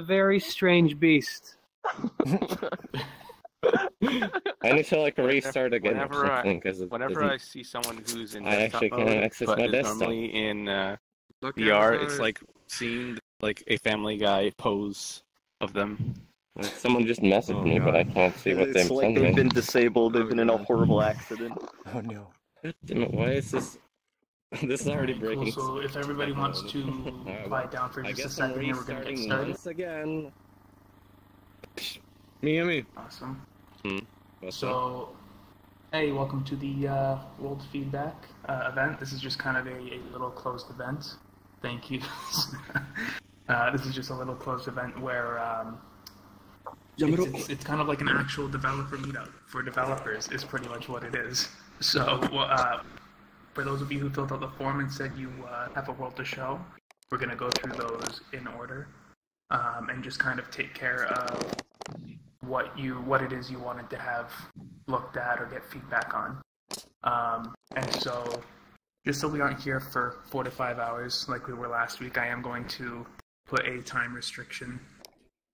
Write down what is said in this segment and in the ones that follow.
very strange beast. I need to like restart again or something because whenever I see someone who's in I actually desktop can't mode, access but my is desktop. normally in VR, it's like seeing like a Family Guy pose of them. Like, someone just messaged me, but I can't see what they've It's like sent they've me. been disabled, they've been in a horrible accident. Oh no. God damn it, why is this... This is already Alright, breaking. cool. So if everybody wants to quiet down for just a second here, we're going to get started. Once again. Me. Awesome. What's So, hey, welcome to the World Feedback event. This is just kind of a little closed event. Thank you. This is just a little closed event where it's kind of like an actual developer meetup for developers is pretty much what it is. So, for those of you who filled out the form and said you have a world to show, we're going to go through those in order and just kind of take care of what it is you wanted to have looked at or get feedback on. And so, just so we aren't here for 4 to 5 hours like we were last week, I am going to put a time restriction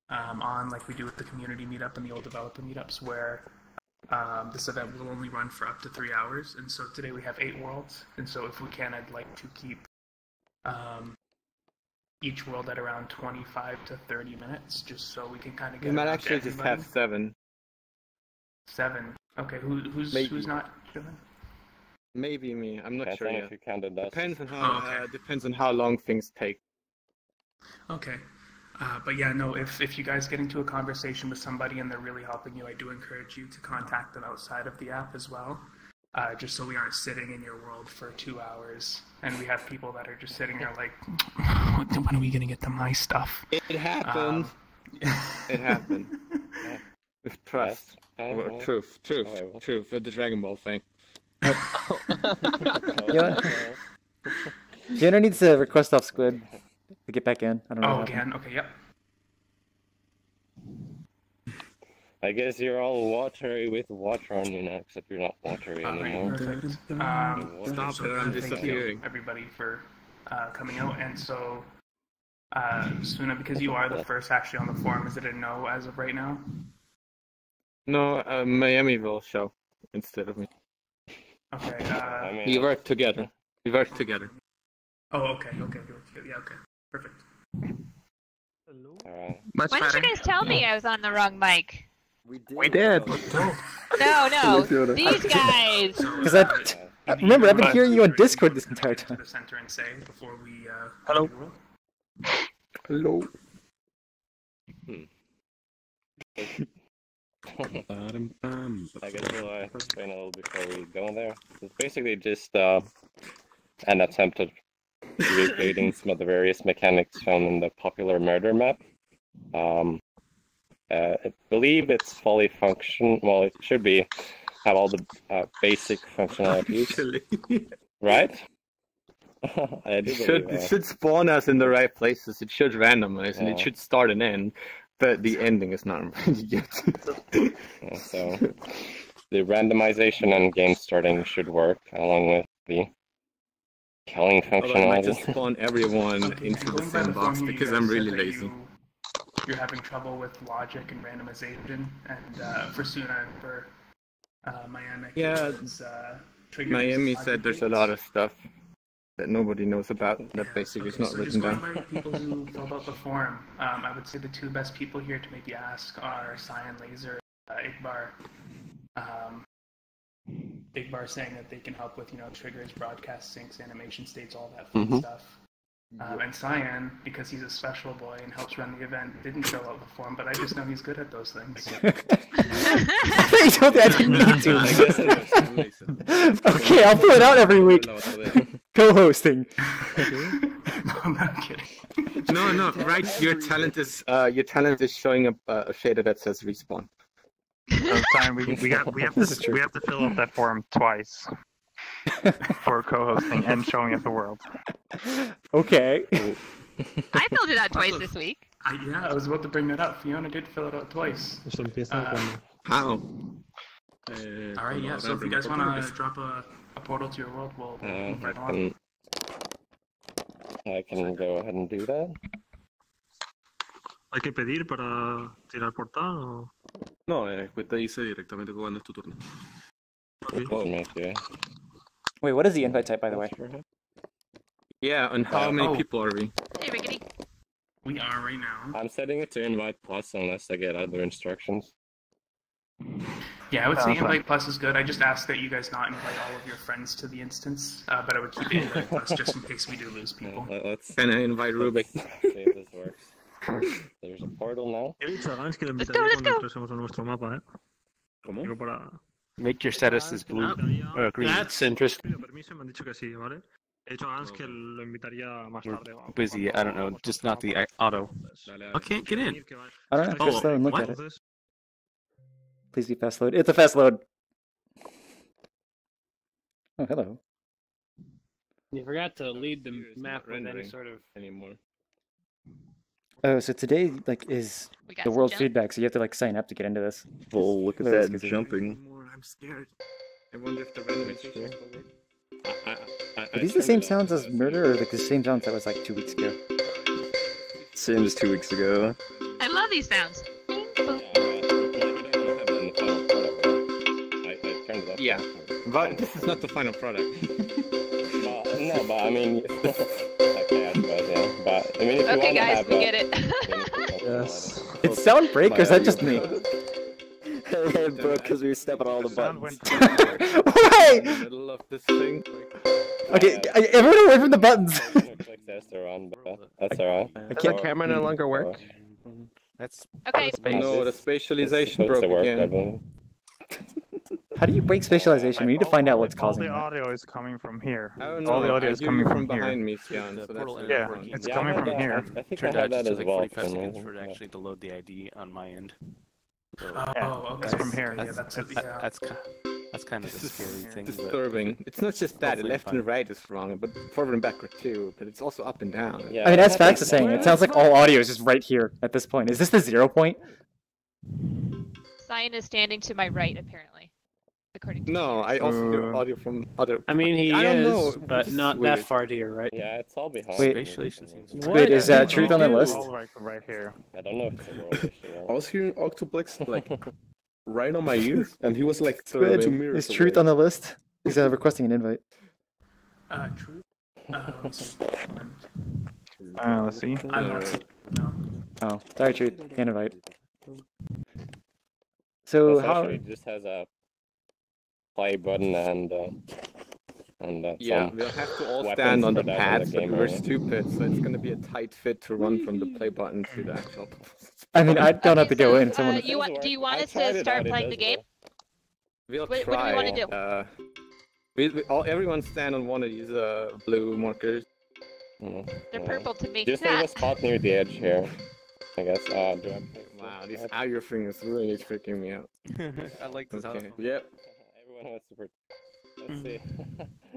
on, like we do with the community meetup and the old developer meetups, where this event will only run for up to 3 hours. And so today we have 8 worlds, and so if we can, I'd like to keep each world at around 25 to 30 minutes, just so we can kind of get. We might actually just have 7. 7. Okay, who's not doing? Maybe me. I'm not sure yet. If you counted that. Depends on how depends on how long things take. Okay. But yeah, no, if you guys get into a conversation with somebody and they're really helping you, I do encourage you to contact them outside of the app as well, just so we aren't sitting in your world for 2 hours and we have people that are just sitting there like, when are we going to get to my stuff? It happened. It happened. With trust. Truth. With the Dragon Ball thing. Jenna needs to request off Squid to get back in. I don't know. Oh, again? Okay, yep. I guess you're all watery with water on you now, except you're not watery anymore. Perfect. Stop it, I'm disappearing. Thank you, everybody, for coming out. And so, Suna, because you are the first actually on the forum, is it a no as of right now? No, Miami will show instead of me. Okay. We work together. Oh, okay. Yeah, okay. Perfect. Hello? Why didn't you guys tell me I was on the wrong mic? We did. No, these guys. Because remember, I've been hearing you on Discord this entire time. The center and say before we. Hello. Hello. I guess we'll explain a little before we go there. It's basically just an attempt at recreating some of the various mechanics found in the popular murder map. I believe it's fully well, it should be have all the basic functionalities, right? It should spawn us in the right places. It should randomize, and it should start and end. But the ending is not ready yet. So the randomization and game starting should work, along with the killing functionality. I might just spawn everyone into the sandbox because I'm really lazy. You're having trouble with logic and randomization, and for Suna and for Miami. Yeah, Miami said there's a lot of stuff that nobody knows about that basically is not written down. Just people who filled out the form, I would say the 2 best people here to maybe ask are CyanLaser, Igbar. Igbar saying that they can help with, triggers, broadcast syncs, animation states, all that fun stuff. And Cyan, because he's a special boy and helps run the event, didn't fill out the form, but I just know he's good at those things. I didn't need to. Okay, I'll fill it out every week. Co-hosting. No, I'm not kidding. No, right. Your talent is showing up a shader that says respawn. Fine, we have to fill out that form twice for co-hosting and showing us the world. Okay. I filled it out twice this week. I was about to bring that up. Fiona did fill it out twice. How? Alright, yeah, so if you guys want to drop a portal to your world, we'll move right on. I can go ahead and do that. ¿Hay que pedir para tirar portal o...? No, pues te dice directamente cuando es tu turno. Wait, what is the invite type, by the way? Yeah, and how many people are we? Hey, Rickety. We are right now. I'm setting it to invite plus unless I get other instructions. Yeah, I would say invite plus is good. I just ask that you guys not invite all of your friends to the instance, but I would keep it invite plus just in case we do lose people. Can I invite Rubik? See if this works. There's a portal now. He dicho a Gans que le invitaría cuando entrásemos a nuestro mapa, ¿eh? ¿Cómo? Digo para... Make your status as blue or green. That's interesting. Pido permiso y me han dicho que sí, ¿vale? He dicho a Gans que lo invitaría más tarde. Busy, I don't know, just not the auto. I can't get in. I don't know, just look at it. Entonces, Please be fast load. It's a fast load. Oh, hello. You forgot to lead the map with any sort of anymore. Oh, so today is the world feedback, so you have to like sign up to get into this. Oh, look at that jumping. I'm scared. I wonder if the randomization will work. Are these the same sounds as Murder, or like the same sounds that was like 2 weeks ago? Same as 2 weeks ago. I love these sounds. Yeah, but this is not the final product. No, but I mean, okay, I suppose, yeah. But I mean, if you Okay, want guys, to have we get it. Yes. It's sound break, or is that just me? Hey, bro, because we were stepping on all the buttons. Why? In the middle of this thing. Okay, everyone away from the buttons. That's alright. That's alright. Does the camera no longer work? That's Okay. No, the spatialization broke again. How do you break spatialization? We need to find out what's causing All the that. audio is coming from here. I don't All the know, audio I is hear coming you from here. behind me, Cyan, so that's Yeah, it's coming from here. I think I turned out had it that took as like well. 45 for some seconds reason, for it actually to load the ID on my end. So, Okay. It's from here. Yeah, that's yeah. that's kind of the scary thing. Disturbing. It's not just that, left and right is wrong, but forward and backward too, but it's also up and down. Yeah, I mean, as Fax is saying, it sounds like all audio is just right here at this point. Is this the 0 point? Cyan is standing to my right, apparently. According to No, I also hear audio from other... I mean, he I don't know, is, but this not is that weird. far to your right. Yeah, it's all behind. Wait. Spatialization seems Wait, is Truth on the list? All right here. I don't know if it's a world issue. I was hearing Octoplex like right on my ears, and he was like Good. 2 meters Is Truth on the list? He's requesting an invite. Truth. Let's see. I'm not. No. Oh, sorry, Truth. Can't invite. So This how? actually just has a play button and Yeah, some we'll have to all weapons stand on for the that in pads, the but game we were area. stupid, so it's gonna be a tight fit to run from the play button to the actual... I mean, I don't have to go so, in. Someone. do you want I us tried to it start out, it playing the does game? We'll What do we try. wanna do? Everyone stand on one of these blue markers. They're purple to me. Just leave a spot near the edge here, I guess. Do I... Wow, this audio thing is really freaking me out. I like this. Okay. Yep. Everyone wants to... Let's see.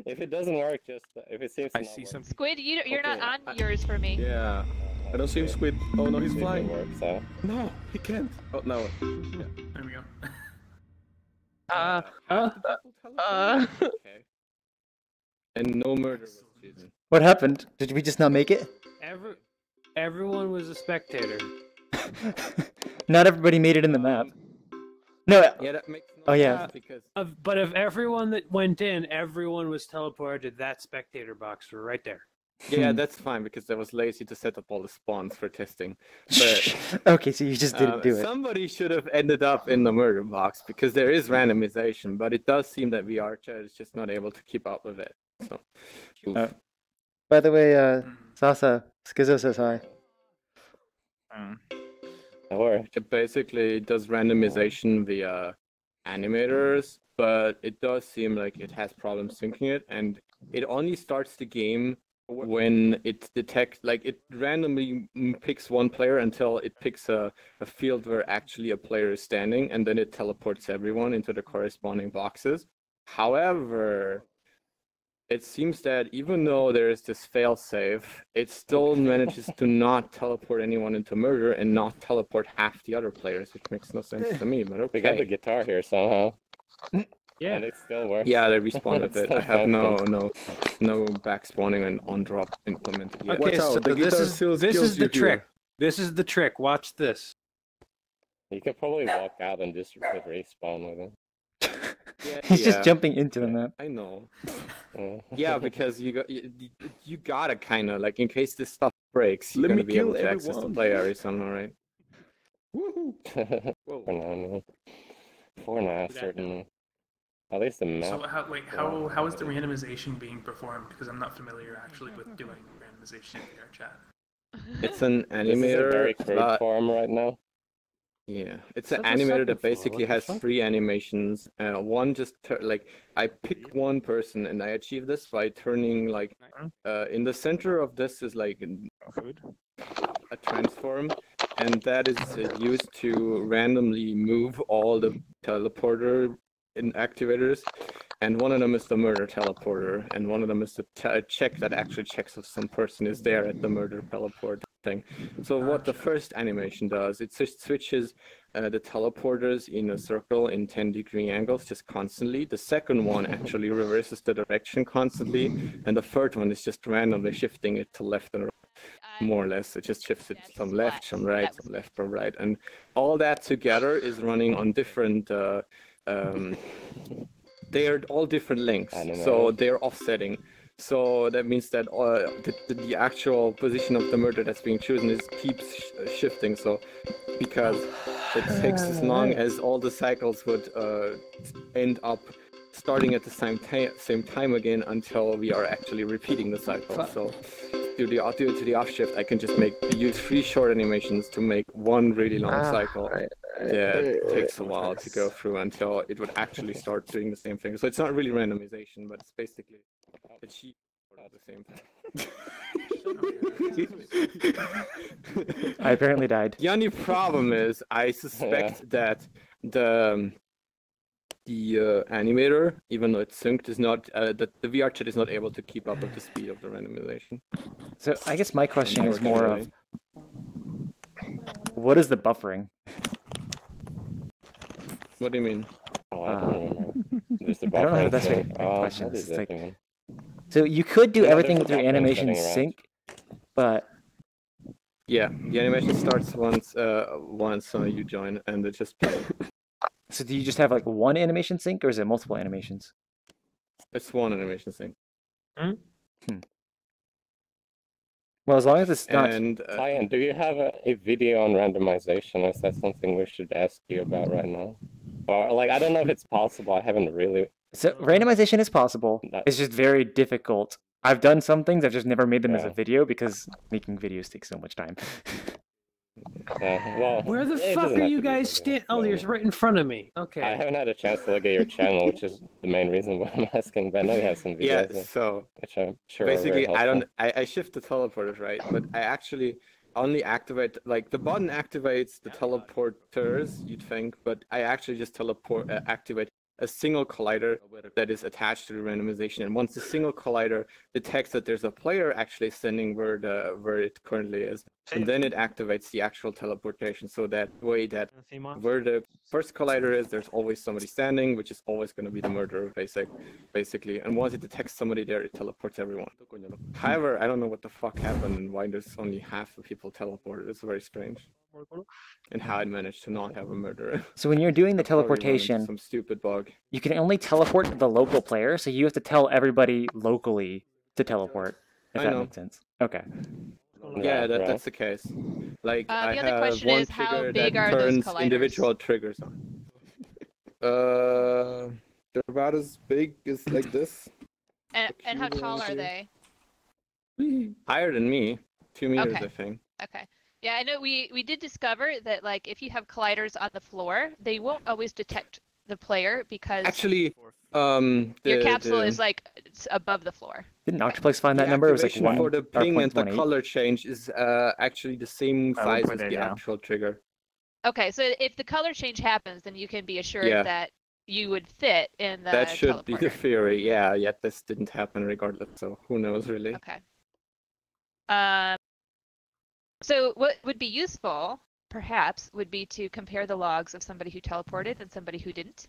If it doesn't work, just... if it seems to I not see work, some. Squid, you're not on yours for me. Yeah. I don't see him squid. Oh no, he's see if it flying. works, so. No, he can't. Oh no. There we go. Okay. And no murder was chosen. What happened? Did we just not make it? Everyone was a spectator. Not everybody made it in the map. No. Yeah, that makes no Oh yeah. sense because But of everyone that went in, everyone was teleported to that spectator box right there. yeah, that's fine because I was lazy to set up all the spawns for testing. But Okay, so you just didn't do it. somebody should have ended up in the murder box because there is randomization, but it does seem that VRChat is just not able to keep up with it. So, oof. By the way, Sasa, Schizo says hi. It basically does randomization via animators, but it does seem like it has problems syncing it, and it only starts the game when it detects, like it randomly picks one player until it picks a field where actually a player is standing, and then it teleports everyone into the corresponding boxes. However, it seems that even though there is this failsafe, it still manages to not teleport anyone into murder and not teleport half the other players, which makes no sense to me, but okay. We got the guitar here somehow. Yeah. And it still works. Yeah, they respawned with it. I have Still no back spawning and on drop implemented yet. Watch out, the guitar still this kills is the you here. trick. This is the trick. Watch this. You could probably walk out and just respawn with him. He's just jumping into the map. I know. Yeah, because you gotta kind of like in case this stuff breaks, you're gonna be able to access the play area somehow, right? Woohoo! For now, no. For now, certainly. At least the map. So how is the randomization being performed? Because I'm not familiar actually with doing randomization in VRChat. It's an animator. This is a very crude form right now. Yeah, it's an animator that basically has 3 animations. One just like I pick one person and I achieve this by turning like in the center of this is like a transform, and that is used to randomly move all the teleporter activators. And one of them is the murder teleporter, and one of them is the check that actually checks if some person is there at the murder teleport thing. So what the first animation does, it just switches the teleporters in a circle in 10-degree angles just constantly. The second one actually reverses the direction constantly, and the third one is just randomly shifting it to left and right. More or less, it just shifts it some left, some right, some left, from right, and all that together is running on different. They are all different lengths, so they're offsetting. So that means that the actual position of the murder that's being chosen keeps shifting. So because it takes as long as all the cycles would end up starting at the same time again until we are actually repeating the cycle. So to the off shift, I can just use 3 short animations to make one really long cycle. That takes a while to go through until it would actually start doing the same thing. So it's not really randomization, but it's basically achieve the same thing. I apparently died. The only problem is I suspect that the animator, even though it's synced, is not that the VRChat is not able to keep up with the speed of the randomization. So I guess my question is more of what is the buffering? What do you mean? I don't know the best way to question this. It's like, so you could do everything through animation sync, but yeah, the animation starts once you join, and it just plays. So do you just have like one animation sync, or is it multiple animations? It's one animation sync. Well, as long as it's not. And Cyan, do you have a video on randomization? Is that something we should ask you about right now? Or like, I don't know if it's possible. I haven't really. So randomization is possible. It's just very difficult. I've done some things. I've just never made them as a video because making videos takes so much time. Well, where the fuck are you guys standing? Oh, you're right in front of me. Okay. I haven't had a chance to look at your channel, which is the main reason why I'm asking. But I know you have some videos. Yeah, so which I'm sure basically, I shift the teleporters, right? But I actually only activate, like the button activates the teleporters, you'd think, but I actually just activate a single collider that is attached to the randomization. And once the single collider detects that there's a player actually standing where it currently is, and then it activates the actual teleportation. So that way, that where the first collider is, there's always somebody standing, which is always going to be the murderer, basically. And once it detects somebody there, it teleports everyone. However, I don't know what the fuck happened and why there's only half the people teleported. It's very strange. And how it managed to not have a murderer. So when you're doing the teleportation, some stupid bug. You can only teleport the local player, so you have to tell everybody locally to teleport. If that makes sense. Okay. Yeah, that's the case. Like I other have question one is, how trigger big that are those turns colliders? individual triggers on. They're about as big as like this. And how tall are they? Higher than me, 2 meters, Okay. I think. Okay. Yeah, I know we did discover that like if you have colliders on the floor, they won't always detect the player because Actually, your capsule is like it's above the floor. Didn't Octoplex find that the number? It was like activation 1 for the or ping and the 0.18? color change is actually the same size as the actual trigger. Okay, so if the color change happens, then you can be assured Yeah. that you would fit in the That should be the teleporter. theory. Yeah, yet this didn't happen regardless. So who knows really? Okay. So what would be useful, perhaps, would be to compare the logs of somebody who teleported and somebody who didn't.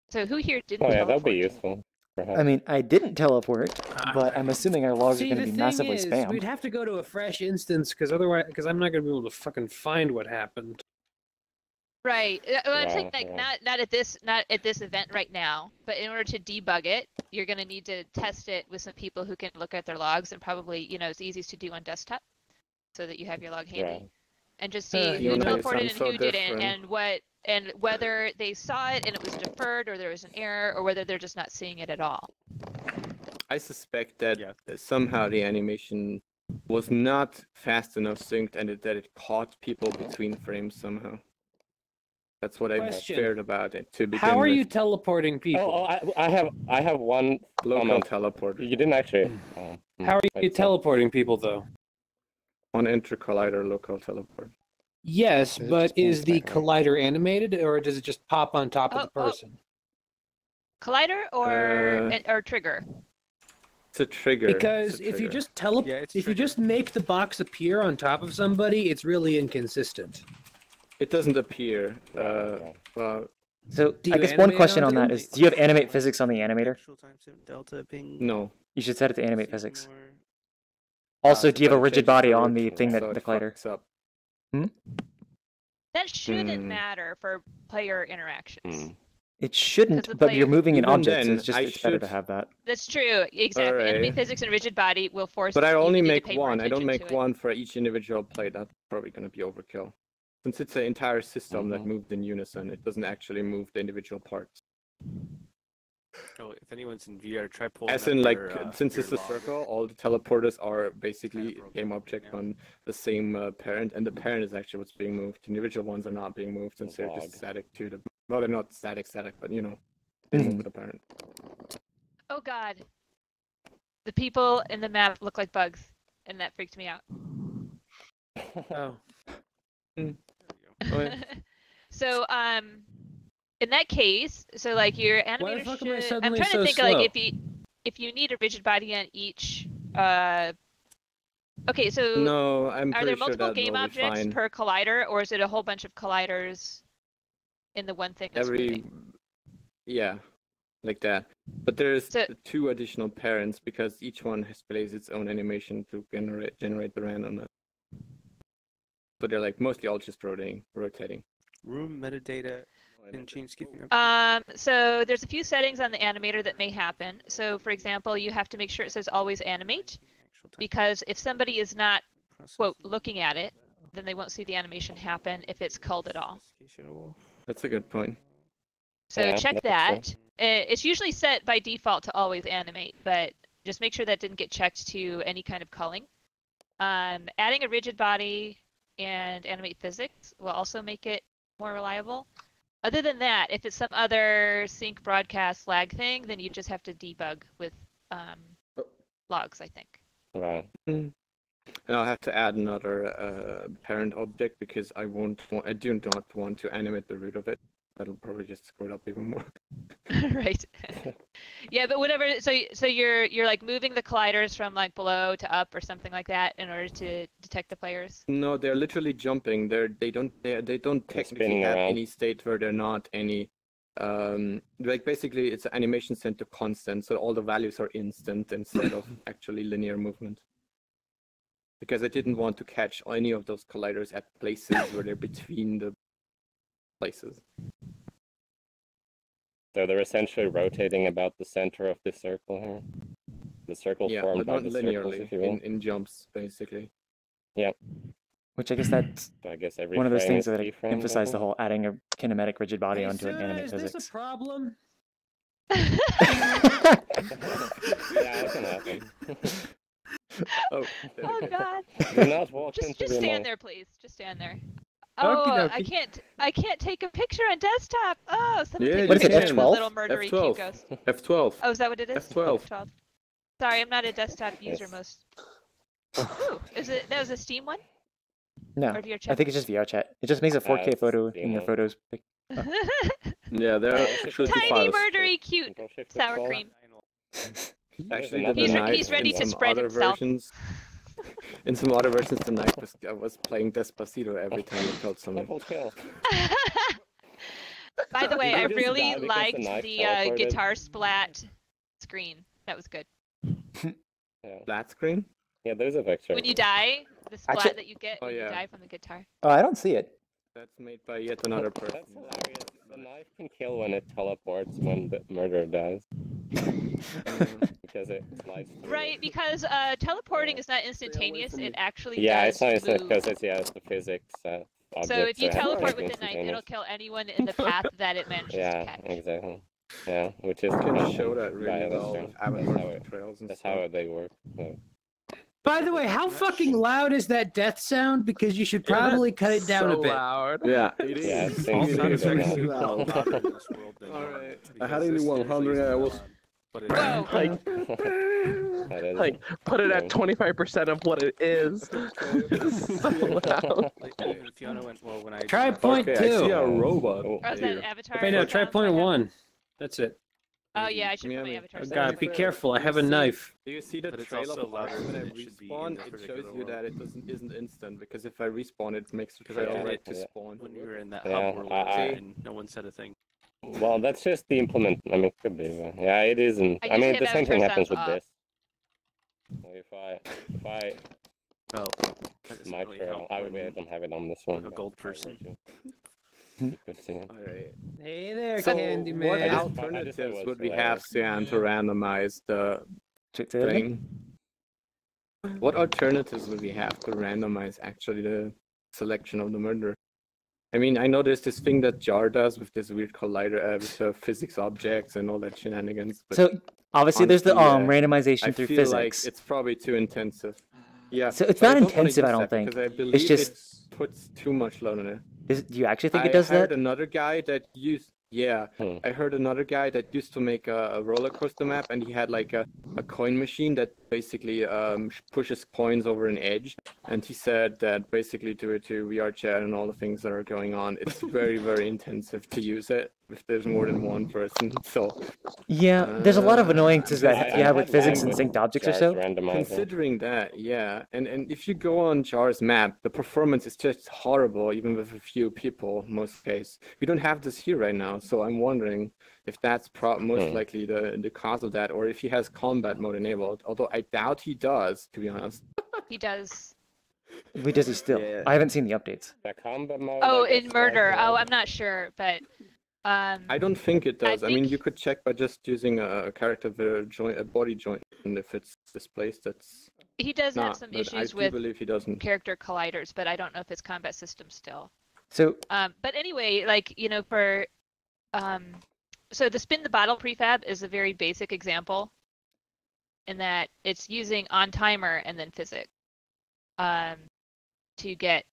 So who here didn't Oh yeah, teleport? that'd be useful. I mean, I didn't teleport, but I'm assuming our logs are going to be massively spammed. We'd have to go to a fresh instance because otherwise, I'm not going to be able to fucking find what happened. Right. Well, I'm saying like not at this event right now, but in order to debug it, you're going to need to test it with some people who can look at their logs, and probably it's easiest to do on desktop, so that you have your log handy, and just see who teleported and who didn't, and whether they saw it and it was deferred, or there was an error, or whether they're just not seeing it at all. I suspect that somehow the animation was not fast enough synced, and that it caught people between frames somehow. That's what I feared about it to begin How are with. you teleporting people? I have one local teleporter. You didn't actually. How are you teleporting people though? On Enter-Collider local teleport. Yes, but is the collider animated, or does it just pop on top of the person? Collider or trigger? It's a trigger. Because if you just if you just make the box appear on top of somebody, it's really inconsistent. It doesn't appear. So I guess one question on that is, do you have animate physics on the animator? No. You should set it to animate physics. Also, do you have a rigid body on the thing that the collider? That shouldn't matter for player interactions. It shouldn't, but you're moving an object, so it's better to have that. That's true, exactly. Right. Enemy physics and rigid body will force. But I only make to pay more one. I don't attention make to it. one for each individual play. That's probably going to be overkill. Since it's an entire system that moved in unison, it doesn't actually move the individual parts. Oh, if anyone's in VR, try pulling. As in, since it's a circle, all the teleporters are basically game object on the same parent, and the parent is actually what's being moved. The individual ones are not being moved since they're just static to the. Well, they're not static, but they move with the parent. Oh God, the people in the map look like bugs, and that freaked me out. Oh. So in that case, so like your animator should. I'm trying to think like if you need a rigid body on each. Okay, so no, I'm are there pretty sure multiple that game will be objects fine. per collider, or is it a whole bunch of colliders in the one thing? That's moving? Yeah, like that. But there's two additional parents because each one displays its own animation to generate the random. So they're like mostly all just rotating. Room metadata and change skipping. So there's a few settings on the animator that may happen. So for example, you have to make sure it says always animate, because if somebody is not, quote, looking at it, then they won't see the animation happen if it's culled at all. That's a good point. So check that. It's usually set by default to always animate, but just make sure that didn't get checked to any kind of culling. Adding a rigid body and animate physics will also make it more reliable. Other than that, if it's some other sync broadcast lag thing, then you just have to debug with logs, I think. Right. And I'll have to add another parent object because I do not want to animate the root of it. That'll probably just screw it up even more. Right. Yeah, but whatever. So you're like moving the colliders from like below to up or something like that in order to detect the players. No, they're literally jumping. They don't technically have any state where they're not any. Like basically, it's an animation set to constant, so all the values are instant instead of actually linear movement. Because I didn't want to catch any of those colliders at places where they're between the places. So they're essentially rotating about the center of the circle here. The circle formed by not the linearly, circles, if you will. in jumps, basically. Yeah. Which I guess that's every one of those frame things is that keyframed, emphasize I the think. whole adding a kinematic rigid body onto an animate Is physics. this a problem? Yeah, it can happen. Oh God. Do not walk into Just the stand there, please. Just stand there. Oh, I can't take a picture on desktop. Oh, someone take What a is it, picture of the F12? little murdery cute ghost. F12. Oh, is that what it is? F12. Sorry, I'm not a desktop user most. Ooh, that was a Steam one? No, Or VRChat? I think it's just VRChat. It just makes a 4K photo in your photos. Yeah, there are actually two Tiny files. murdery cute sour cream. Actually, He's ready to spread himself. In some other versions tonight, I was playing Despacito every time I killed someone. By the way, I Did you just really die because the liked knife the teleported? guitar splat screen. That was good. Flat screen? Yeah, there's a vector. When you die, the splat that you get when you die from the guitar. Oh, I don't see it. That's made by yet another person. That's hilarious. The knife can kill when it teleports when the murderer dies. Because it slides through. Right, because teleporting is not instantaneous. It actually it's not instant move. because it's the physics. So if you teleport with the knife, it'll kill anyone in the path that it manages to catch. Exactly. Yeah, which is can show that really well. That's how they work. So. By the way, how fucking loud is that death sound? Because you should probably cut it down a bit. Loud. Yeah, it is. Yeah, it seems loud. Alright. I had only 100 hours. Whoa. Like, put it at 25% of what it is. It's so loud. Fiona went, well, when I Try point 2. I see a robot. Oh, is that Avatar? Okay, no, try point 1. That's it. Oh yeah, I should put my Avatar. God, be careful. I have a knife. Do you see the trail of when I respawn? It shows you that it isn't instant, because if I respawn, it makes it right to spawn. When you were in that hub world and no one said a thing. Well, that's just the implement. I mean, it could be. Yeah, it isn't. I mean, the same thing happens with this. If I my trail, I don't have it on this one. A gold person. Hey there, So Candyman. what alternatives would we have, Cyan, to randomize the thing? What alternatives would we have to randomize actually the selection of the murderer? I mean, I know there's this thing that Jar does with this weird collider with the physics objects and all that shenanigans. But so obviously, there's the randomization through physics. Like it's probably too intensive. Yeah. So it's not intensive, I don't think. Because I believe it's just it puts too much load on it. Do you actually think it does that? I heard another guy that used. Yeah, I heard another guy that used to make a roller coaster map, and he had like a coin machine that basically pushes coins over an edge. And he said that basically due to VRChat and all the things that are going on, it's very, very intensive to use it if there's more than one person. So yeah, there's a lot of annoyances that you have with physics and synced objects or so. Considering that, yeah, and if you go on Jar's map, the performance is just horrible, even with a few people. Most cases, we don't have this here right now, so I'm wondering if that's most likely the cause of that, or if he has combat mode enabled. Although I doubt he does, to be honest. He does. We does he still? Yeah. I haven't seen the updates. That combat mode. Oh, in murder. Oh, I'm not sure, but. I don't think it does. I mean, you could check by just using a character joint, a body joint, and if it's displaced, that's. He does have some issues with believe he doesn't. Character colliders, but I don't know if it's combat system still. So. But anyway, like for, so the spin the bottle prefab is a very basic example, in that it's using on timer and then physics, to get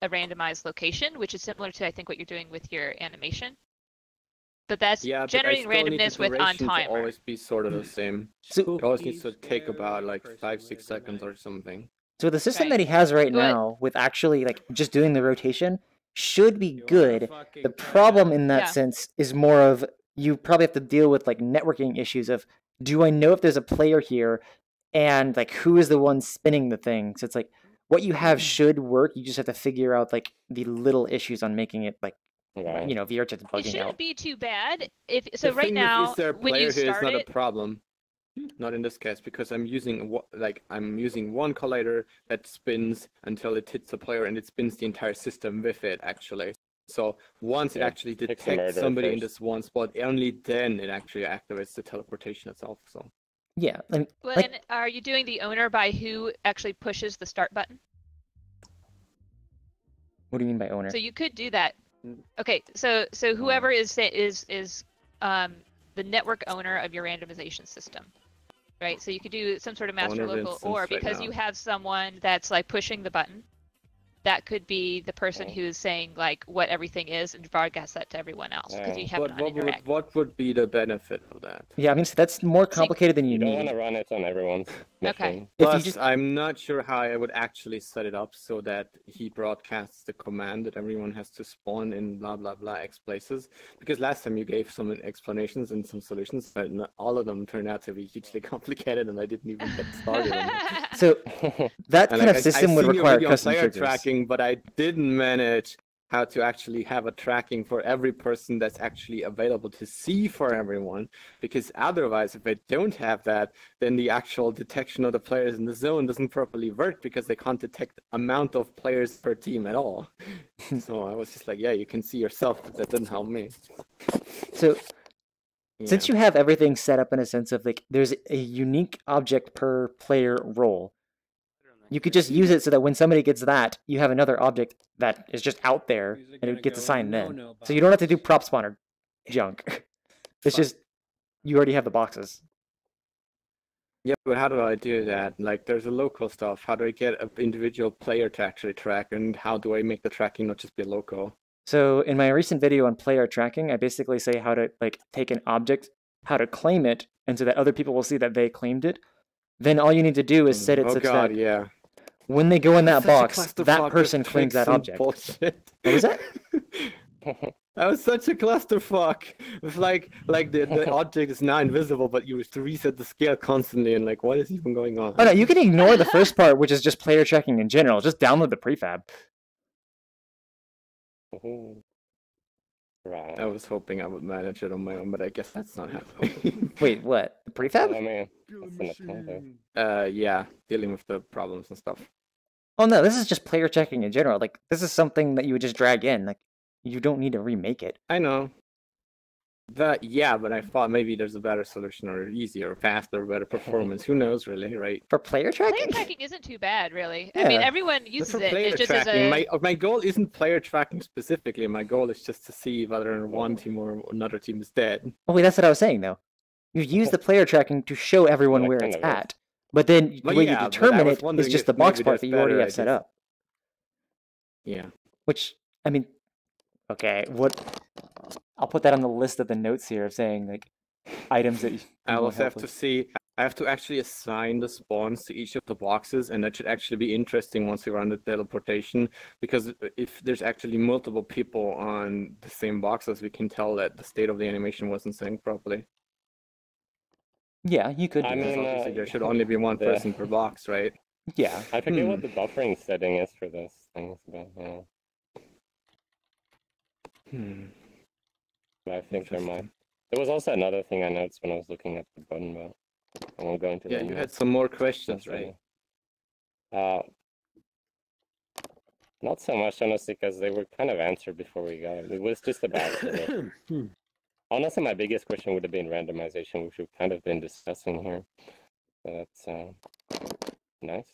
a randomized location, which is similar to I think what you're doing with your animation. But that's generating randomness with on timer. Will always be sort of the same. So it always needs to take about like 5-6 seconds or something. So the system that he has right now, with actually like just doing the rotation, should be good. The problem in that sense is more of you probably have to deal with like networking issues of, do I know if there's a player here, and like who is the one spinning the thing? So it's like what you have should work. You just have to figure out like the little issues on making it like. You know, VRChat's bugging out. It shouldn't be too bad. Right now, when you start not a problem. Not in this case, because I'm using one collider that spins until it hits the player, and it spins the entire system with it actually. So once it actually detects somebody in this one spot, only then it actually activates the teleportation itself. So yeah. And are you doing the owner by who actually pushes the start button? What do you mean by owner? So you could do that. Okay, so whoever is the network owner of your randomization system, right? So you could do some sort of master local, or because you have someone that's like pushing the button, that could be the person who's saying like what everything is and broadcast that to everyone else because you have it on your what would be the benefit of that? Yeah, I mean that's more complicated than you need. You don't want to run it on everyone's machine. Okay. Plus, I'm not sure how I would actually set it up so that he broadcasts the command that everyone has to spawn in blah blah blah X places. Because last time you gave some explanations and some solutions, but all of them turned out to be hugely complicated, and I didn't even get started on it. So that kind of system would require custom triggers. Tracking, but I didn't manage how to actually have a tracking for every person that's actually available to see for everyone. Because otherwise, if they don't have that, then the actual detection of the players in the zone doesn't properly work because they can't detect amount of players per team at all. So I was just like, yeah, you can see yourself, but that didn't help me. So Yeah. since you have everything set up in a sense of like there's a unique object per player role, you could just use it so that when somebody gets that, you have another object that is just out there and it gets assigned then. So you don't have to do prop spawner junk. It's just you already have the boxes. Yeah, but how do I do that? Like, there's a local stuff. How do I get an individual player to actually track, and how do I make the tracking not just be local? So in my recent video on player tracking, I basically say how to like take an object, how to claim it, and so that other people will see that they claimed it. Then all you need to do is set it such that yeah. when they go in that Such a box, that clusterfuck person of claims tricks that and object. bullshit. What was that? That was such a clusterfuck. It's like the object is now invisible, but you have to reset the scale constantly, and like, what is even going on? Oh no, you can ignore the first part, which is just player tracking in general. Just download the prefab. Right. I was hoping I would manage it on my own, but I guess that's not happening. Wait, what? The prefab? I mean, that's an attempt. Yeah, dealing with the problems and stuff. Oh no, this is just player tracking in general. Like this is something that you would just drag in. Like you don't need to remake it. I know. Yeah, but I thought maybe there's a better solution, or easier, or faster, better performance. Who knows, really, right? For player tracking? Player tracking isn't too bad, really. Yeah. I mean, everyone But uses for it. player It just tracking, is a... my goal isn't player tracking specifically. My goal is just to see whether one team or another team is dead. Oh wait, that's what I was saying though. You use the player tracking to show everyone Yeah, where kind it's of is. at. But then the way you yeah, but I determine was it is wondering just if the box maybe part there's that you already better have set ideas. up. Yeah. Which, I mean, okay, what? I'll put that on the list of the notes here of saying like items that you I want also help have to with. see. I have to actually assign the spawns to each of the boxes, and that should actually be interesting once we run the teleportation. Because if there's actually multiple people on the same boxes, we can tell that the state of the animation wasn't synced properly. Yeah, you could do I that. mean, Obviously, there should only be one person per box, right? Yeah. I forget what the buffering setting is for this thing, but but I think there might. There was also another thing I noticed when I was looking at the button, but I won't go into Yeah, that you now. had some more questions, right? Not so much, honestly, because they were kind of answered before we got it. It was just about honestly, my biggest question would have been randomization, which we've kind of been discussing here. So that's nice.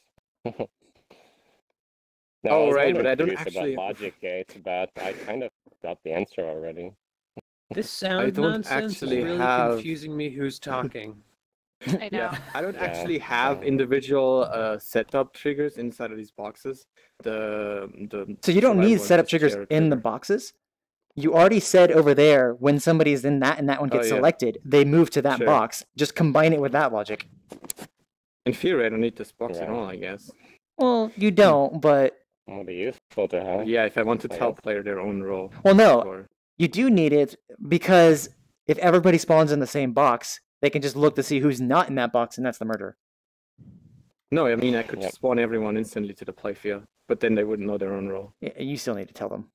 No, I Oh, was right, but wondering I don't curious actually- about logic gates, but I kind of got the answer already. This sound don't nonsense actually is really have- confusing me. Who's talking? I know. Yeah, I don't Yeah, actually have yeah. individual setup triggers inside of these boxes. The So you don't survival need and setup just triggers share in the trigger. boxes. You already said over there when somebody's in that and that one Oh, gets yeah. selected, they move to that Sure. box. Just combine it with that logic. In theory, I don't need this box at Right. all, I guess. Well, you don't, but It would be useful to have. Yeah, if I want to I tell guess. player their own role. well, no, Or- you do need it because if everybody spawns in the same box, they can just look to see who's not in that box, and that's the murderer. No, I mean I could Yep. just spawn everyone instantly to the playfield, but then they wouldn't know their own role. Yeah, you still need to tell them.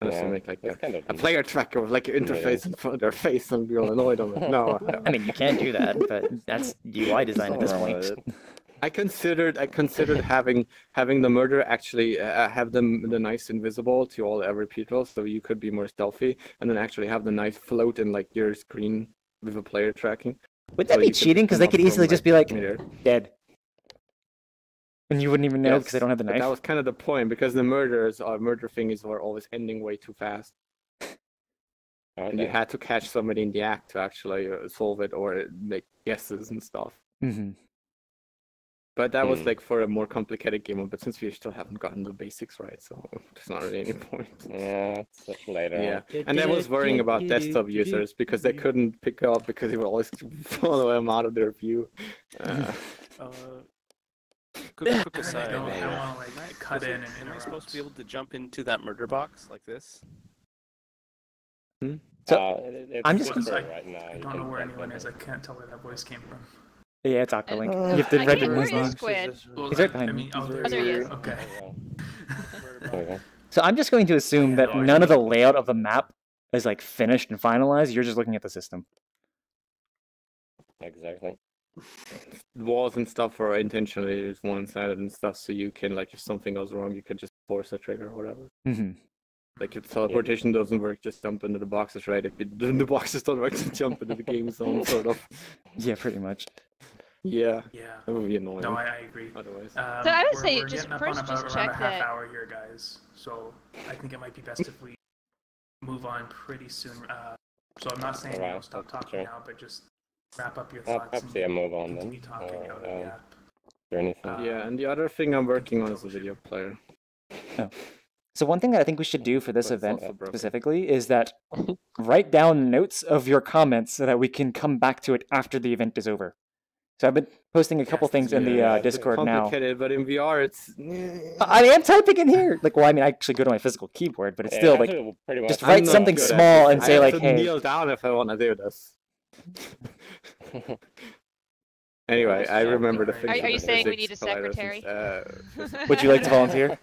Unless Yeah, they make like that's kind of a player tracker with like an interface in front of their face and be all annoyed on it. No, I mean, you can't do that, but that's UI design at this point. I considered having the murderer actually have the knife invisible to all every people, so you could be more stealthy, and then actually have the knife float in like your screen with a player tracking. Would So that be you could cheating? Because they come could up easily from, just be like, midair. dead. And you wouldn't even know because they don't have the but knife. that was kind of the point, because the murder thingies were always ending way too fast. And you Okay. had to catch somebody in the act to actually solve it or make guesses and stuff. Mm-hmm. But that was like for a more complicated game, but since we still haven't gotten the basics right, so there's not really any point. Yeah, it's later. Yeah, and I was worrying about desktop users because they couldn't pick up because they would always follow them out of their view. Quick aside. I don't Am want to like cut in and I interrupt. supposed to be able to jump into that murder box like this? So, it's I'm just good gonna- for right now. I You don't can know where plug anyone that is. in. I can't tell where that voice came from. Yeah, it's Octolink. You have to I can't recognize hear you, them. Squid. Well, He's right I behind mean, me. oh, Oh, there he is. Okay. There we go. So I'm just going to assume that none of the layout of the map is like finished and finalized. You're just looking at the system. Exactly. Walls and stuff are intentionally just one-sided and stuff, so you can, like, if something goes wrong, you could just force a trigger or whatever. Like, if teleportation doesn't work, just jump into the boxes, right? If the boxes don't work, just jump into the game zone, sort of. Yeah, pretty much. Yeah. Yeah. That would be annoying. No, I agree. Otherwise. So I would say we're just getting up first on about just around check a half that. hour here, guys. So I think it might be best if we move on pretty soon. So I'm not saying Alright, stop talking sure. now, but just wrap up your I'll thoughts perhaps yeah, move on then. continue talking out of the app. Is there anything? Yeah, and the other thing I'm working on is a video player. Oh. So one thing that I think we should do for this But it's event also broken. specifically is that write down notes of your comments so that we can come back to it after the event is over. So I've been posting a couple things in the Discord it's now. complicated, but in VR it's... I am typing in here. Like, well, I mean, I actually go to my physical keyboard, but it's still like, just I'm write not something good at small this. and say I like, have to hey. kneel down if I want to do this. Anyway, I remember the things. Are you with saying we physics, need a secretary? Would you like to volunteer?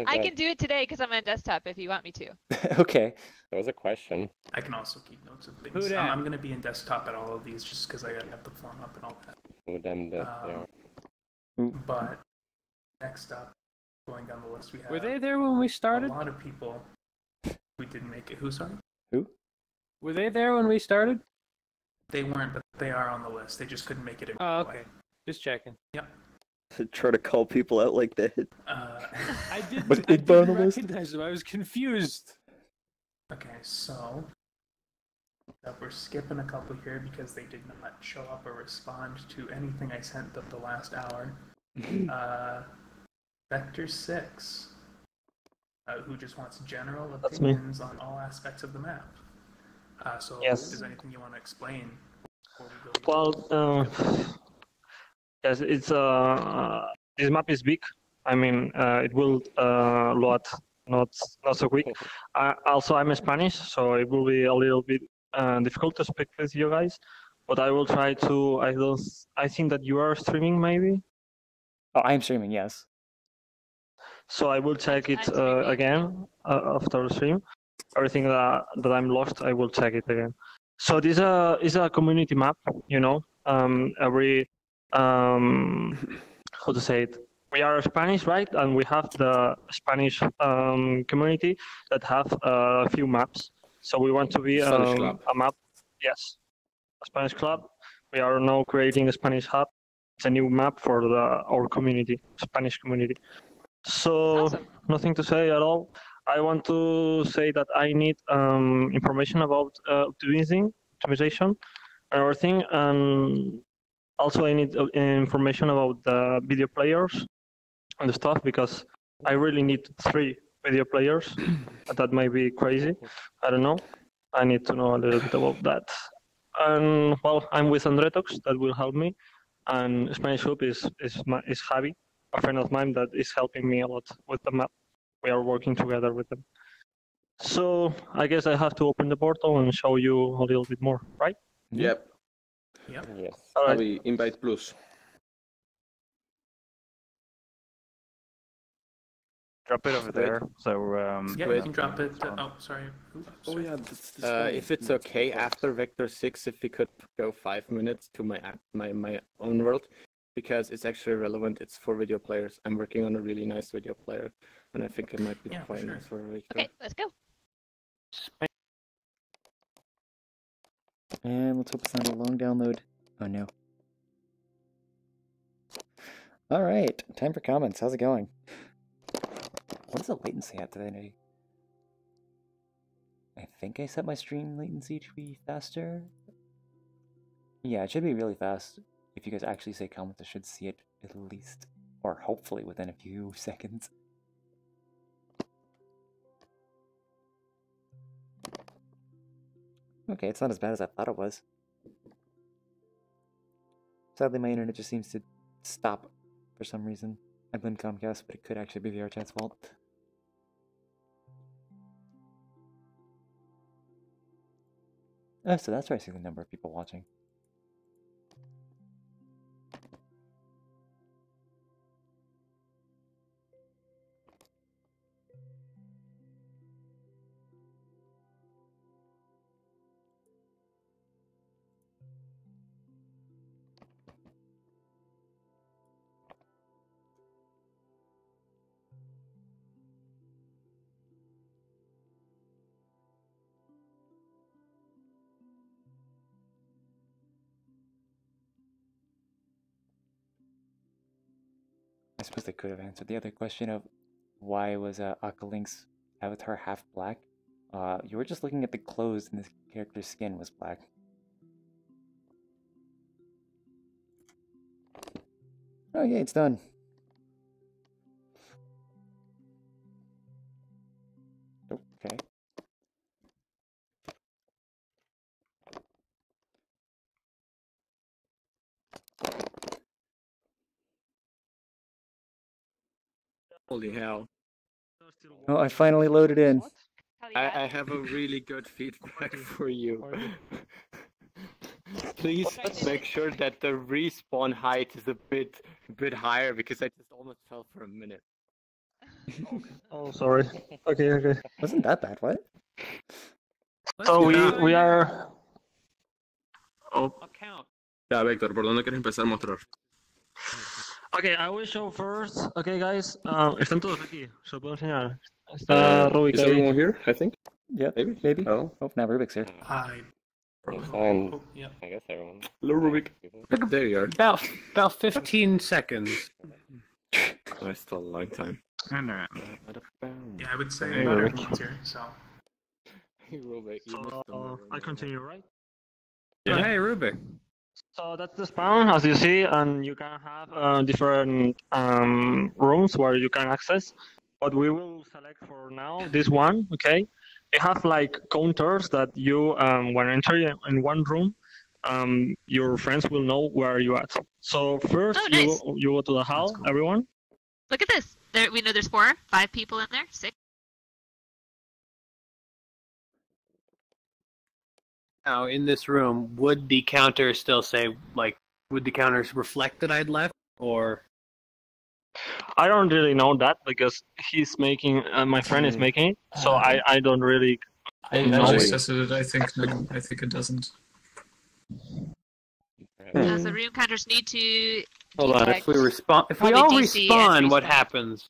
I can do it today because I'm on desktop if you want me to. Okay. That was a question. I can also keep notes of things. Who dat? I'm going to be in desktop at all of these just because I got to have the form up and all that. Who them that But next up, going down the list, we have Were they there when we a started? lot of people who didn't make it. Who, sorry? Who? Were they there when we started? They weren't, but they are on the list. They just couldn't make it in. Oh, okay. Just checking. Yep. Try to call people out like that. I didn't, Was I Igbo on didn't the list? recognize them. I was confused. Okay, so we're skipping a couple here because they did not show up or respond to anything I sent them the last hour. Vector 6, who just wants general That's me. opinions on all aspects of the map. So Yes. if there's anything you want to explain before we go? Well, yes, it's this map is big. I mean, it will load not so quick. Also, I'm Spanish, so it will be a little bit difficult to speak with you guys. But I will try to. I think that you are streaming, maybe. Oh, I'm streaming, yes. So I will check it again after the stream. Everything that I'm lost, I will check it again. So this is a community map, you know. Every how to say it? We are Spanish, right? And we have the Spanish community that have a few maps. So we want to be a map. Yes, a Spanish club. We are now creating a Spanish hub. It's a new map for our community, Spanish community. So Awesome. Nothing to say at all. I want to say that I need information about optimization and everything, and also I need information about the video players and the stuff because I really need 3 video players. That might be crazy. I don't know. I need to know a little bit about that. And well, I'm with Andretox that will help me, and Spanish Hub is Javi, a friend of mine that is helping me a lot with the map. We are working together with them. So I guess I have to open the portal and show you a little bit more, right? Yep. Yep. Yes. All right. Javi, invite plus. Drop it over there. So Yeah, you can drop it. Oh, sorry. Oh yeah. If it's okay after Vector 6, if we could go 5 minutes to my own world, because it's actually relevant. It's for video players. I'm working on a really nice video player, and I think it might be quite nice for Victor. Okay, let's go. And let's hope it's not a long download. Oh no. Alright, time for comments. How's it going? What is the latency at today? I think I set my stream latency to be faster. Yeah, it should be really fast. If you guys actually say comments, I should see it at least, or hopefully within a few seconds. Okay, it's not as bad as I thought it was. Sadly, my internet just seems to stop for some reason. I blame Comcast, but it could actually be VRChat's fault. Oh, so that's where I see the number of people watching. suppose they could have answered the other question of why was Akalink's avatar half black. You were just looking at the clothes and this character's skin was black. Oh yeah, it's done. Okay. Holy hell. Oh, I finally loaded in. I have a really good feedback for you. Please make sure that the respawn height is a bit higher because I just almost fell for a minute. Oh, sorry. Okay. Wasn't that bad, what? So we are... Oh. Ya, Vector, ¿por dónde quieres empezar a mostrar? Okay, I will show first. Okay, guys. Están todos aquí. Se puedo enseñar. Está Rubik. Is everyone here, I think? Yeah, maybe. Oh, now Rubik's here. Hi. Fine. Yeah. I guess everyone. hello, Rubik. There you are. About 15 seconds. That's still a long time. Yeah, I would say Hey, about Rubik. everyone's here, so. Rubik, you missed So, I continue, right? Yeah. Hey, Rubik. So that's the spawn, as you see, and you can have different rooms where you can access. But we will select for now this one, okay? You have like counters that you, when entering in one room, your friends will know where you at. So first, nice. you go to the hall, everyone. Look at this. There, we know there's 5 people in there. 6. Now, in this room, would the counter still say, like, would the counters reflect that I'd left, or? I don't really know that because he's making, my friend is making it, so I don't really know. I just tested it. I think no. I think it doesn't. The room counters need to. Hold on. If we respond, if we all respawn, what happens?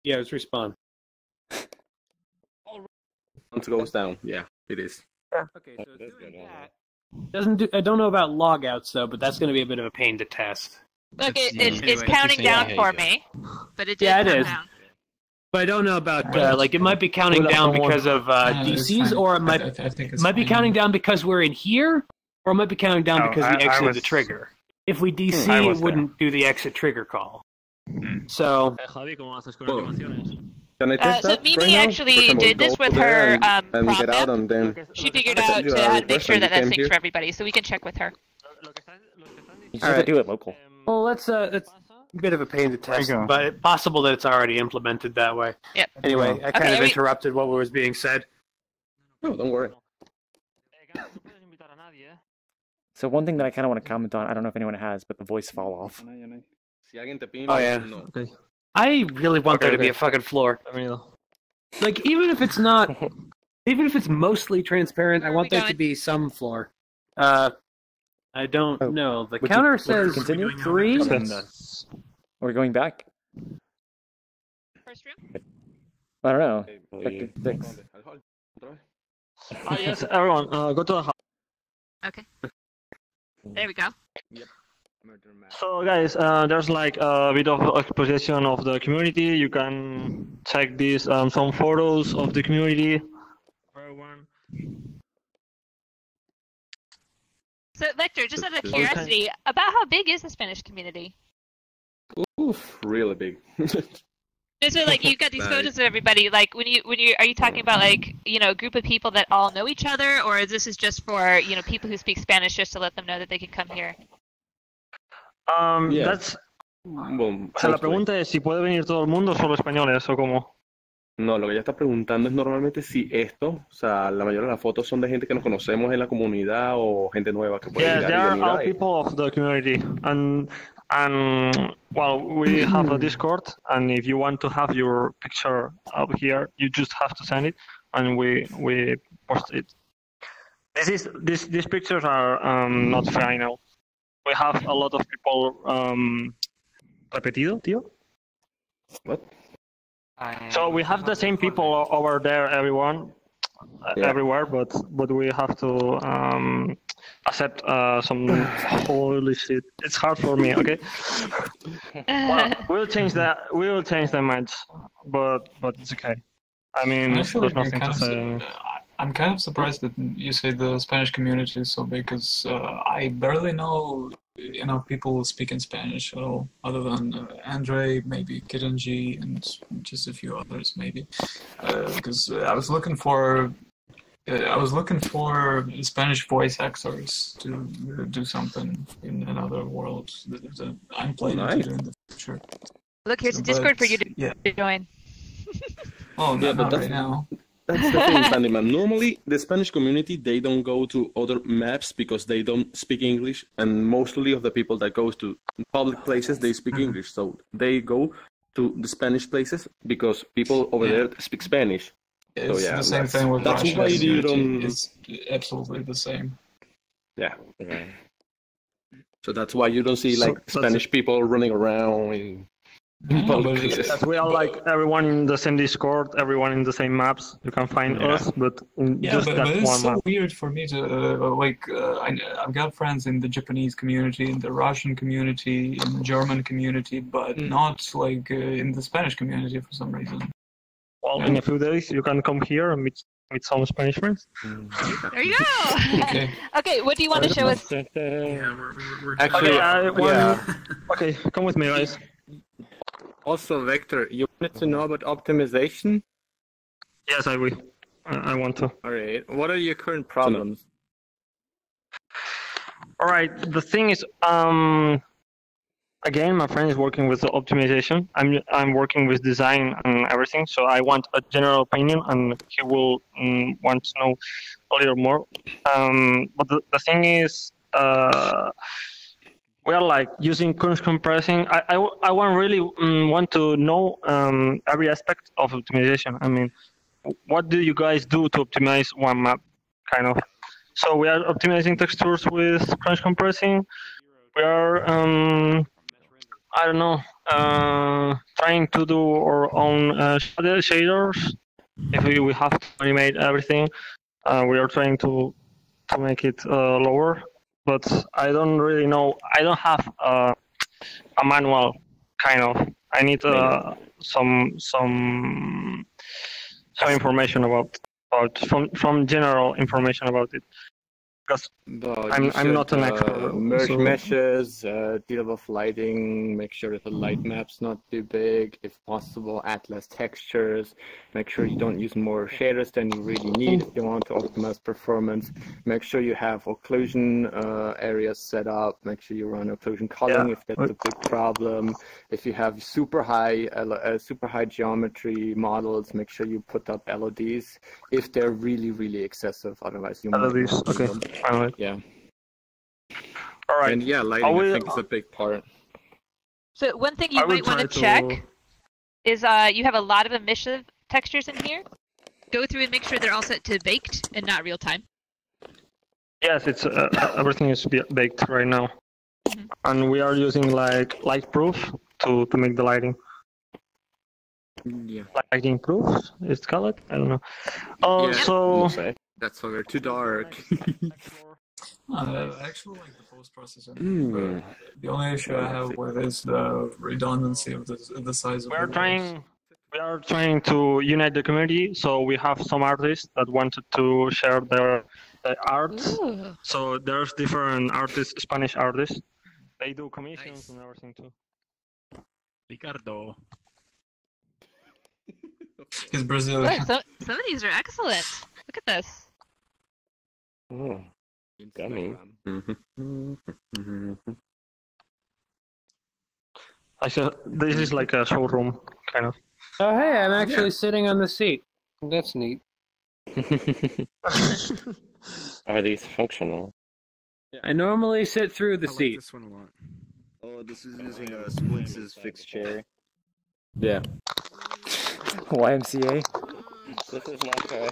Yeah, it's respawn. Once it goes down, yeah, it is. Okay, so it's doing that. Doesn't do. I don't know about logouts though, but that's going to be a bit of a pain to test. Look, it's counting down for me, but it did yeah, it count is. down. But I don't know about like it might be counting down because of DCs, or it might be counting down because we're in here, or it might be counting down because we exited the trigger. If we DC, it wouldn't do the exit trigger call. So. Can I test So that Mimi right now? actually For example, did this go with there her and prop get out map. and then She figured I out sent you a how to make request sure and that you that came syncs here. for everybody, so we can check with her. You just have to do it local. Well, that's a bit of a pain to test, but it's possible that it's already implemented that way. Yep. Anyway, I kind of interrupted what was being said. No, don't worry. So one thing that I kind of want to comment on, I don't know if anyone has, but the voice fall off. Oh yeah. I really want there to be a fucking floor. Like even if it's not, even if it's mostly transparent, I want there to be some floor. I don't know. The counter says 3. We're going back. First room? I don't know. Back to 6. Yes, everyone, go to the hall. Okay. There we go. So guys, there's like a bit of exposition of the community. You can check these some photos of the community. So, Vector, just out of curiosity, about how big is the Spanish community? Oof, really big. So, like, you've got these photos of everybody. Like, when you are you talking about like a group of people that all know each other, or this is just for people who speak Spanish just to let them know that they can come here? That's. O sea, la pregunta es si puede venir todo el mundo o solo españoles o cómo. No, lo que ella está preguntando es normalmente si esto, o sea, la mayoría de las fotos son de gente que nos conocemos en la comunidad o gente nueva que puede Yes, llegar they y are venir all ahí. people of the community, and well, we have a Discord, and if you want to have your picture up here, you just have to send it, and we post it. These pictures are not final. We have a lot of people repetido, tío. What? So we have the same people over there, everyone. everywhere, but we have to accept some holy shit. It's hard for me. Okay. Well, we'll change that. We will change the match, but it's okay. I mean, Honestly, there's nothing to say. I'm kind of surprised that you say the Spanish community is so big, because I barely know people speaking Spanish at all, other than Andre, maybe Kiranji, and just a few others maybe. Because I was looking for Spanish voice actors to do something in another world that I'm planning to do in the future. Look, here's a Discord for you to join. Oh, no, not right now. That's the thing, Sandyman. Normally, the Spanish community, they don't go to other maps because they don't speak English, and mostly of the people that goes to public places, they speak English. So they go to the Spanish places because people over there speak Spanish. It's so, the same thing with that's Russian. why you don't. It's absolutely the same. Yeah. So that's why you don't see Spanish people running around. We are like everyone in the same Discord, everyone in the same maps. You can find us, but in just that but it's one so map. weird for me to I've got friends in the Japanese community, in the Russian community, in the German community, but not in the Spanish community for some reason. Well, in a few days you can come here and meet some Spanish friends. There you go. Okay, what do you want to show us? Actually, Okay, come with me, guys. Also, Vector, you wanted to know about optimization? Yes, I will. I want to. All right. What are your current problems? All right. The thing is, again, my friend is working with the optimization. I'm working with design and everything. So I want a general opinion, and he will want to know a little more. But the thing is, we are using current compressing. I really want to know every aspect of optimization. I mean, what do you guys do to optimize one map, kind of? So we are optimizing textures with crunch compressing. We are, I don't know, trying to do our own shaders. If we have to animate everything, we are trying to make it lower. But I don't really know. I don't have a manual, kind of. I need some information about from general information about it. Because I'm not an expert. Merge meshes, deal with lighting, make sure that the light map's not too big. If possible, add less textures. Make sure you don't use more shaders than you really need if you want to optimize performance. Make sure you have occlusion areas set up. Make sure you run occlusion culling if that's a big problem. If you have super high geometry models, make sure you put up LODs if they're really, really excessive. Otherwise, you LODs, okay. Yeah. All right. And yeah, lighting I think is a big part. So one thing you might want to check is you have a lot of emissive textures in here. Go through and make sure they're all set to baked and not real time. Yes, it's everything is baked right now, and we are using light proof to make the lighting. Yeah. Lighting proof, it's called. I don't know. So. That's why we're too dark. I actually like the post-processing. The only issue I have with is the redundancy of the size of We are trying to unite the community, so we have some artists that wanted to share their art. Ooh. So there's different artists, Spanish artists. They do commissions and everything too. Ricardo. He's Brazilian. Look, some of these are excellent. Look at this. Oh, gummy. I said this is like a showroom, kind of. Oh, hey, I'm actually sitting on the seat. That's neat. Are these functional? I normally sit through the seat. This one a lot. Oh, this is using a Splint's fixed chair. Yeah. YMCA. This is not good.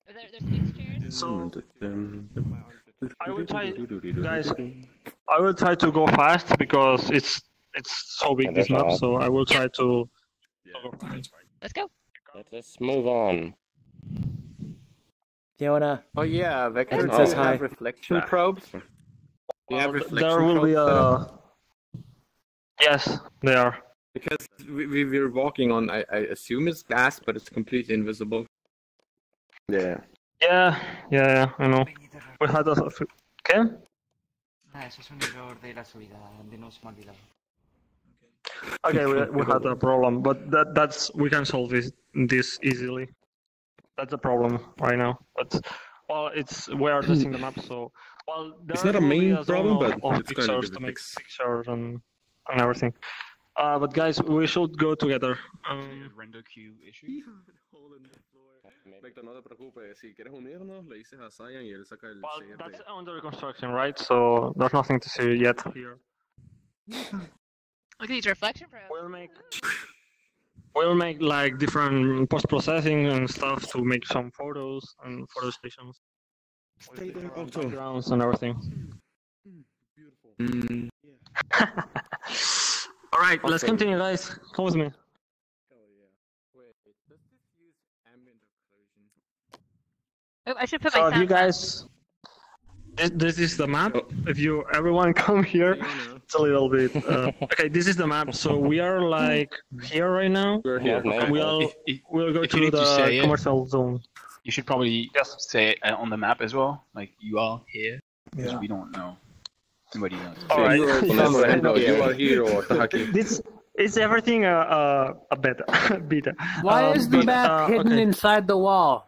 There's fixed chairs? So, I will try, guys. I will try to go fast because it's so big this map. So I will try to. Let's go. Let's move on. Fiona. Oh yeah, Vector It says hi. have reflection probes. You have reflection There will be probes set up? Yes, they are. Because we're walking on, I assume it's glass, but it's completely invisible. Yeah. Yeah, I know. We had a... ¿Qué? Eso es un error de la subida, de no se me ha olvidado. Okay, we had a problem, but that's we can solve this easily. That's a problem right now. But well, we are testing the map, so well. It's not a main problem, but it's kind of pictures to make pictures and everything. But guys, we should go together. Render queue issue. Vector, no te preocupes. Si quieres unirnos, le dices a Cyan y él saca el Well, CRT. that's under construction, right? So there's nothing to see yet here. Look at these reflection probes. We'll make like different post-processing and stuff to make some photos and photo stations. Stay there, Backgrounds and everything. Beautiful. All right, let's continue, guys. Come with me. Oh, I should put my So sound you guys, this is the map. If everyone come here, it's a little bit. Okay, this is the map. So we are like here right now. We're here. We'll go to the commercial zone. You should probably say it on the map as well. Like you are here, because we don't know. Nobody knows. All right. You are here or Tahaki. This is everything a beta. Why is the map hidden inside the wall?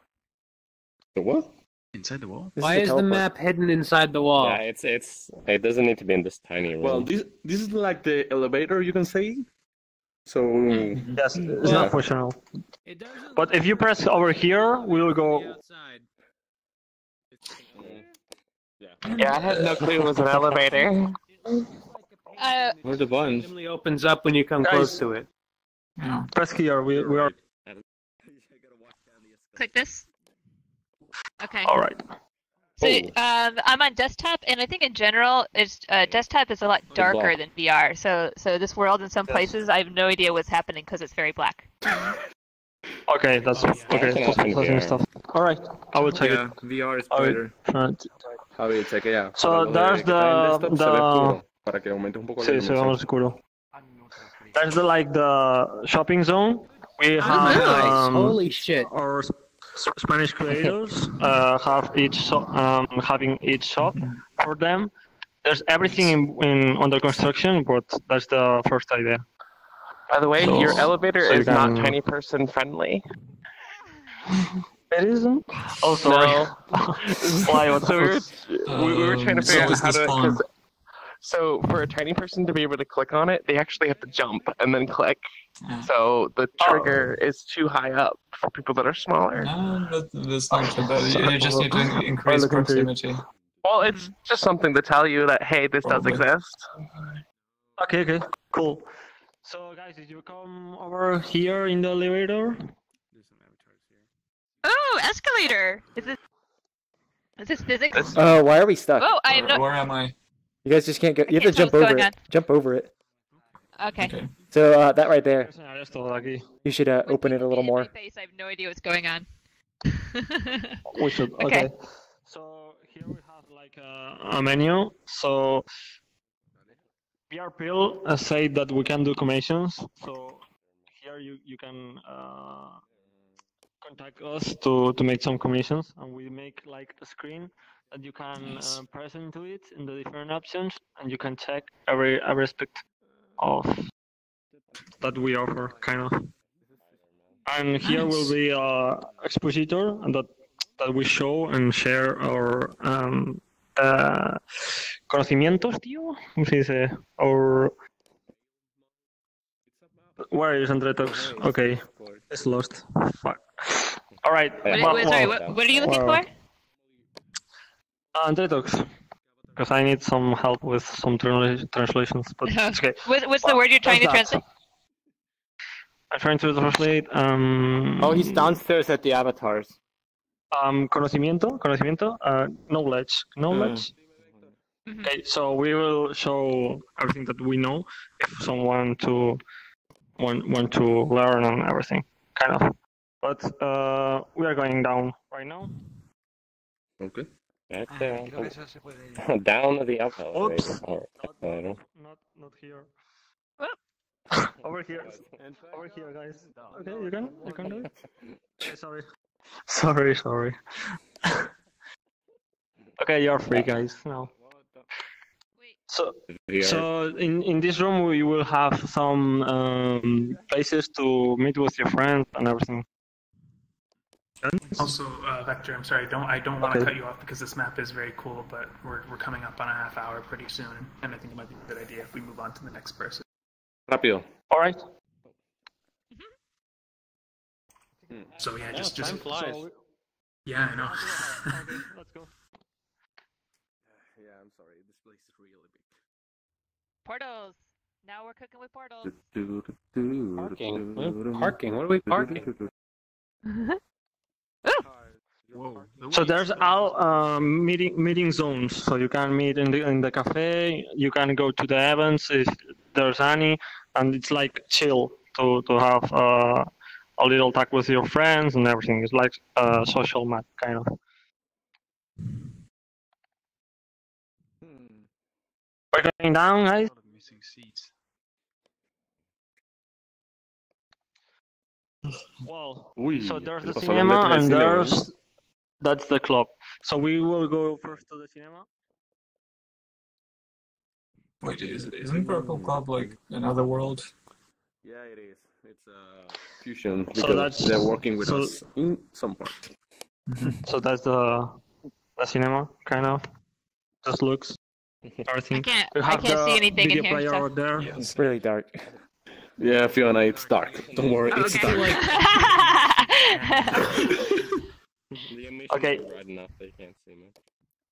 The what? Inside the wall? Why is the map hidden inside the wall? Yeah, it doesn't need to be in this tiny room. Well, this is like the elevator, you can say. So yes, it's not functional. But if you press over here, we'll go. Yeah, I had no clue it was an elevator. Where's the buttons? It only opens up when you come close to it. Yeah. Press here. We are. Click this. Okay. All right. So I'm on desktop, and I think in general, desktop is a lot darker than VR. So this world in some places, I have no idea what's happening because it's very black. Okay, that's okay. Stuff. All right, I will check it. VR is better. How will you check it? Yeah. So there's the. Para que aumente un poco Sí, se ve más oscuro. There's the shopping zone. We have holy shit. Our Spanish creators have having each shop for them. There's everything in under construction, but that's the first idea. By the way, your elevator is not tiny person friendly. It isn't? Oh, sorry. No. Why? So we were trying to figure out how to. So for a tiny person to be able to click on it, they actually have to jump and then click. So the trigger is too high up for people that are smaller. No, that's not true. You just need to increase proximity. Well, it's just something to tell you that, hey, this does exist. Okay, cool. So guys, did you come over here in the elevator? Oh, escalator! Is this physics? Oh, why are we stuck? Oh, I have no. Where am I? You guys just can't go. You have to jump over it. Jump over it. Okay. So that right there. You should open it a little more. I have no idea what's going on. We should. Okay. So here we have like a menu. So VR Pill say that we can do commissions. So here you can contact us to make some commissions, and we make like a screen that you can press into it in the different options, and you can check every aspect of that we offer, kind of. And here will be expositor, and that we show and share our conocimientos, tío. ¿Cómo se dice? Or where is Andretox? Okay, it's lost. Fuck. All right. Sorry, what are you looking for? Andretox, because I need some help with some translations, but it's okay. What's the word you're trying to translate? I'm trying to translate. Oh, he's downstairs at the avatars. Conocimiento, knowledge. Okay, so we will show everything that we know if someone want to learn and everything, kind of. But we are going down right now. Okay. Back there. Down the up elevator. Or escalator. Not here. Over here. Over here, guys. Okay, you can do it. Okay, sorry. Okay, you're free, guys. Now. So in this room we will have some places to meet with your friends and everything. Also, Vector, I'm sorry, I don't want to cut you off because this map is very cool, but we're coming up on a half hour pretty soon, and I think it might be a good idea if we move on to the next person. Rápido. All right. So yeah, just time flies. Yeah, I know. Okay, let's go. Yeah, I'm sorry. This place is really big. Portals. Now we're cooking with portals. Parking. What are we parking? Whoa. So there's all meeting zones. So you can meet in the cafe. You can go to the events if there's any, and it's like chill to have a little talk with your friends and everything. It's like a social map kind of. We're going down, guys. Missing seats. Well, Uy, so there's the pasó la cinema letra del and cine, there's that's the club. So we will go first to the cinema. Wait, isn't Purple Club like another world? Yeah, it is. It's a fusion So because that's- they're working with so- us in some part. So that's the cinema kind of. Just looks. Everything. We I have can't the see anything in video here, player so- over there. It's really dark. Yeah, Fiona, it's dark. Don't worry, it's Okay. dark. The emissions Okay. are bright enough they can't see me.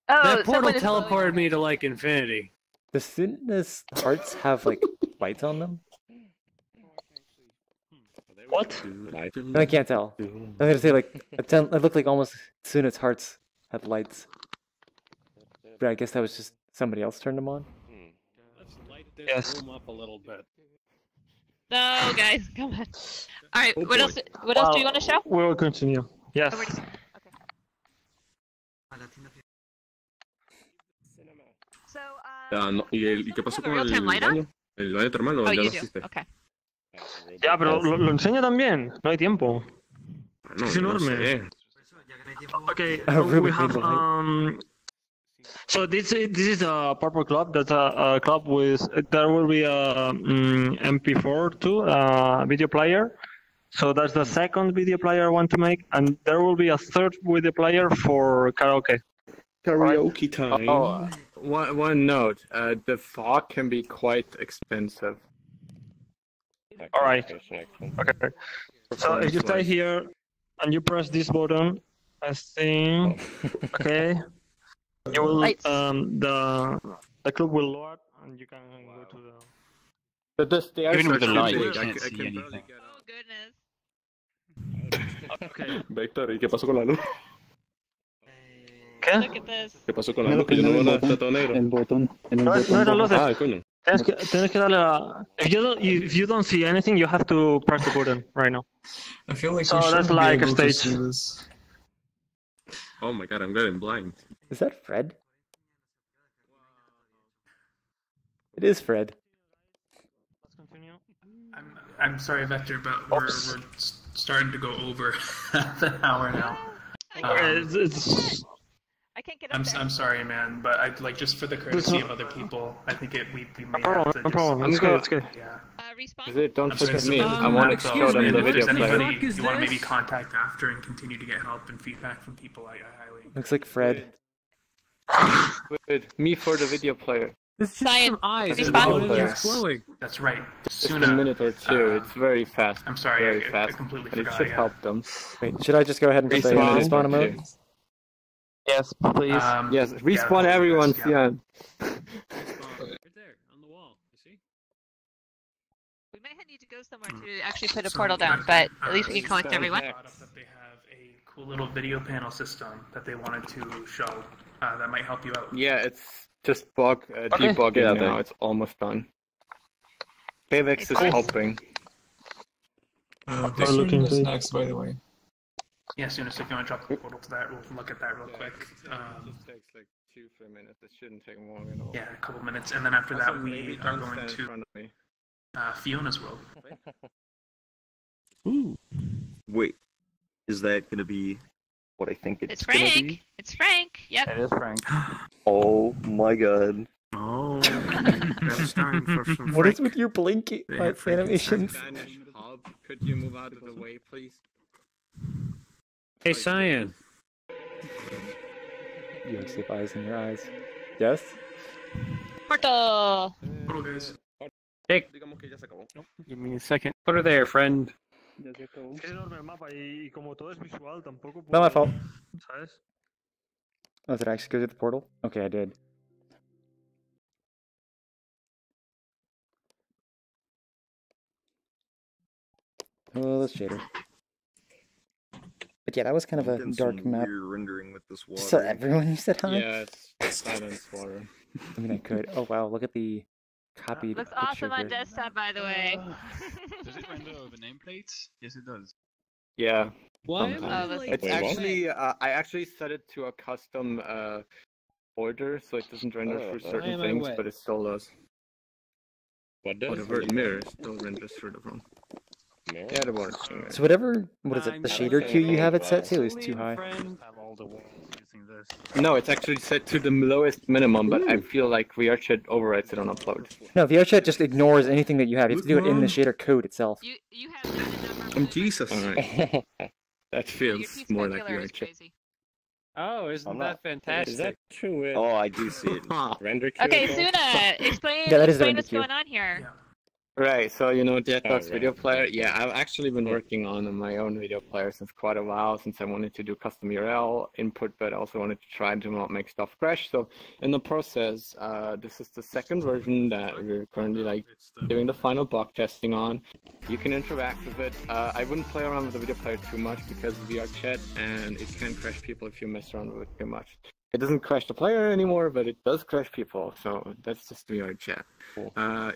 Oh, That portal someone is teleported me to like infinity. Does Cinna's hearts have like lights on them? What? I can't tell. I'm gonna say like it looked like almost Suna's hearts had lights, but I guess that was just somebody else turned them on. Let's light this Yes. room up a little bit. No, guys, come on. All right, Oh, what boy. else? What else do you want to show? We'll continue. Yes. Oh, we're just- So, Ah, no, ¿Y qué pasó con el real-time light on? baño? El baño termal o Oh, ya you lo do. hiciste? Okay. Ya, pero lo enseño también. No hay tiempo. No, Es yo no enorme. sé. Okay, Ruben we have made the light. So this is a purple club. That's a club with there will be a MP4 too, video player. So that's the second video player I want to make, and there will be a third video player for karaoke. Karaoke time. Oh, one note. The fog can be quite expensive. All right. Connection. Okay. So if you stay here and you press this button, I think, okay, you will Lights. the club will load and you can go to the. But the stairs Even are with the too light, big. you I can't can see barely anything. get Oh out. goodness. Okay. Víctor, ¿y qué pasó con la luz? ¿Qué? Look at this. ¿Qué pasó con la luz? Que yo no veo nada, está todo negro. El botón. En el No, botón no era luces. Ah, coño. Tienes que darle a. If you don't see anything, you have to press the button right now. I feel like So we should that's be like a able to stage. see this. Oh my god, I'm getting blind. Is that Fred? It is Fred. Let's continue. I'm sorry, Vector, but we're starting to go over half an hour now. It's I can't get up there. I'm sorry, man, but I'd like just for the courtesy of other people, I think we may have to no problem. just. It's good. Yeah. Respawn? Don't I'm forget sorry, me. so, I want to so, show them if the there's video player. anybody is you want to maybe this? contact after and continue to get help and feedback from people, I highly. Looks like Fred. Good. Me for the video player. It's just Cyan, some eyes. respawn? And it's glowing. That's right. Just a minute or two. It's very fast. I'm sorry, Very I fast. completely And it forgot. should Yeah. help them. Wait, should I just go ahead and put the Respawn. respawn mode? Yes, please. Yes, yeah, respawn that's- everyone, yeah. Cyan. Right there, on the wall. You see? We might need to go somewhere to actually put a portal down, but at least we can collect everyone. Brought up that they have a cool little video panel system that they wanted to show that might help you out. Yeah, it's just debugging Yeah, now. they- It's almost done. Payvex is Nice. helping. This looking room is good. next, by the way. Yeah, soonest if you want to drop the portal to that, we'll look at that real quick. It just takes like 2-3 minutes. It shouldn't take long at all. Yeah, a couple minutes, and then after Also, that we are don't going stand in to front of me. Fiona's world. Ooh. Wait, is that gonna be what I think It's gonna Frank. be? It's Frank. Yep. It is Frank. Oh my god. Oh, that's time for some What Frank. is with your blinky animations? Spanish hub, could you move out of the way, please? Hey, Cyan. You have safe eyes in your eyes. Yes? Portal. Portal, guys. Hey, give me a second. Put her there, friend. Es enorme el mapa y como todo es visual tampoco Not my fault. ¿Sabes? Oh, did I actually go to the portal? Okay, I did. Oh, that's shader. But yeah, that was kind of a dark map. Rendering with this water. So everyone, you said hi? Yeah, it's silence water. I mean, I could. Oh wow, look at the copied Looks picture awesome on here. desktop, by the way. Does it render over nameplates? Yes, it does. Yeah. Why? It's actually I actually set it to a custom order, so it doesn't render through certain things, but it still does. What does? Whatever it mirrors still renders through the phone. Yeah, the water. So whatever, what is it? The shader queue you have it set to is too high. No, it's actually set to the lowest minimum, but I feel like VRChat overrides it on upload. No, VRChat just ignores anything that you have. You have to do it in the shader code itself. Jesus. Alright. That feels more like VRChat. Oh, isn't that fantastic? Is that true? Oh, I do see it. Render Okay, Suna, explain, Yeah, that is the explain render what's queue. going on here. Right, so you know Jetbox right. video player. Yeah, I've actually been working on my own video player since quite a while, since I wanted to do custom URL input, but also wanted to try to not make stuff crash. So in the process, this is the second version that we're currently doing the final bug testing on. You can interact with it. I wouldn't play around with the video player too much because of VRChat, and it can crash people if you mess around with it too much. It doesn't crash the player anymore, but it does crash people, so that's just VRChat.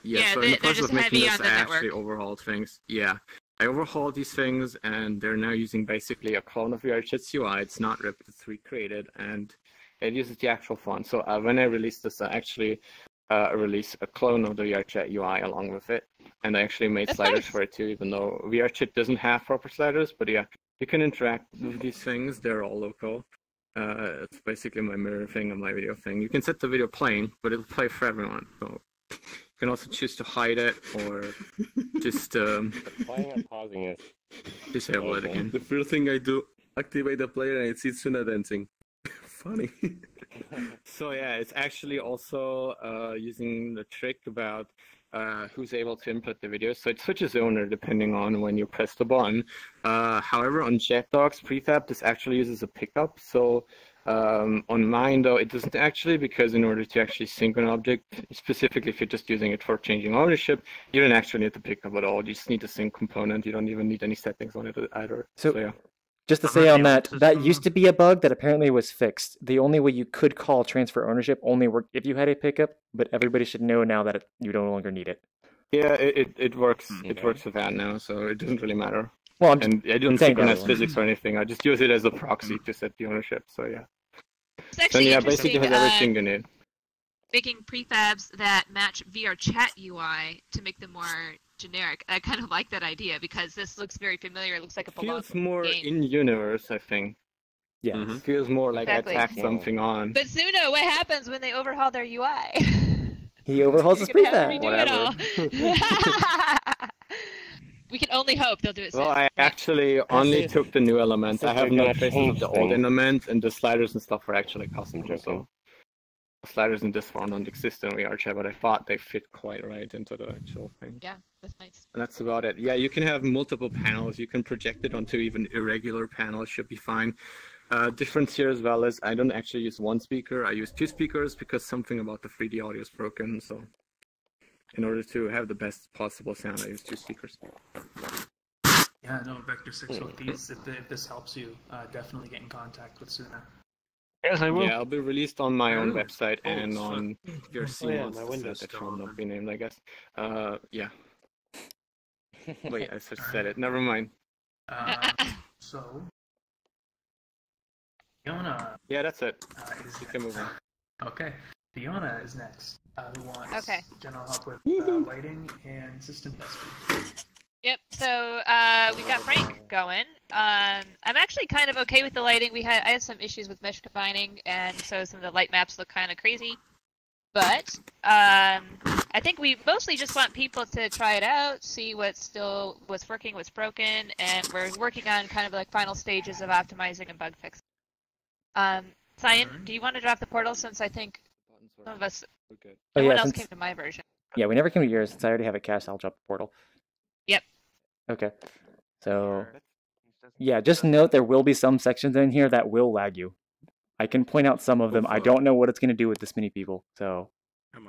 Yeah, so they're in the process just of making heavy this, on the I network. actually overhauled things. Yeah, I overhauled these things, and they're now using basically a clone of VRChat's UI. It's not ripped, it's recreated, and it uses the actual font. So when I released this, I actually released a clone of the VRChat UI along with it, and I actually made sliders for it too, even though VRChat doesn't have proper sliders. But yeah, you can interact with these things. They're all local. It's basically my mirror thing and my video thing. You can set the video playing, but it'll play for everyone. So you can also choose to hide it or just Playing and pausing it. disable it again. The first thing I do, activate the player and I see Suna dancing. Funny. So yeah, it's actually also using the trick about who's able to input the video. So it switches owner depending on when you press the button. However, on JetDocs prefab, this actually uses a pickup. So on mine, though, it doesn't actually, because in order to actually sync an object, specifically if you're just using it for changing ownership, you don't actually need the pickup at all. You just need the sync component. You don't even need any settings on it either. So yeah. just to say on that, that used to be a bug that apparently was fixed. The only way you could call transfer ownership only worked if you had a pickup, but everybody should know now that you no longer need it. Yeah, it works. It works with that now, so it doesn't really matter. Well, and I don't synchronize physics or anything. I just use it as a proxy to set the ownership. So yeah. It's actually yeah, interesting, basically has everything you need. Making prefabs that match VRChat UI to make them more generic. I kind of like that idea because this looks very familiar. It looks like a belongs Feels more game. in universe, I think. Yeah. Feels more like Exactly. I tacked something on. But Suno, what happens when they overhaul their UI? He overhauls his You're gonna have to prefab. redo it all. We can only hope they'll do it soon. Well, I actually only took the new elements. I have no traces of the old elements, and the sliders and stuff are actually custom. So the sliders in this form don't exist in VRChat, but I thought they fit quite right into the actual thing. Yeah, that's nice. And that's about it. Yeah, you can have multiple panels. You can project it onto even irregular panels. Should be fine. Difference here as well is I don't actually use one speaker. I use two speakers because something about the 3D audio is broken. So in order to have the best possible sound, I use two speakers. Yeah, no, Vector 6 with these, if this helps you, definitely get in contact with Suna. Yes, I will. Yeah, I'll be released on my own website Oh, and fuck. on your yeah, my window's that still shall on. not be named, I guess. Yeah. Wait, I just said it. Never mind. So, Fiona. Yeah, that's it. Keep moving. Okay. Fiona is next. Who wants general help with lighting and system testing? Yep. So we got Frank going. I'm actually kind of okay with the lighting. I had some issues with mesh combining, and so some of the light maps look kind of crazy. But I think we mostly just want people to try it out, see what's working, what's broken, and we're working on kind of like final stages of optimizing and bug fixing. Cyan, do you want to drop the portal since I think some of us, no one else came to my version? Yeah, we never came to yours. Since I already have it cached, I'll drop the portal. Yep. Okay. So, yeah, just note there will be some sections in here that will lag you. I can point out some of them. I don't know what it's going to do with this many people, so...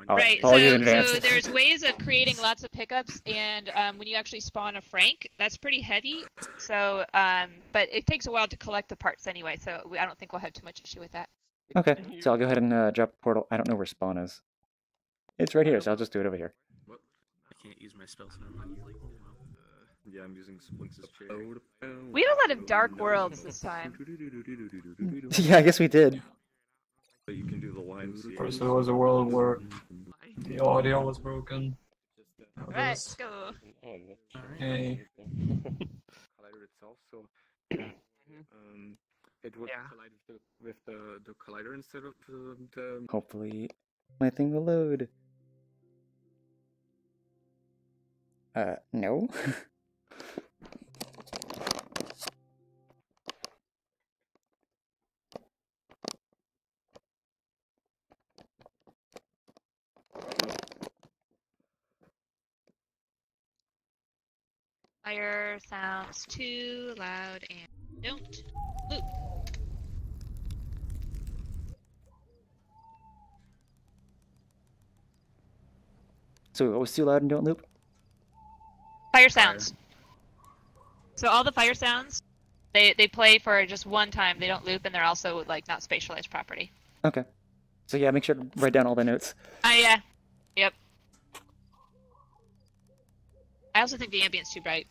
Right, so there's ways of creating lots of pickups, and when you actually spawn a Frank, that's pretty heavy. So, but it takes a while to collect the parts anyway, so I don't think we'll have too much issue with that. Okay, so I'll go ahead and drop the portal. I don't know where spawn is. It's right here, so I'll just do it over here. What? I can't use my spells. Yeah, I'm using Splinter's chair. We had a lot of dark worlds this time. Yeah, I guess we did. But you can do the lines. First, there was a world where the audio was broken. Alright, let's go. Hey. Collider itself, so it would collide with the collider instead of the. Hopefully, my thing will load. No. Fire sounds too loud and don't loop. So what was too loud and don't loop? Fire sounds. So all the fire sounds, they play for just one time. They don't loop, and they're also like not spatialized property. Okay. So yeah, make sure to write down all the notes. Yeah. Yep. I also think the ambient's too bright.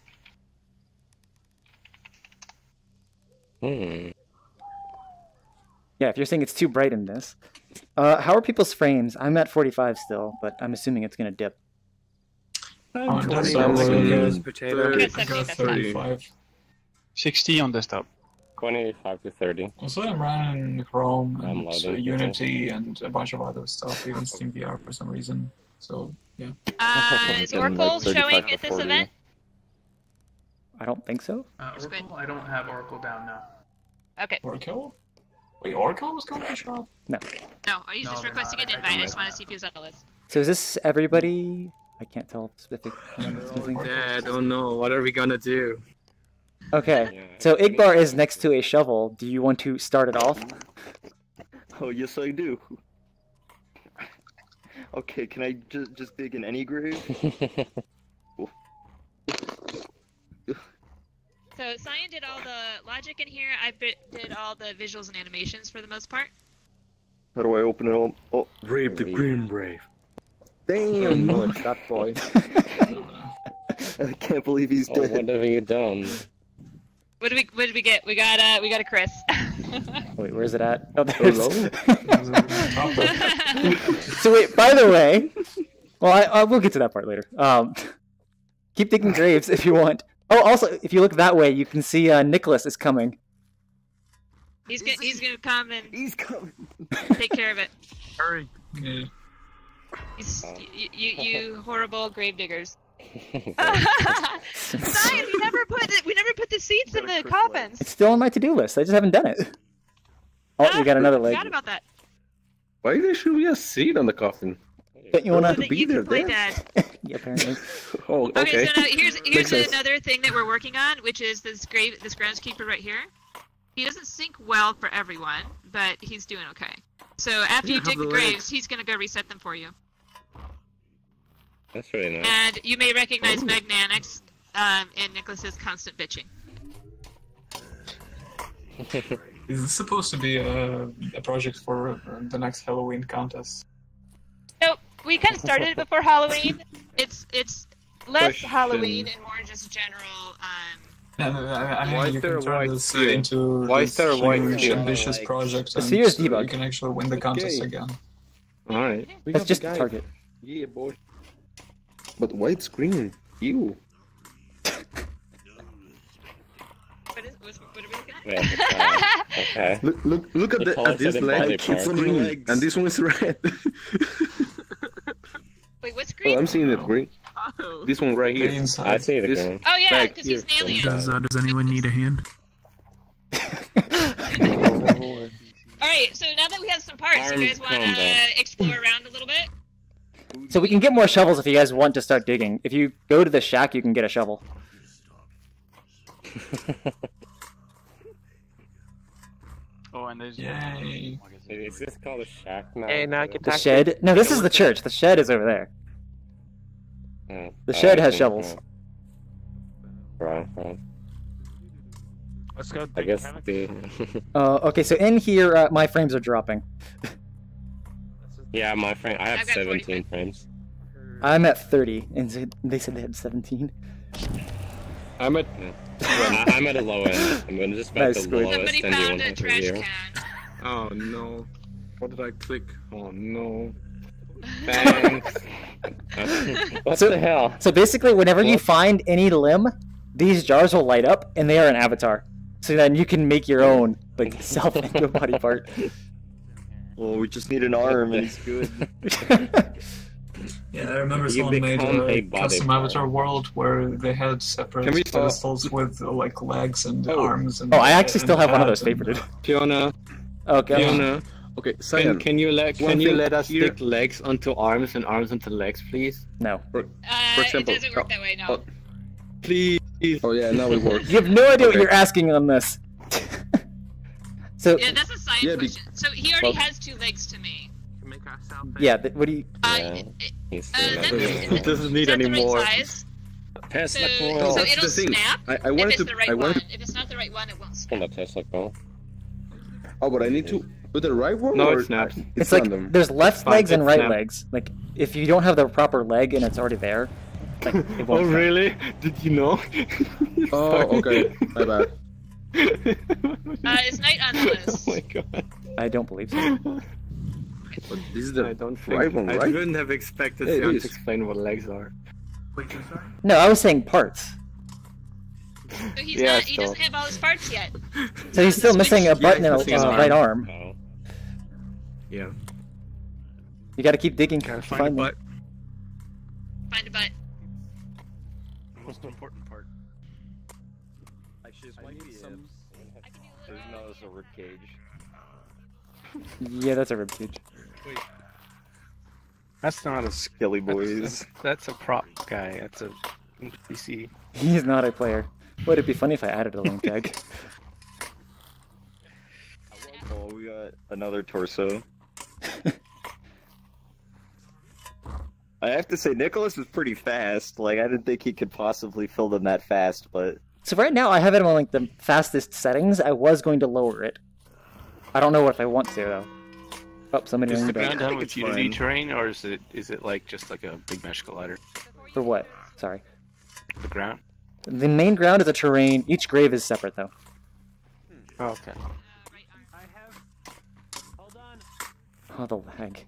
Yeah, if you're saying it's too bright in this. How are people's frames? I'm at 45 still, but I'm assuming it's gonna dip. On desktop, potato. 35. 60 on desktop. 25 to 30. Also, I'm running Chrome and Unity and a bunch of other stuff, even SteamVR for some reason. So, yeah. Is Oracle showing at this event? I don't think so. Oracle? I don't have Oracle down now. Okay. Oracle? Wait, Oracle was going to shop? No. No, I was just requesting an invite. I just want to see if he was on the list. So is this everybody? I can't tell specific. I don't know. What are we gonna do? Okay, so Igbar is next to a shovel. Do you want to start it off? Oh, yes, I do. Okay, can I just dig in any grave? So Cyan did all the logic in here. I did all the visuals and animations for the most part. How do I open it all? Oh, Brave the Green Brave. Damn! Oh, it's that boy. I can't believe he's dead. What have you done? What did we get? We got a Chris. Wait, where's it at? Oh, there's. So wait, by the way, well, I will get to that part later. Keep digging graves if you want. Oh, also, if you look that way, you can see Nicholas is coming. He's gonna come and take care of it. Hurry! Yeah. You horrible grave diggers. Cyan, we never put the seats in the coffins. It's still on my to-do list. I just haven't done it. Oh, we got another leg. Forgot about that. Why there should be a seat on the coffin? Don't you wanna so that you can play dead. Yeah, apparently. Oh, okay. Okay, so now here's another thing that we're working on, which is this groundskeeper right here. He doesn't sync well for everyone, but he's doing okay. So after you dig the graves, he's gonna go reset them for you. That's really nice. And you may recognize Magnanix in Nicholas's constant bitching. Is this supposed to be a project for the next Halloween contest? Nope, we kind of started it before Halloween. It's less Halloween and more just general I mean, you can turn this into Why is there a white huge, sphere? ambitious project, The and sphere is you debug. can actually win the contest again. Alright. That's just the target. Yeah, boy. But white screen. Ew. Wait, okay. Look at The this leg. It's green, and this one is red. Wait, what's green? Oh, I'm seeing it green. This one right here. I see the green. Oh yeah, because he's an alien. Does anyone need a hand? Alright, so now that we have some parts, you guys want to explore around a little bit? So we can get more shovels if you guys want to start digging. If you go to the shack, you can get a shovel. Oh, and there's Yay. Is this called a shack now? Hey, now I can The talk shed? No, this is the church. The shed is over there. The shed has shovels. Right. Let's go. I guess the. Okay, so in here, my frames are dropping. Yeah, my frame. I have 17 frames. I'm at 30, and they said they had 17. I'm at. I'm at a low end. I'm gonna just bet the lowest. Somebody found a trash can. Oh no. What did I click? Oh no. Thanks. What the hell? So basically, whenever you find any limb, these jars will light up, and they are an avatar. So then you can make your own, like, self into a body part. Well, we just need an arm, and he's good. Yeah, I remember someone made a custom avatar world where they had separate pedestals with like legs and arms. And I actually still have one of those favorited. Fiona. Okay. Fiona. Okay, can you let us stick legs onto arms and arms onto legs, please? No. For example, it doesn't work that way, no. Please. Oh yeah, now it works. You have no idea what you're asking on this. So. Yeah, that's a science question. So he already has 2 legs to me. Yeah, what do you... He doesn't need any more. Tesla coil. So it'll snap I wanted if it's to. the right I one. wanted. If it's not the right one, it won't snap. From the Tesla coil. Oh, but I need to do the right one. No, or it snaps. It's like random? there's left legs and right snap. legs. Like if you don't have the proper leg and it's already there, like it won't. Oh snap. really? Did you know? Oh, okay. My bad. Is Knight on the list? Oh my god. I don't believe so. But this is the I don't think. right one, I right? wouldn't have expected Yeah, it Fiona is. to explain what legs are. Wait, I'm sorry? No, I was saying parts. So he's not. He doesn't have all his parts yet. So he's still missing a button and missing his a arm. right arm. Oh. Yeah. You got to keep digging. Gotta to find a them. butt. Find a butt. Most important part. Actually, this might be There's no rib cage. Yeah, that's a rib cage. Wait. That's not a Skelly boys. That's a prop guy. That's a NPC. He's not a player. Would it be funny if I added a link tag? Oh, we got another torso. I have to say, Nicholas was pretty fast. Like, I didn't think he could possibly fill them that fast, but... So right now I have it on like the fastest settings. I was going to lower it. I don't know if I want to though. Oh, somebody Is rang the the bell. ground done with Unity terrain, or is it like just like a big mesh collider? For what? Sorry. The ground. The main ground is a terrain. Each grave is separate though. Oh, okay. Oh, the lag.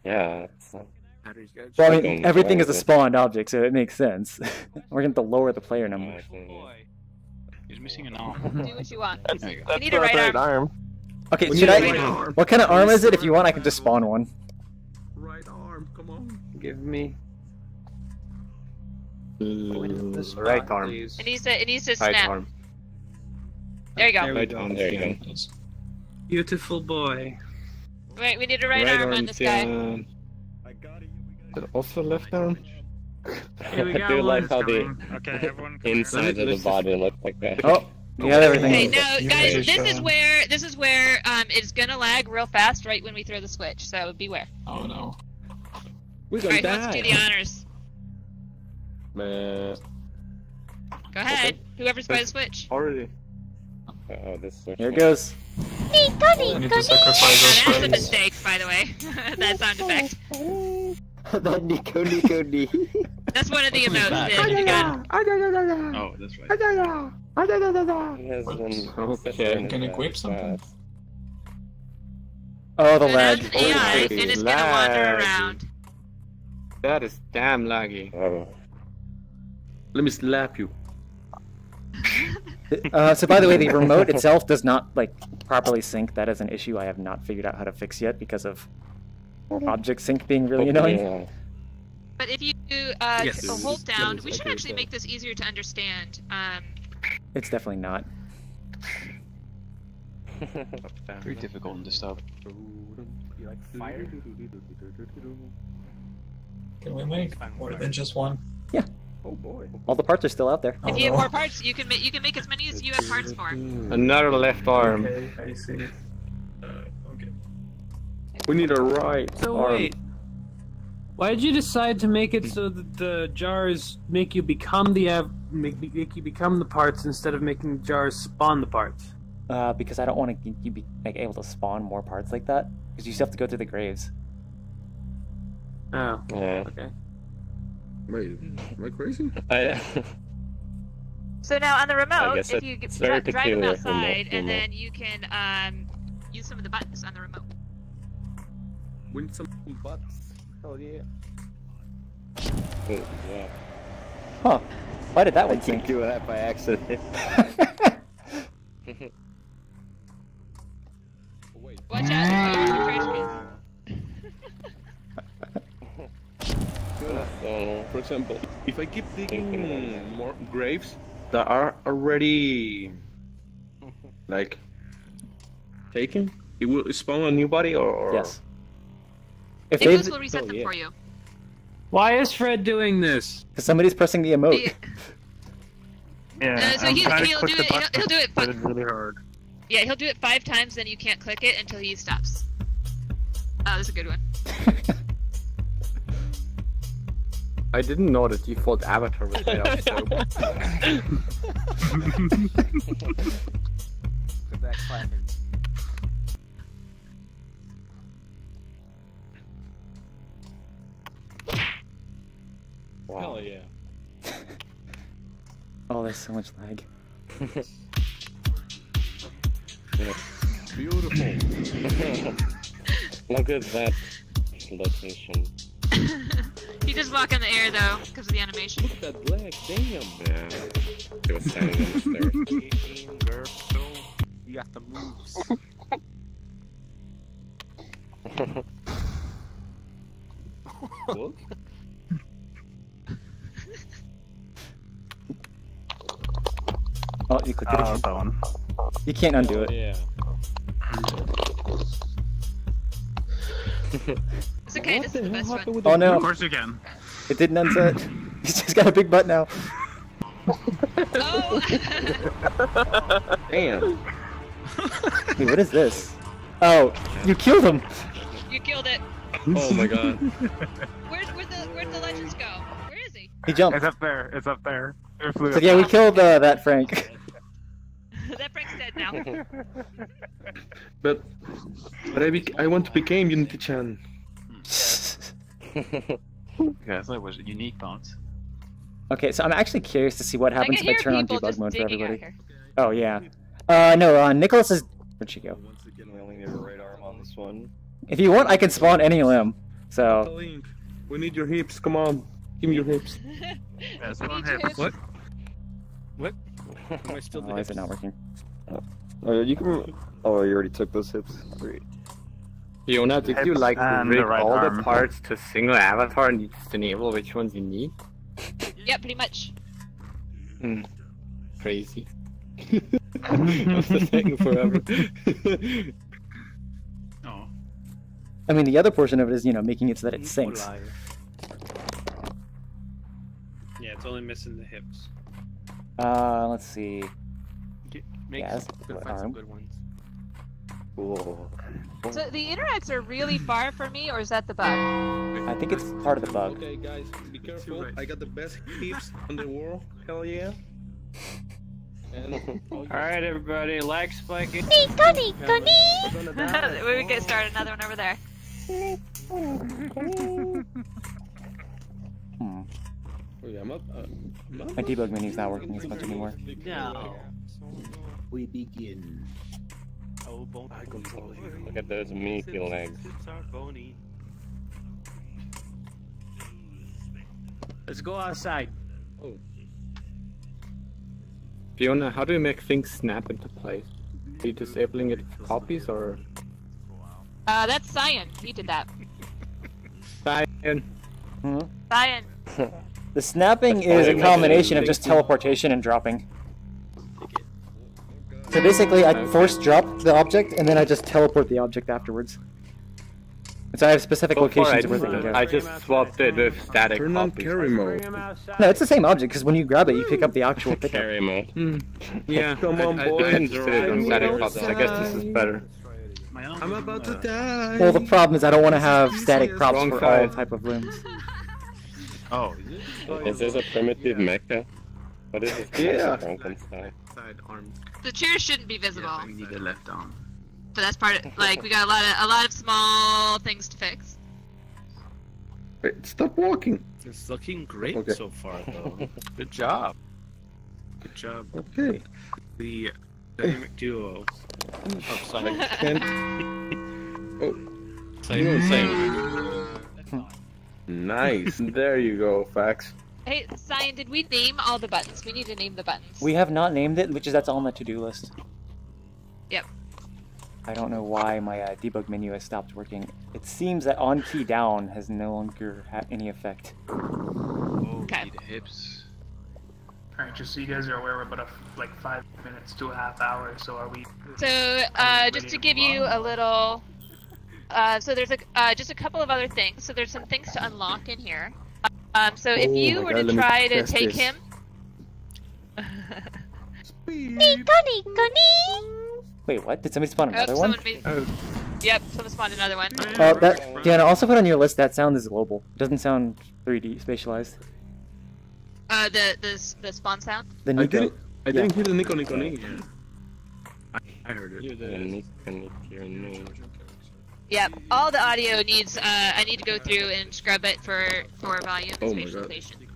Yeah. Well, I mean, everything is a spawned object, so it makes sense. We're going to lower the player number. He's missing an arm. Do what you want. That's You not need a right arm. Okay, We should need a I? right arm. What kind of arm is it? If you want, I can just spawn one. Right arm, come on. Give me. Right arm. It needs to Right snap. arm. There you go. Right arm. There you go. Beautiful boy. Wait, we need a right arm on this guy. Is it also left arm? I do like how the Okay, everyone. inside of the body look like that. Oh, you got everything. Okay, now guys, this is where it's gonna lag real fast right when we throw the switch. So beware. Oh no. We're All gonna right, let's do the honors. Man. Go ahead. Whoever's by the switch. Already. Oh, this switch. Here it goes. That's a mistake, by the way. That sound effect. That Nico. That's one of the emotes. Oh, that's right. You can equip something. Oh, the So lag. that's an AI, and it's gonna wander around. That is damn laggy. Let me slap you. So by the way, the remote itself does not properly sync. That is an issue I have not figured out how to fix yet because of object sync being really annoying. But if you hold down, we should actually make this easier to understand. It's definitely not. Very difficult in this stuff. You like fire? Can we make more than just one? Yeah. Oh boy. All the parts are still out there. If you have more parts, you can make as many as you have parts for. Another left arm. Okay, I see. Okay. We need a right So arm. wait, why did you decide to make it so that the jars make you become the make you become the parts instead of making jars spawn the parts? Because I don't want to you be able to spawn more parts like that. Because you still have to go through the graves. Oh. Yeah. Okay. Wait, am I crazy? So now on the remote, guess if you it's very drag them peculiar outside, and remote. then you can use some of the buttons on the remote. We need some butts. Hell yeah. Yeah. Huh. Why did that I one keep sync? doing that by accident. Watch out! There's some trash cans. For example, if I keep digging more graves that are already taken, it will spawn a new body or Yes. If Nicholas will reset them for you. Why is Fred doing this? Because somebody's pressing the emote. Yeah, So I'm trying to he'll click do the it. button, He'll do it. but it's really hard. Yeah, he'll do it 5 times, then you can't click it until he stops. Oh, that's a good one. I didn't know the default avatar was made of soap. That clapping. Wow. Hell yeah. Oh, there's so much lag. Beautiful. Look at that location. He just walk in the air though, because of the animation. Look at that lag, damn. Yeah. He was standing on the stairs. Girl, you got the moves. What? Oh, you clicked it again. That one. You can't undo it. Yeah. It's okay, this is the best one. Oh no, Of course you can. it didn't unset. He's just got a big butt now. Oh! Damn. Wait, what is this? Oh, you killed him! You killed it. Oh my god. Where'd the legends go? Where is he? He jumped. It's up there. It's up there. It flew So up. yeah, we killed that Frank. That Frank's dead now. But I want to become Unity-chan. Yeah, that was unique bounce. Okay, so I'm actually curious to see what happens if I hear turn on people debug just mode for digging out everybody. here. Oh yeah. No, Nicholas is. Where'd she go? Once again, we only need a right arm on this one. If you want, I can spawn any limb. So. Link, we need your hips. Come on, give me your hips. Yeah, spawn Need your hips. What? What? Am I still Why is it not working? You can. Oh, you already took those hips. Great. Fiona, did you Hips like and rig the right all arm. the parts to single avatar and you just enable which ones you need? Yeah, pretty much. Crazy. That's the thing forever. Oh. I mean, the other portion of it is, making it so that it syncs. Yeah, it's only missing the hips. Let's see. Make Yeah, that's find arm. some good ones. Cool. So the interacts are really far from me, or is that the bug? I think it's part of the bug. Okay, guys, be careful. I got the best hips in the world. Hell yeah. And Alright, everybody, lag spiking. We would get started another one over there. My debug menu's not working as much anymore. Now we begin. I control you. Look at those meaty legs. Let's go outside. Oh. Fiona, how do you make things snap into place? Are you disabling it for copies or? That's Cyan. He did that. Cyan. Cyan. The snapping is a combination of just teleportation and dropping. So basically, I force drop the object, and then I just teleport the object afterwards. And so I have specific locations where they can go. I just swapped it with static copies. Carry mode. No, it's the same object, because when you grab it, you pick up the actual pickup. Carry mode. Yeah, Come on, boy. I interested in static copies. I guess this is better. I'm about to die. Well, the problem is I don't want to have static props for all type of rooms. Oh, is it? Is this a primitive mecha? What is this? Yeah. Frankenstein? Side arm. The chairs shouldn't be visible. We need the left arm. But that's part of, like, we got a lot of small things to fix. Wait, stop walking. It's looking great Okay. so far, though. Good job. Good job. Okay. The dynamic duo of Sonic. Oh. Same. Nice. There you go, Fax. Hey, Cyan, did we name all the buttons? We need to name the buttons. We have not named it, that's all on the to-do list. Yep. I don't know why my debug menu has stopped working. It seems that on key down has no longer any effect. Okay. The hips. Alright, just so you guys are aware, we're about like 5 minutes to a half hour, so are we... So, just to give you a little... so there's just a couple of other things. So there's some things to unlock in here. So if you were to try to take him... Wait, what? Did somebody spawn another one? Yep, someone spawned another one. Diana, also put on your list that sound is global. It doesn't sound 3D spatialized. The spawn sound? The Nico. I didn't hear the Nico Nico Nico. I heard it. Yep, all the audio needs, I need to go through and scrub it for volume and spatialization.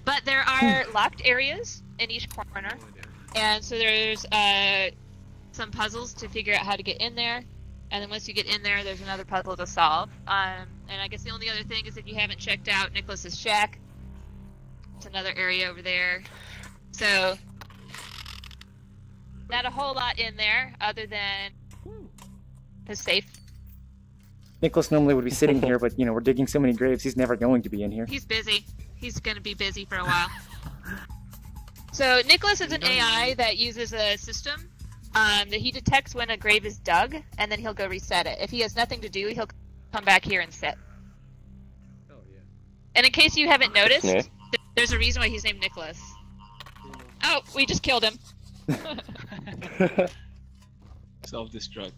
But there are locked areas in each corner, and so there's some puzzles to figure out how to get in there, and then once you get in there, there's another puzzle to solve. And I guess the only other thing is if you haven't checked out Nicholas's shack, it's another area over there. So, not a whole lot in there, other than his safe. Nicholas normally would be sitting here, but, you know, we're digging so many graves, he's never going to be in here. He's busy. He's gonna be busy for a while. So, Nicholas is an AI that uses a system that he detects when a grave is dug, and then he'll go reset it. If he has nothing to do, he'll come back here and sit. Oh, yeah. And in case you haven't noticed, there's a reason why he's named Nicholas. Oh, we just killed him. Self-destruct.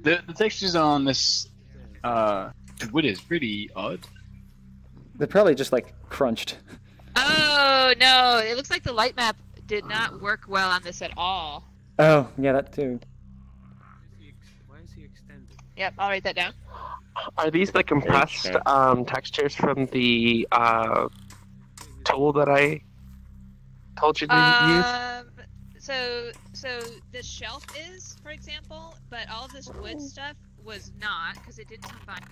The textures on this wood is pretty odd. They're probably just like crunched. Oh no! It looks like the light map did not work well on this at all. Oh, yeah, that too. Why is he extended? Yep, I'll write that down. Are these the compressed textures from the tool that I told you to use? So this shelf is, for example, but all of this wood stuff was not, because it didn't combine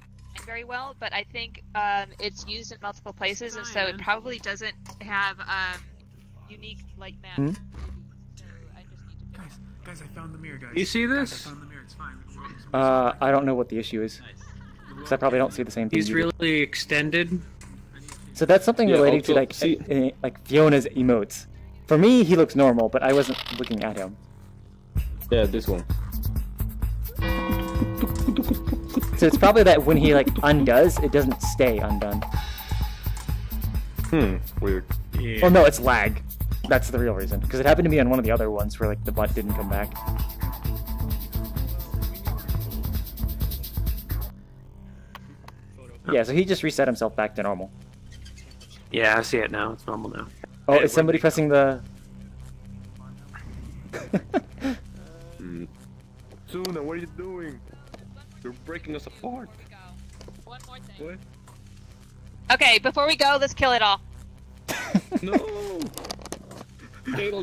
very well, but I think it's used in multiple places, and so it probably doesn't have unique light map. So I just need to guys, I found the mirror, guys. You see this? Guys, I found the mirror, it's fine. I don't know what the issue is. Because I probably don't see the same thing. He's really extended. So that's something related to like Fiona's emotes. For me, he looks normal, but I wasn't looking at him. Yeah, this one. So it's probably that when he like undoes, it doesn't stay undone. Weird. Yeah. Well, no, it's lag. That's the real reason. Because it happened to me on one of the other ones where like the butt didn't come back. Yeah, so he just reset himself back to normal. Yeah, I see it now. It's normal now. Oh, is somebody pressing the... Tuna, what are you doing? You're breaking us apart. One more thing. What? Okay, before we go, let's kill it all. No! Kill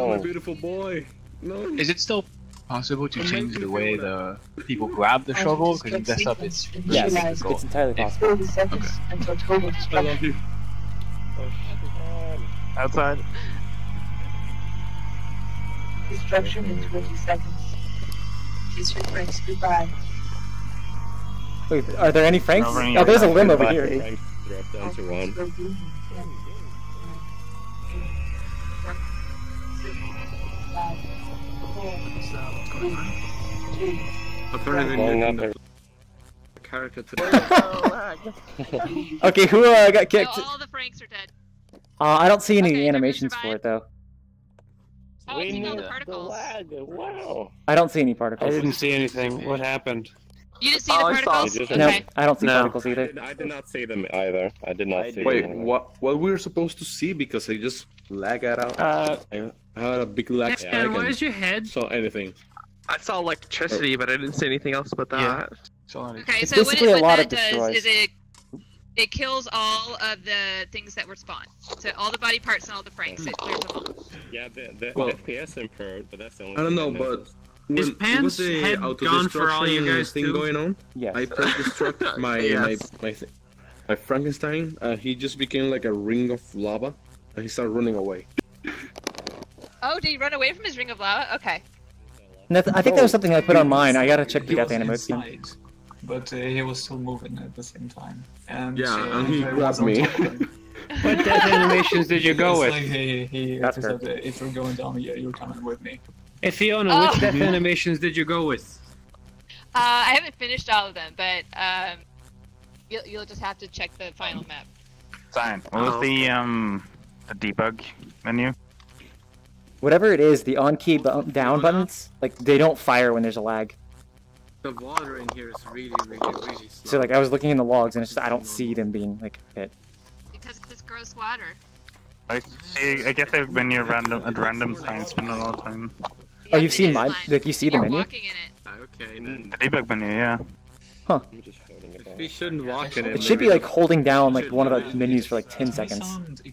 my beautiful boy. No. Is it still possible to change the way the people grab the shovel? Because in desktop it's really difficult. It's entirely possible. Okay. I love you. Outside. Destruction in 20 seconds. Kiss your friends goodbye. Wait, are there any Franks? Oh, there's a limb over here. Frank dropped down to 1. Character today. Okay, who got kicked? No, all the Franks are dead. I don't see any animations for it though. Oh, I see all the particles. Wow. I don't see any particles. I didn't see anything. What happened? You didn't see the particles? No, Okay. I don't see particles either. I did not see them either. I did not see Wait, them. what we're supposed to see? Because I just lag it out. I had a big lag. And where's your head? Saw anything. I saw electricity, but I didn't see anything else but that. Okay, It's so what, basically a lot that of does destroys. is it kills all of the things that were spawned. So all the body parts and all the Franks. It clears them all. Yeah, the Well, FPS improved, but that's the only I don't thing know, noticed. but Is Pan's head gone for all you guys thing too? going on, Yes. I pressed destruct my Frankenstein, and he just became like a ring of lava, and he started running away. Oh, did he run away from his ring of lava? Okay. I think that was something I put on mine. I gotta check the He death was animation. inside, but he was still moving at the same time. And Yeah, and he I grabbed was on me. top of him. What death animations did you go It's with? like he That's said, if you're going down, yeah, you're coming with me. Hey Fiona, Oh. which death animations did you go with? I haven't finished all of them, but you'll just have to check the final map. Sign. What was the debug menu? Whatever it is, the on-key down buttons, like, they don't fire when there's a lag. The water in here is really slow. So, like, I was looking in the logs, and it's just, I don't see them being, like, hit. Because it's gross water. I guess they've been near at random times, but not all the time. Oh, you've seen mine? Like, you see the menu? Walking in it. Okay, then. The debug menu, yeah. Huh. We shouldn't walk in it. It should be, like, holding down, like, one of the menus for, like, 10 seconds.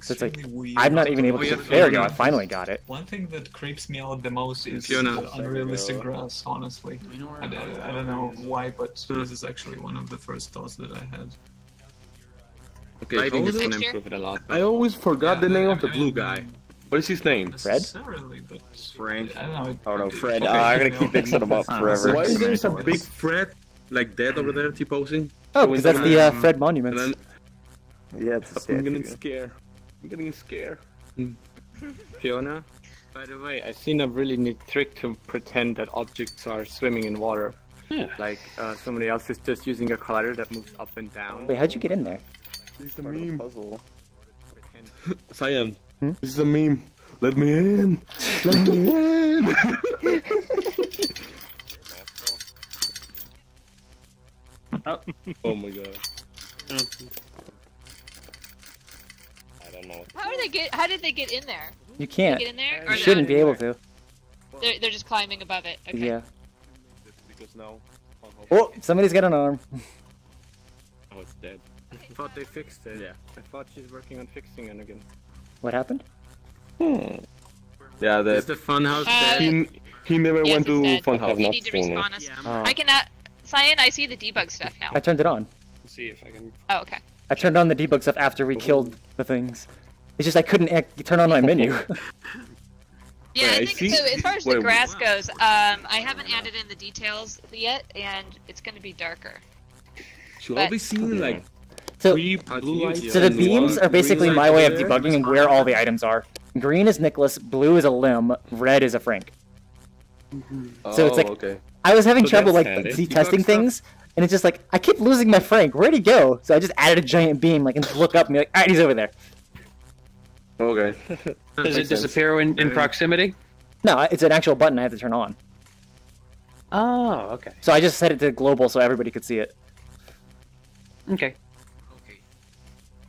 So it's like, I'm not even able to... There we go, I finally got it. One thing that creeps me out the most is Fiona. the unrealistic grass, honestly. I don't know why, but this is actually one of the first thoughts that I had. Okay, Lighting is hold gonna on. improve it a lot. I always forgot the name of the blue guy. What is his name? Fred? Necessarily, but Frank. I don't know. Oh no, Fred. Okay. I'm gonna keep mixing them up forever. Why is there a big Fred, like dead over there, T-posing? Oh, because that's the Fred Monument. And Yeah, it's a I'm statue. getting scared. I'm getting scared. Fiona? By the way, I've seen a really neat trick to pretend that objects are swimming in water. Yeah. Like, somebody else is just using a collider that moves up and down. Wait, how'd you get in there? This is a meme. Puzzle. Cyan, this is a meme. Let me in. Let me in. Oh my god. I don't know. How did they get in there? You can't. Get in there? Or You shouldn't not? be able to. They're just climbing above it. Okay. Yeah. Because now. Oh, somebody's got an arm. Oh, it's dead. I thought they fixed it. Yeah. I thought she's working on fixing it again. What happened? Yeah, Is the funhouse dead? he never Yes, went to it's dead. Funhouse. You need to respawn us. Oh. I cannot. Cyan, I see the debug stuff now. I turned it on. Let's see if I can. Oh, okay. I turned on the debug stuff after we killed the things. It's just I couldn't turn on my menu. Yeah, I Wait, think so. As far as the wait, grass goes, I haven't added in the details yet, and it's going to be darker. Should I be seeing like So, three blue lights? so the and beams one are basically green my light way of there? debugging and where all the items are. Green is Nicholas, blue is a limb, red is a Frank. So it's like okay. I was having So trouble that's like handy. testing things, and it's just like I keep losing my Frank. Where'd he go? So I just added a giant beam, like, and look up and be like, all right, he's over there. Okay. Does it disappear in proximity? No, it's an actual button I have to turn on. Oh, okay. So I just set it to global so everybody could see it. Okay.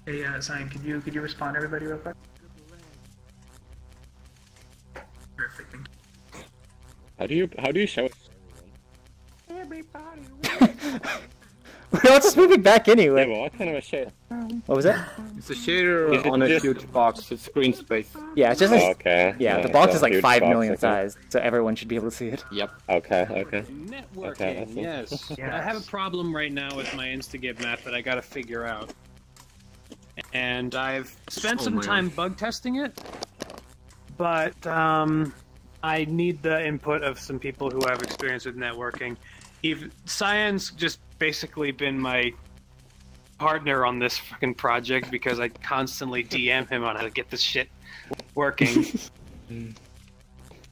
Hey, Cyan, could you respond to everybody real quick? Perfect. Thank you. How do you show it? Everybody. No, it's just moving back anyway. Yeah, but what kind of a shader? What was that? It's a shader on a huge box. It's screen space. Yeah, it's just like, okay. yeah, the box is like 5 million okay. size, so everyone should be able to see it. Yep. Okay, okay. Networking, yes. I have a problem right now with my Instagib map that I gotta figure out. And I've spent some time bug testing it, but I need the input of some people who have experience with networking. Cyan's just basically been my partner on this fucking project because I constantly DM him on how to get this shit working.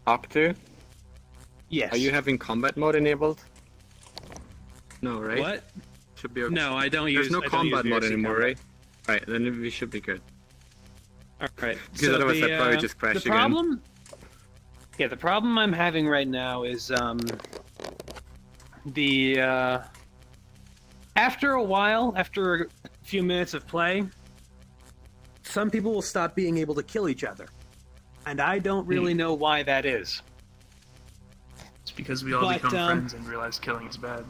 Octo? Yes. Are you having combat mode enabled? No, right? What? Should be okay. No, I don't use. There's no combat mode anymore, combat. right? Right, then we should be good. Alright. Because otherwise I'd probably just crash the problem, yeah, the problem I'm having right now is after a while, after a few minutes of play, some people will stop being able to kill each other. And I don't really know why that is. It's because we all become friends and realize killing is bad.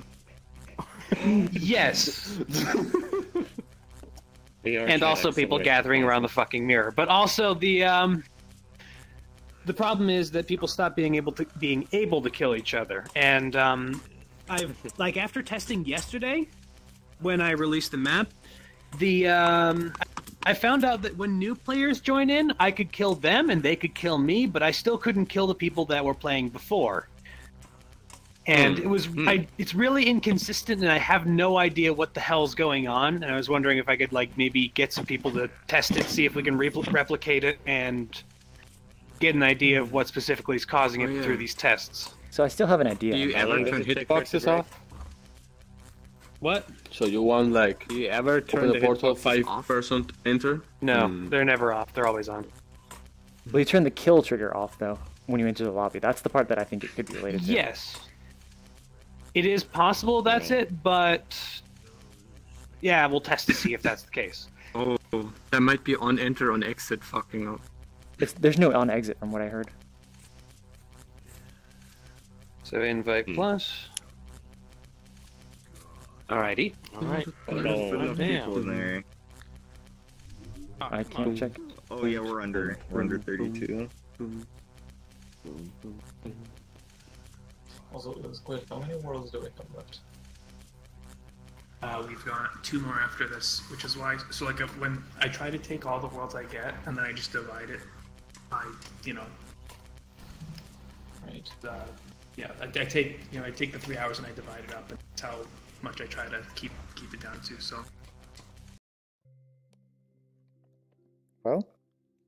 Yes. And also people gathering around the fucking mirror. But also the problem is that people stop being able to kill each other. And I've like after testing yesterday, when I released the map, I found out that when new players join in, I could kill them and they could kill me, but I still couldn't kill the people that were playing before. And it was it's really inconsistent, and I have no idea what the hell's going on. And I was wondering if I could like maybe get some people to test it, see if we can replicate it, and get an idea of what specifically is causing it through these tests. So I still have an idea. Do you ever turn hitboxes off? What? So you want like do you ever turn the portal 5% enter? No, they're never off. They're always on. Well, you turn the kill trigger off though when you enter the lobby. That's the part that I think it could be related to. Yes. It is possible that's it, but yeah, we'll test to see if that's the case. Oh, that might be on enter on exit fucking up. There's no on exit from what I heard. So invite plus. Alrighty. Alright. Damn. I can't check. Oh yeah, we're under 32. Also, let's click. How many worlds do we have left? We've got 2 more after this, which is why. So like when I try to take all the worlds I get, and then I just divide it by, Right. Yeah, I take I take the 3 hours and I divide it up, and that's how much I try to keep it down to. So. Well,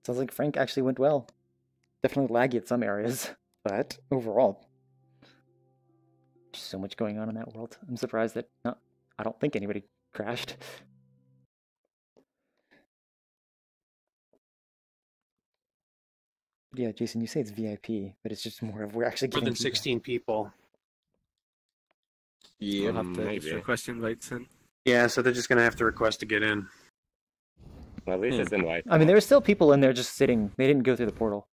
sounds like Frank actually went well. Definitely laggy at some areas, but overall. So much going on in that world. I'm surprised that I don't think anybody crashed. Yeah, Jason, you say it's VIP, but it's just more of we're actually more than 16 people. Yeah, we'll have to request invites in. Yeah, so they're just gonna have to request to get in. Well, at least it's invite. I mean, there were still people in there just sitting. They didn't go through the portal.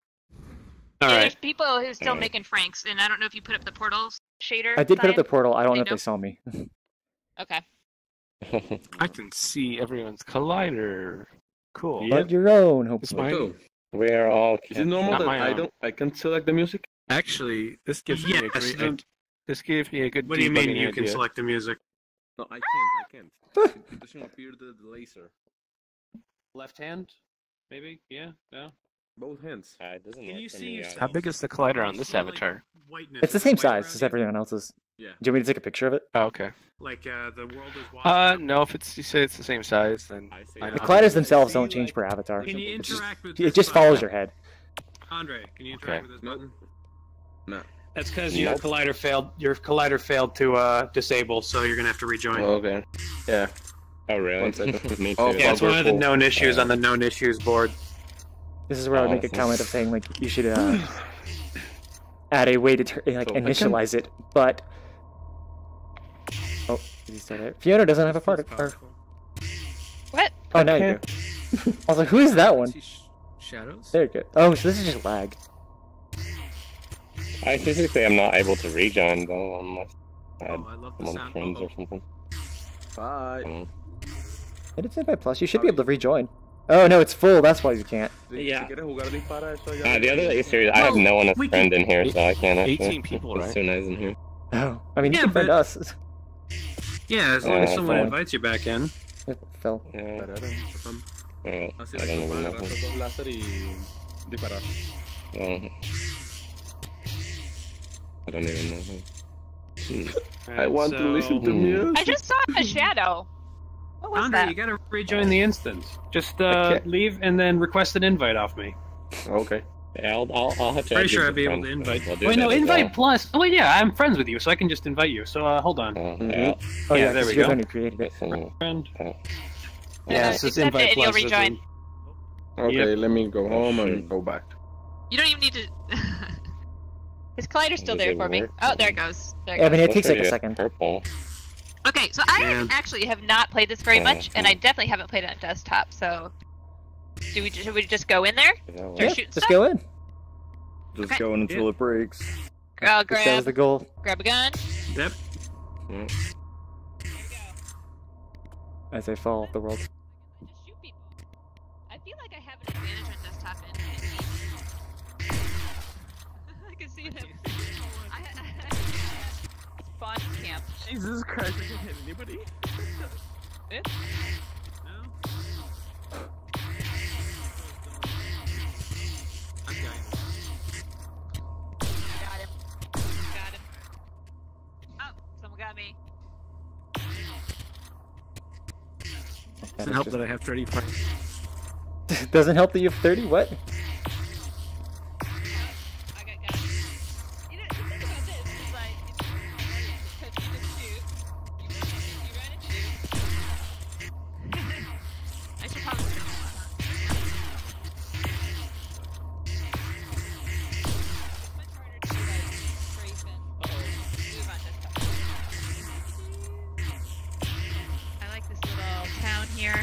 There's people who are still making Franks, and I don't know if you put up the portals shader. I did put up the portal. I don't know if they saw me. Okay. I can see everyone's collider. Cool. But your own, hopefully. We are all. Is it normal that I can select the music? Actually, this gives me a great. This gave me a good. What do you mean you can idea. select the music? No, I can't. It doesn't appear the laser. Left hand, maybe? Yeah, no. Both hands. It doesn't Can work you for see me, How big is the collider on this avatar? It's the same size as everyone else's. Yeah. Do you want me to take a picture of it? Oh, okay. Like the world is watching. No. If you say it's the same size, then The colliders themselves don't change per avatar. Can you interact with It just follows your head. Andre, can you interact with this button? No. That's because your collider failed. Your collider failed to disable, so you're gonna have to rejoin. Oh, okay. Yeah. Oh really? One second. Me too. Yeah, it's one of the known issues on the known issues board. This is where I would make a comment of saying like you should add a way to initialize it, but oh, did he start it? Fiona doesn't have a part of. What? Oh, now you do. I was like, who is that one? Shadows. There you go. Oh, so this is just lag. I physically am not able to rejoin though unless I had I love the one sound. friends or something. Bye. Hit invite plus. You should be able to rejoin. Oh no, it's full. That's why you can't. Yeah. The other issue is I have no one as friend in here, so I can't actually. 18 people, right? It's so nice in here. Oh, I mean, you Yeah, can friend but- us. Yeah, as long as someone fine. invites you back in. Phil. Yeah. I don't even know. I don't even know. I want to listen to music. I just saw a shadow. What was Andre, that? you gotta rejoin the instance. Just Okay. leave and then request an invite off me. Okay. Yeah, I'll have to. Pretty add sure you I'd be able friends, to so invite. we'll do Wait, that no, as invite well. plus. Oh, wait, yeah, I'm friends with you, so I can just invite you. So hold on. Oh Yeah, yeah, there we you're the go. one who created it. Friend. Yeah, Yeah, so it's accept it invite and you'll plus. rejoin. Okay, let me go home and go back. You don't even need to. Is Collider still Does there it for me? work? Oh, there it goes. There it Yeah, I mean, goes. it takes like a Pretty second. Purple. Okay, so I Yeah. actually have not played this very much, and I definitely haven't played it on desktop. So, should we just go in there? Start Yeah, shooting just stuff? go in. Just Okay. going until it breaks. I'll That was grab the goal. a gun. Yep. As I fall off the world. Just shoot people. I feel like I have an advantage on desktop and I can see them. Spawn camp. Jesus Christ, I can't hit anybody. Eh? Got him. Got him. Oh, someone got me. Doesn't help that I have 30 friends. Doesn't help that you have 30? What? I got guns. You know, the thing about this is like, because you just shoot, you run and shoot. I should probably do that. It's much harder to like strafe and move on desktop. I like this little town here.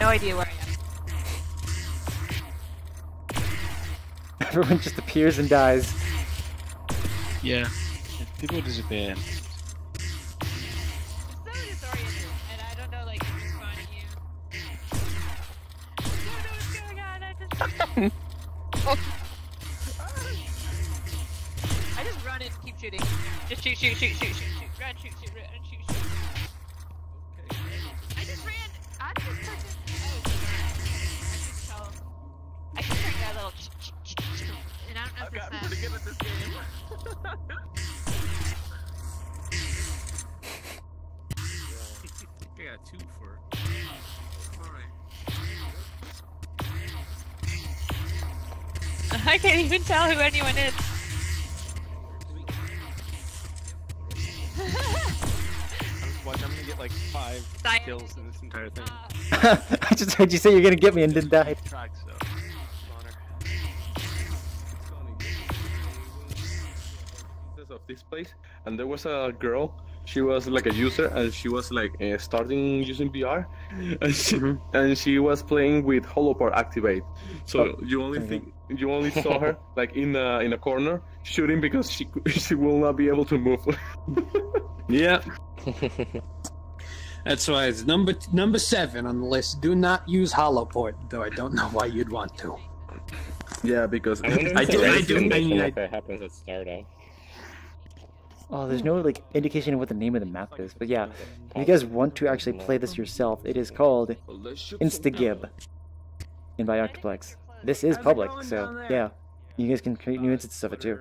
No idea where I am. Everyone just appears and dies. Yeah. People disappear. It's so disoriented, and I don't know, like, who's responding you. I don't know what's going on, I just run and keep shooting. Just shoot, shoot, shoot, shoot, shoot, shoot. Run, shoot, shoot, run, shoot, shoot. I just ran on this person. Oh, sorry. I can turn that little and I don't know if it's pretty good at this game. I got 2 for. Alright. I can't even tell who anyone is. Watch, I'm gonna get like 5 Cyan. kills in this entire thing. I just heard you say you're gonna get me and didn't die. Track, so. Of this place, and there was a girl. She was like a user, and she was like starting using VR, and she was playing with Holoport Activate. So you only saw her like in a corner shooting because she will not be able to move. Yeah. That's why it's number 7 on the list. Do not use Holoport, though I don't know why you'd want to. Yeah, because I wonder if it happens at startup. Oh, there's no like indication of what the name of the map is, but yeah, if you guys want to actually play this yourself, it is called Instagib in by Octoplex. This is public, so yeah, you guys can create new instances of it too.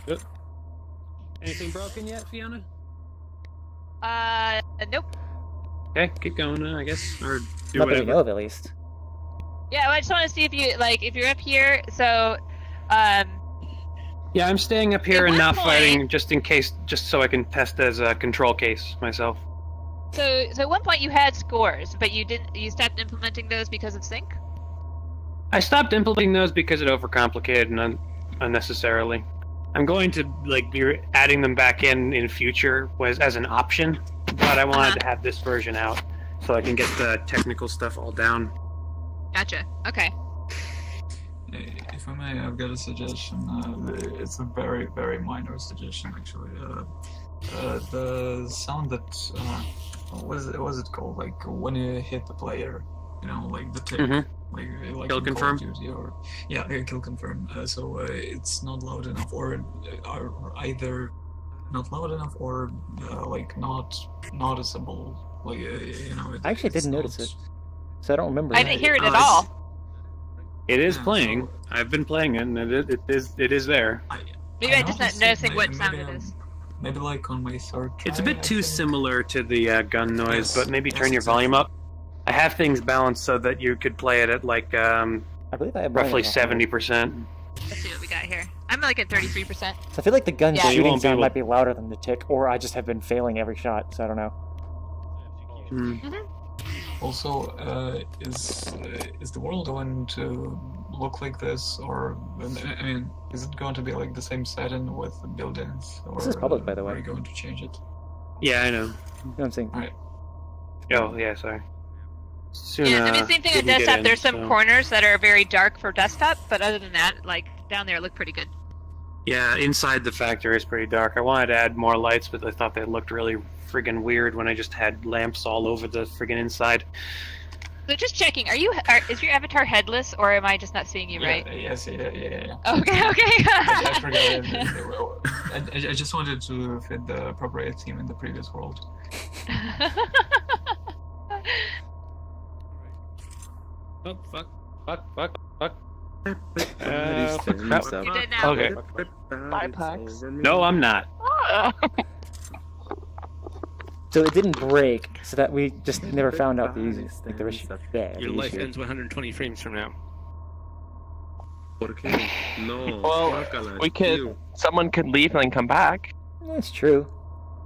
Good. Anything broken yet, Fiona? Nope. Okay, keep going, I guess, or do Not that we whatever. know of, at least. Yeah, well, I just want to see if you if you're up here. So, Yeah, I'm staying up here At and one not point- fighting, just in case, just so I can test as a control case myself. so at one point you had scores, but you didn't. You stopped implementing those because of sync. I stopped implementing those because it overcomplicated and unnecessarily. I'm going to like be adding them back in future as an option, but I wanted to have this version out so I can get the technical stuff all down. Gotcha. Okay. if I may, I've got a suggestion. It's a very, very minor suggestion, actually. The sound that what is it called? Like when you hit the player, you know, like the tick, like kill confirm. Or yeah, kill confirm. So it's not loud enough, or either not loud enough, or like not noticeable. Like you know. I actually didn't notice it, so I don't remember. I didn't hear it at all. It is playing. I've been playing it, and it is there. Maybe I'm just not noticing what sound it is. Maybe like on my third try. It's a bit too similar to the gun noise, but maybe turn your volume up. I have things balanced so that you could play it at like I believe I have roughly 70%. Let's see what we got here. I'm like at 33%. So I feel like the gun Yeah. shooting sound might be louder than the tick, or I just have been failing every shot, so I don't know. Also, is the world going to look like this, or I mean, is it going to be like the same setting with the buildings? Or, This is public, by the way. Are you going to change it? Yeah, I know. You know what I'm saying? Right. Oh, yeah, sorry. Soon, Yeah, I mean, same thing on didn't get desktop. in, There's some so- corners that are very dark for desktop, but other than that, like down there, look pretty good. Yeah, inside the factory is pretty dark. I wanted to add more lights, but I thought they looked really friggin' weird when I just had lamps all over the friggin' inside. So just checking, is your avatar headless, or am I just not seeing you right? Yes, yeah. Okay. I forgot it. I just wanted to fit the appropriate theme in the previous world. Oh, fuck. You did now. Okay. Bye, Pax. No, I'm not. So it didn't break, so that we just never found out the issue. Like the issue. Yeah, Your the life issue. ends 120 frames from now. Well, someone could leave and then come back. That's true.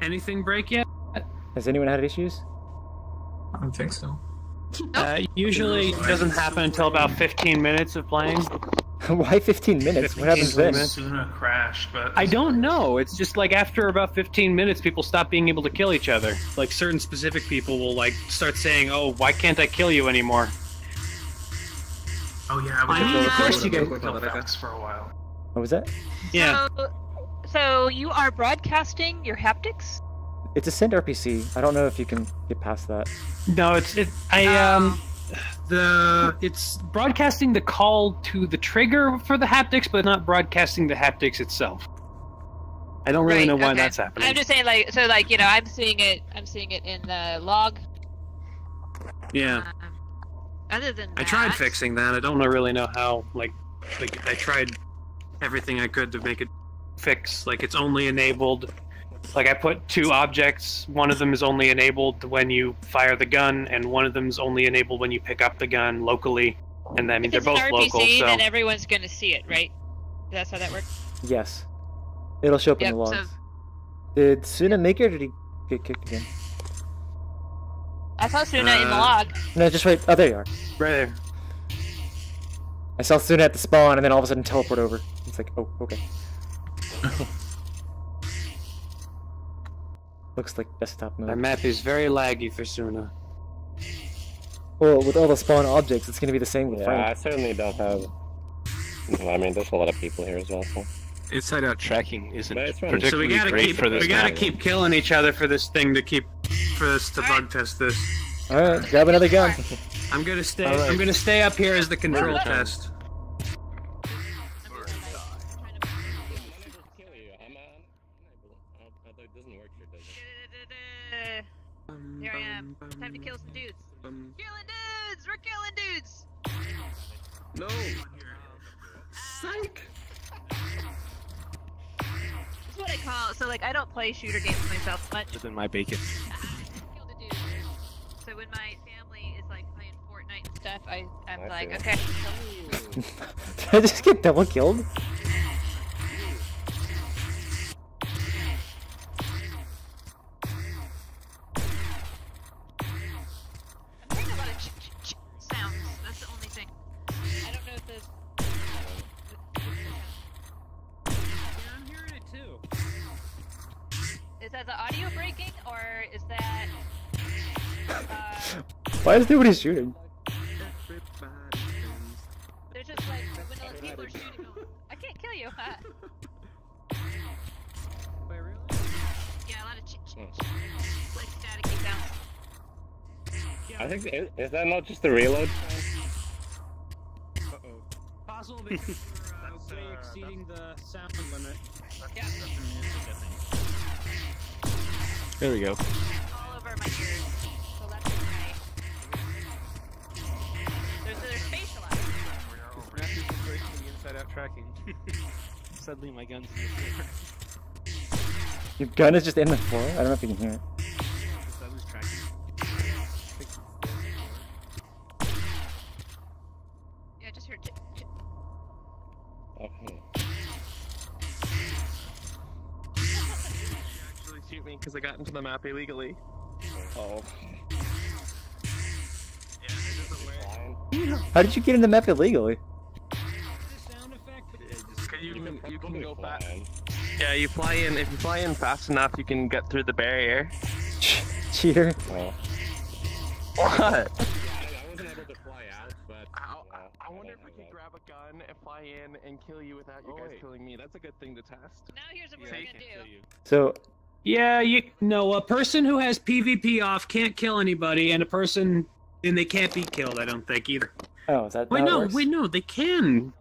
Anything break yet? Has anyone had issues? I don't think so. Usually it doesn't happen until about 15 minutes of playing. Why 15 minutes? What happens then? Suna crashed, but I don't know. It's just like after about 15 minutes, people stop being able to kill each other. Like certain specific people will like start saying, "Oh, why can't I kill you anymore?" oh yeah, Of course you get for a while. What was that? Yeah. So you are broadcasting your haptics? It's a send RPC. I don't know if you can get past that. No, it's broadcasting the call to the trigger for the haptics, but not broadcasting the haptics itself. I don't really know why okay. that's happening. I'm just saying, like, you know, I'm seeing it in the log. Yeah. Other than that, I tried fixing that. I don't really know how. Like I tried everything I could to make it fix. Like it's only enabled. Like I put two objects. One of them is only enabled when you fire the gun, and one of them is only enabled when you pick up the gun locally. And I mean they're if both it's an RPC, local. So then everyone's gonna see it, right? That's how that works. Yes. It'll show up in the logs. Did Suna make it, or did he get kicked again? I saw Suna in the log. No, just right. Oh, there you are. Right there. I saw Suna at the spawn, and then all of a sudden teleport over. It's like, oh, okay. Looks like desktop mode. My map is very laggy for Suna. Well, with all the spawn objects, it's going to be the same with Yeah, Frank. I certainly don't have. I mean, there's a lot of people here as well. So. Inside-out tracking isn't particularly So we gotta great for this. we gotta map. keep killing each other for this thing to bug test this. All right, grab another gun. I'm gonna stay. All right. I'm gonna stay up here as the control test. Here I am. Time to kill some dudes. Killing dudes! We're killing dudes! No! Psych! That's what I call it. So, like, I don't play shooter games myself much. Within my bacon. Killed a dude. So when my family is, like, playing Fortnite and stuff, I'm like, okay. Did I just get double killed? I'm hearing a lot of sounds. That's the only thing. I don't know if the... I'm hearing it too. Is that the audio breaking, or is that... Why is nobody shooting? There's just, like, vanilla people are shooting. I can't kill you. Wait, really? Yeah, a lot of like staticky sounds. I think is that not just the reload? Possible because we're way exceeding the sound limit. Yeah. There we go. All over my ears. So left and right. There's spatialized. This map is breaking the inside-out tracking. Suddenly my gun's in the floor. Your gun is just in the floor? I don't know if you can hear it. Suddenly tracking. Yeah, just heard. Okay. Actually shoot me because I got into the map illegally. Oh. How did you get in the map illegally? You can go back. Yeah, you fly in. If you fly in fast enough, you can get through the barrier. Cheater. Well. What? I wasn't able to fly out, but I wonder if we could grab a gun and fly in and kill you without you guys killing me. That's a good thing to test. Now here's what we're gonna do. So. Yeah, a person who has PvP off can't kill anybody, and they can't be killed. I don't think either. Oh, is that? Wait, no, they can.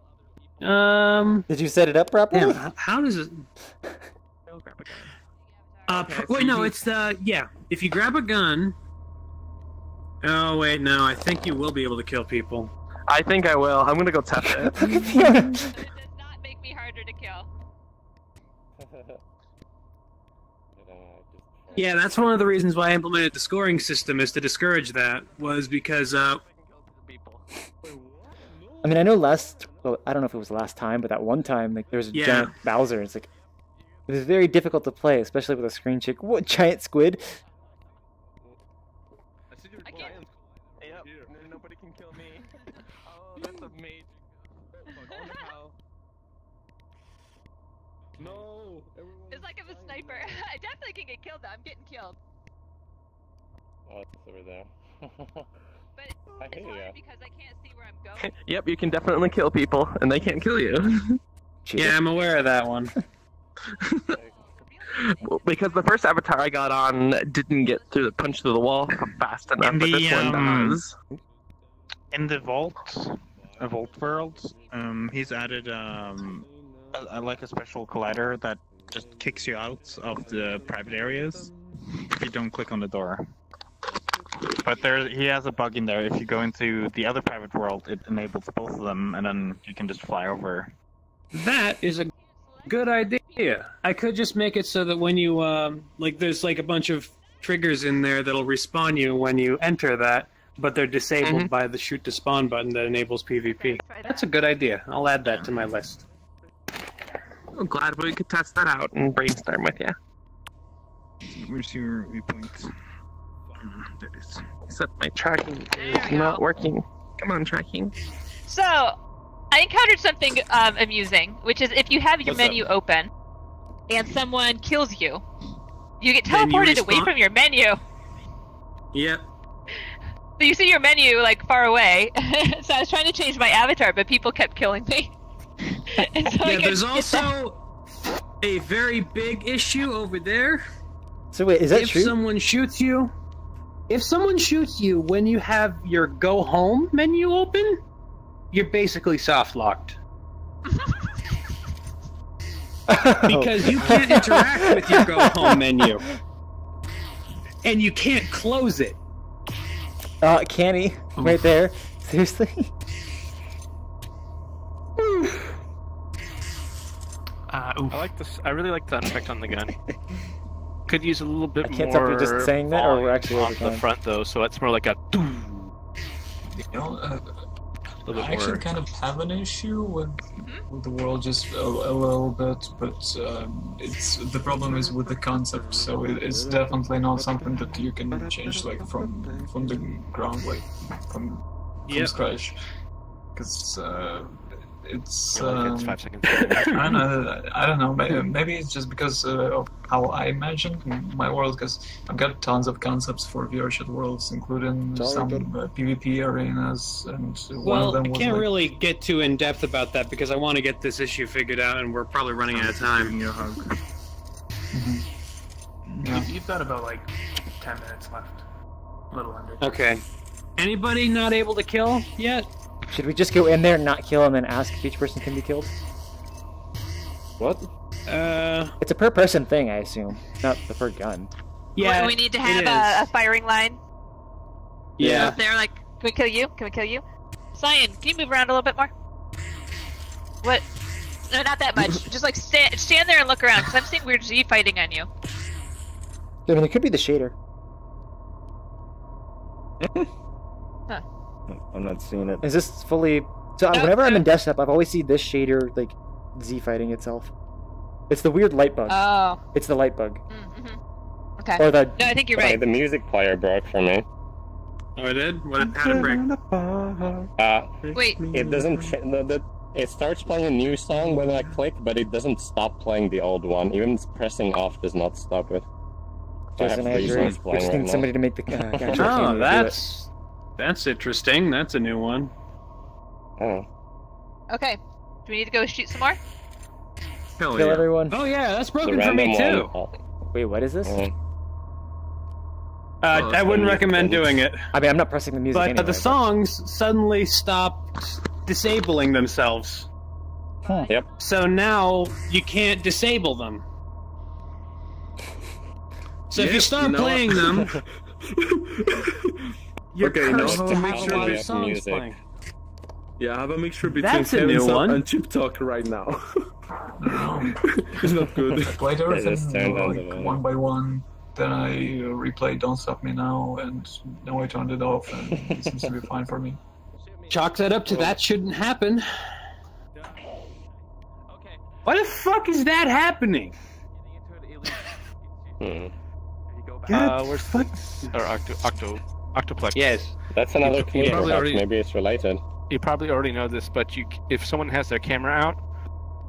Did you set it up properly? Yeah, how does it? Wait, no, it's if you grab a gun. Oh wait, no, I think you will be able to kill people. I think I will. I'm gonna go test it. It does not make me harder to kill. Yeah, that's one of the reasons why I implemented the scoring system, is to discourage that. Was because I mean, I know well, I don't know if it was last time, but that one time, like, there was a giant Bowser. It's like, it was very difficult to play, especially with a screen check. What, giant squid? I can't. Yep, nobody can kill me. Oh, that's amazing. No! It's like I'm a sniper. I definitely can get killed though. I'm getting killed. Oh, it's over there. But it's hard because I can't see where I'm going. Yep, you can definitely kill people, and they can't kill you. Yeah, I'm aware of that one. Well, because the first avatar I got on didn't get punch through the wall fast enough, but this one does. In the vault world, he's added like a special collider that just kicks you out of the private areas if you don't click on the door. But he has a bug in there. If you go into the other private world, it enables both of them, and then you can just fly over. That is a good idea. I could just make it so that when you there's like a bunch of triggers in there that'll respawn you when you enter that, but they're disabled by the shoot to spawn button that enables PvP. That's a good idea. I'll add that to my list. I'm glad we could test that out and brainstorm with you. Where's your viewpoint? There it is. Except my tracking is not working. Come on, tracking. So, I encountered something amusing, which is if you have your menu open and someone kills you, you get teleported away from your menu. Yep. So you see your menu like far away. So I was trying to change my avatar, but people kept killing me. And so there's also a very big issue over there. So wait, is that true? If someone shoots you when you have your go home menu open, you're basically soft locked. Because you can't interact with your go home menu. And you can't close it. Can he? Right there? Seriously? I really like the effect on the gun. Could use a little bit more. I can't tell if you're just saying that or we're actually on the front though, so it's more like a. You know, I actually kind of have an issue with the world just a little bit, but the problem is with the concept. So it's definitely not something that you can change like from the ground, like from scratch, because it's 5 seconds. I don't know. Maybe it's just because of how I imagine my world. Because I've got tons of concepts for VRChat worlds, including some PvP arenas, and one of them was can't like... really get too in depth about that because I want to get this issue figured out, and we're probably running out of time. You've got about like 10 minutes left, a little under. Okay. Anybody not able to kill yet? Should we just go in there and not kill and then ask if each person can be killed? What? It's a per person thing, I assume, not the per gun. Yeah, we need to have a firing line. Yeah. Up there, like, can we kill you? Can we kill you? Cyan, can you move around a little bit more? What? No, not that much. Just like stand there and look around, because I'm seeing weird Z fighting on you. I mean, it could be the shader. Huh. I'm not seeing it. Is this fully... So whenever I'm in desktop, I've always seen this shader, like, Z fighting itself. It's the weird light bug. Oh. It's the light bug. Okay. Or the... No, I think you're right. The music player broke for me. Oh, it did? How did it break? Wait. It doesn't... It starts playing a new song when I click, but it doesn't stop playing the old one. Even pressing off does not stop it. Jason, I agree. We just need somebody to make the... Oh, that's interesting. That's a new one. Oh. Okay. Do we need to go shoot some more? Kill everyone. Oh yeah, that's broken for me too. Wait, what is this? I wouldn't recommend doing it. I mean, I'm not pressing the music but anyway, the songs suddenly stopped disabling themselves. Yep. So now you can't disable them. So if you start playing them, you're cursed to have a lot of songs playing. Yeah, I have a mixture between That's a new one. and Chip Talk right now. It's not good. Played everything like one by one. Then I replayed Don't Stop Me Now, and now I turned it off, and it seems to be fine for me. Chalk that up to that shouldn't happen. Why the fuck is that happening? Where's Octoplex? Yes. That's another clue. Maybe it's related. You probably already know this, but if someone has their camera out,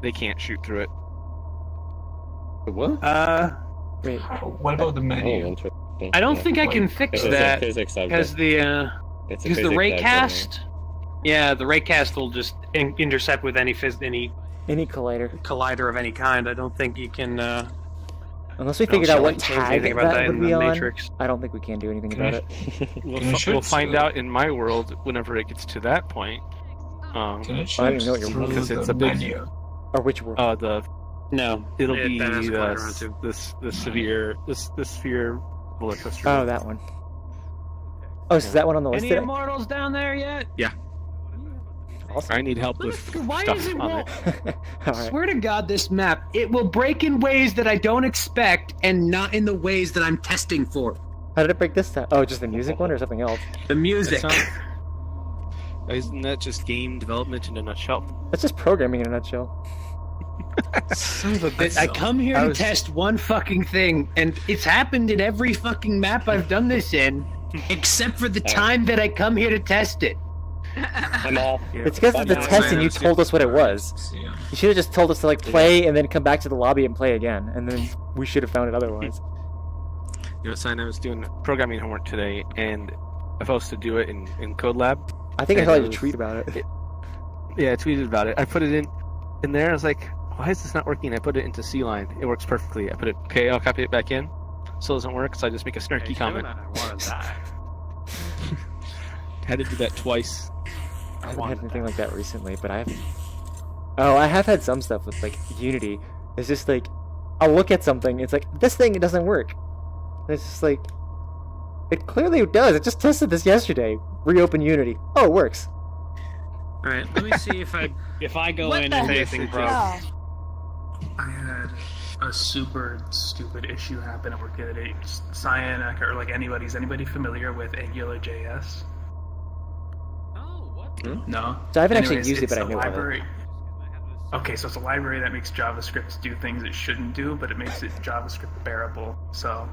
they can't shoot through it. What? Wait. What about the menu? I don't think I can fix that because the raycast. Yeah, the raycast will just intercept with any collider of any kind. I don't think you can. Unless we figured out what tag that would be on, Matrix. I don't think we can do anything about it. We'll find out in my world whenever it gets to that point. I don't even know what your world because it's a big. Or which world? No, it'll be the severe roller coaster. Oh, that one. Oh, is that one on the list? Any immortals down there yet? Yeah. Awesome. I need help with stuff on it. Swear to God, this map, it will break in ways that I don't expect and not in the ways that I'm testing for. How did it break this time? Oh, just the music one or something else? The music. Isn't that just game development in a nutshell? That's just programming in a nutshell. Son of a bitch. I come here to test one fucking thing, and it's happened in every fucking map I've done this in, except for the time that I come here to test it. It's because of the test and you told us what it was. You should have just told us to like play and then come back to the lobby and play again, and then we should have found it otherwise. You know, Simon, I was doing programming homework today, and I was to do it in Code Lab. I think I saw you tweet about it. Yeah, I tweeted about it. I put it in there. I was like, why is this not working? I put it into C-line. It works perfectly. I put it, okay, I'll copy it back in. Still doesn't work, so I just make a snarky comment. Had to do that twice. I haven't had anything like that recently, but I haven't. Oh, I have had some stuff with like Unity. It's just like, I'll look at something, it's like, this thing, it doesn't work. And it's just like, it clearly does. I just tested this yesterday. Reopen Unity. Oh, it works. Alright, let me see if I go in and anything broke. I had a super stupid issue happen at work the other day. Cyan, or like anybody familiar with AngularJS? No. So I haven't actually used it, but I know of it. Okay, so it's a library that makes JavaScript do things it shouldn't do, but it makes it JavaScript bearable, so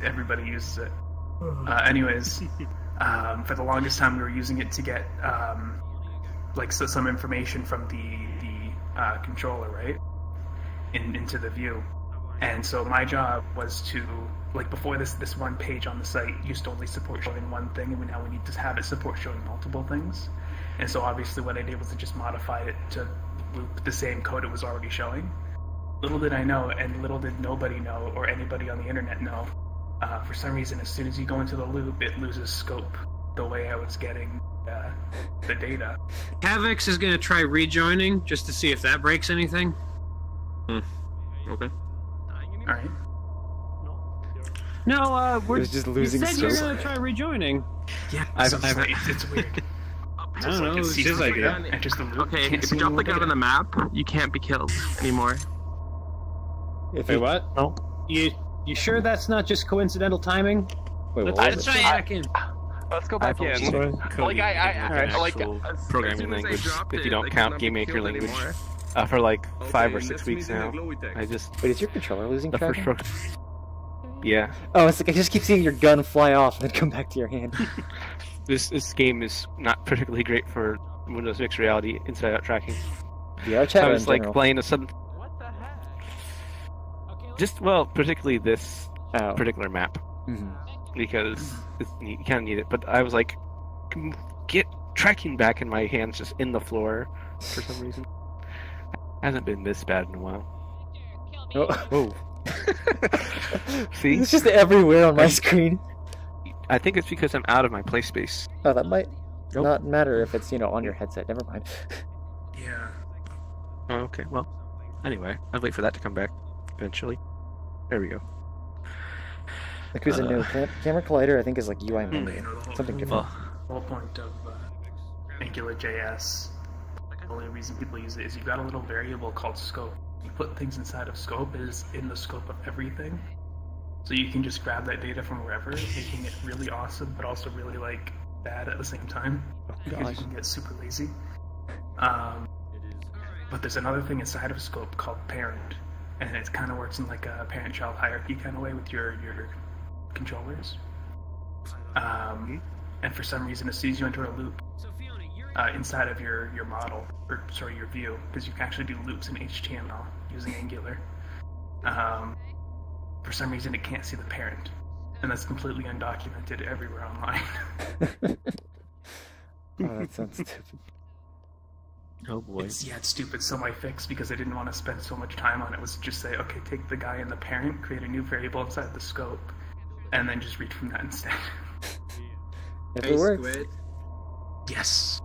everybody uses it. For the longest time we were using it to get like some information from the controller, right, into the view. And so my job was to, like, before this one page on the site used to only support showing one thing, and now we need to have it support showing multiple things. And so obviously what I did was to just modify it to loop the same code it was already showing. Little did I know, and little did nobody know, or anybody on the internet know, for some reason as soon as you go into the loop, it loses scope the way I was getting the data. Havix is going to try rejoining just to see if that breaks anything. Okay. Alright. No, we're just losing you said scope. you're going to try rejoining. Yeah, it's weird. I don't know, it's his idea. Okay, if you drop the gun on the map, you can't be killed anymore. Wait, what? No. You sure that's not just coincidental timing? Wait, Let's try back in. Let's go back in. Like programming language, if you don't count GameMaker language, for like 5 or 6 weeks now. I just wait. Is your controller losing track? Yeah. Oh, it's like I just keep seeing your gun fly off and then come back to your hand. This game is not particularly great for Windows Mixed Reality inside-out tracking. VRChat. I was like playing a sudden. Just particularly this particular map, because you kind of need it. But I was like, get tracking back in my hands just in the floor for some reason. Hasn't been this bad in a while. Oh. See, it's just everywhere on my screen. I think it's because I'm out of my play space. Oh, that might not matter if it's on your headset. Never mind. Yeah. Oh, okay. Well, anyway, I'll wait for that to come back eventually. There we go. Like there's a new camera collider. I think is like UI menu. Something different. The whole point of AngularJS, the only reason people use it is you've got a little variable called scope. You put things inside of scope is in the scope of everything. So you can just grab that data from wherever, making it really awesome, but also really like bad at the same time, because you can get super lazy. But there's another thing inside of scope called parent, and it kind of works in like a parent-child hierarchy kind of way with your controllers. And for some reason, as soon as you enter a loop inside of your model, or sorry, your view, because you can actually do loops in HTML using Angular. For some reason, it can't see the parent, and that's completely undocumented everywhere online. Oh, that sounds stupid. Oh boy. It's stupid. So my fix, because I didn't want to spend so much time on it, was to just say, okay, take the guy in the parent, create a new variable inside the scope, and then just read from that instead. If it works. Squid. Yes.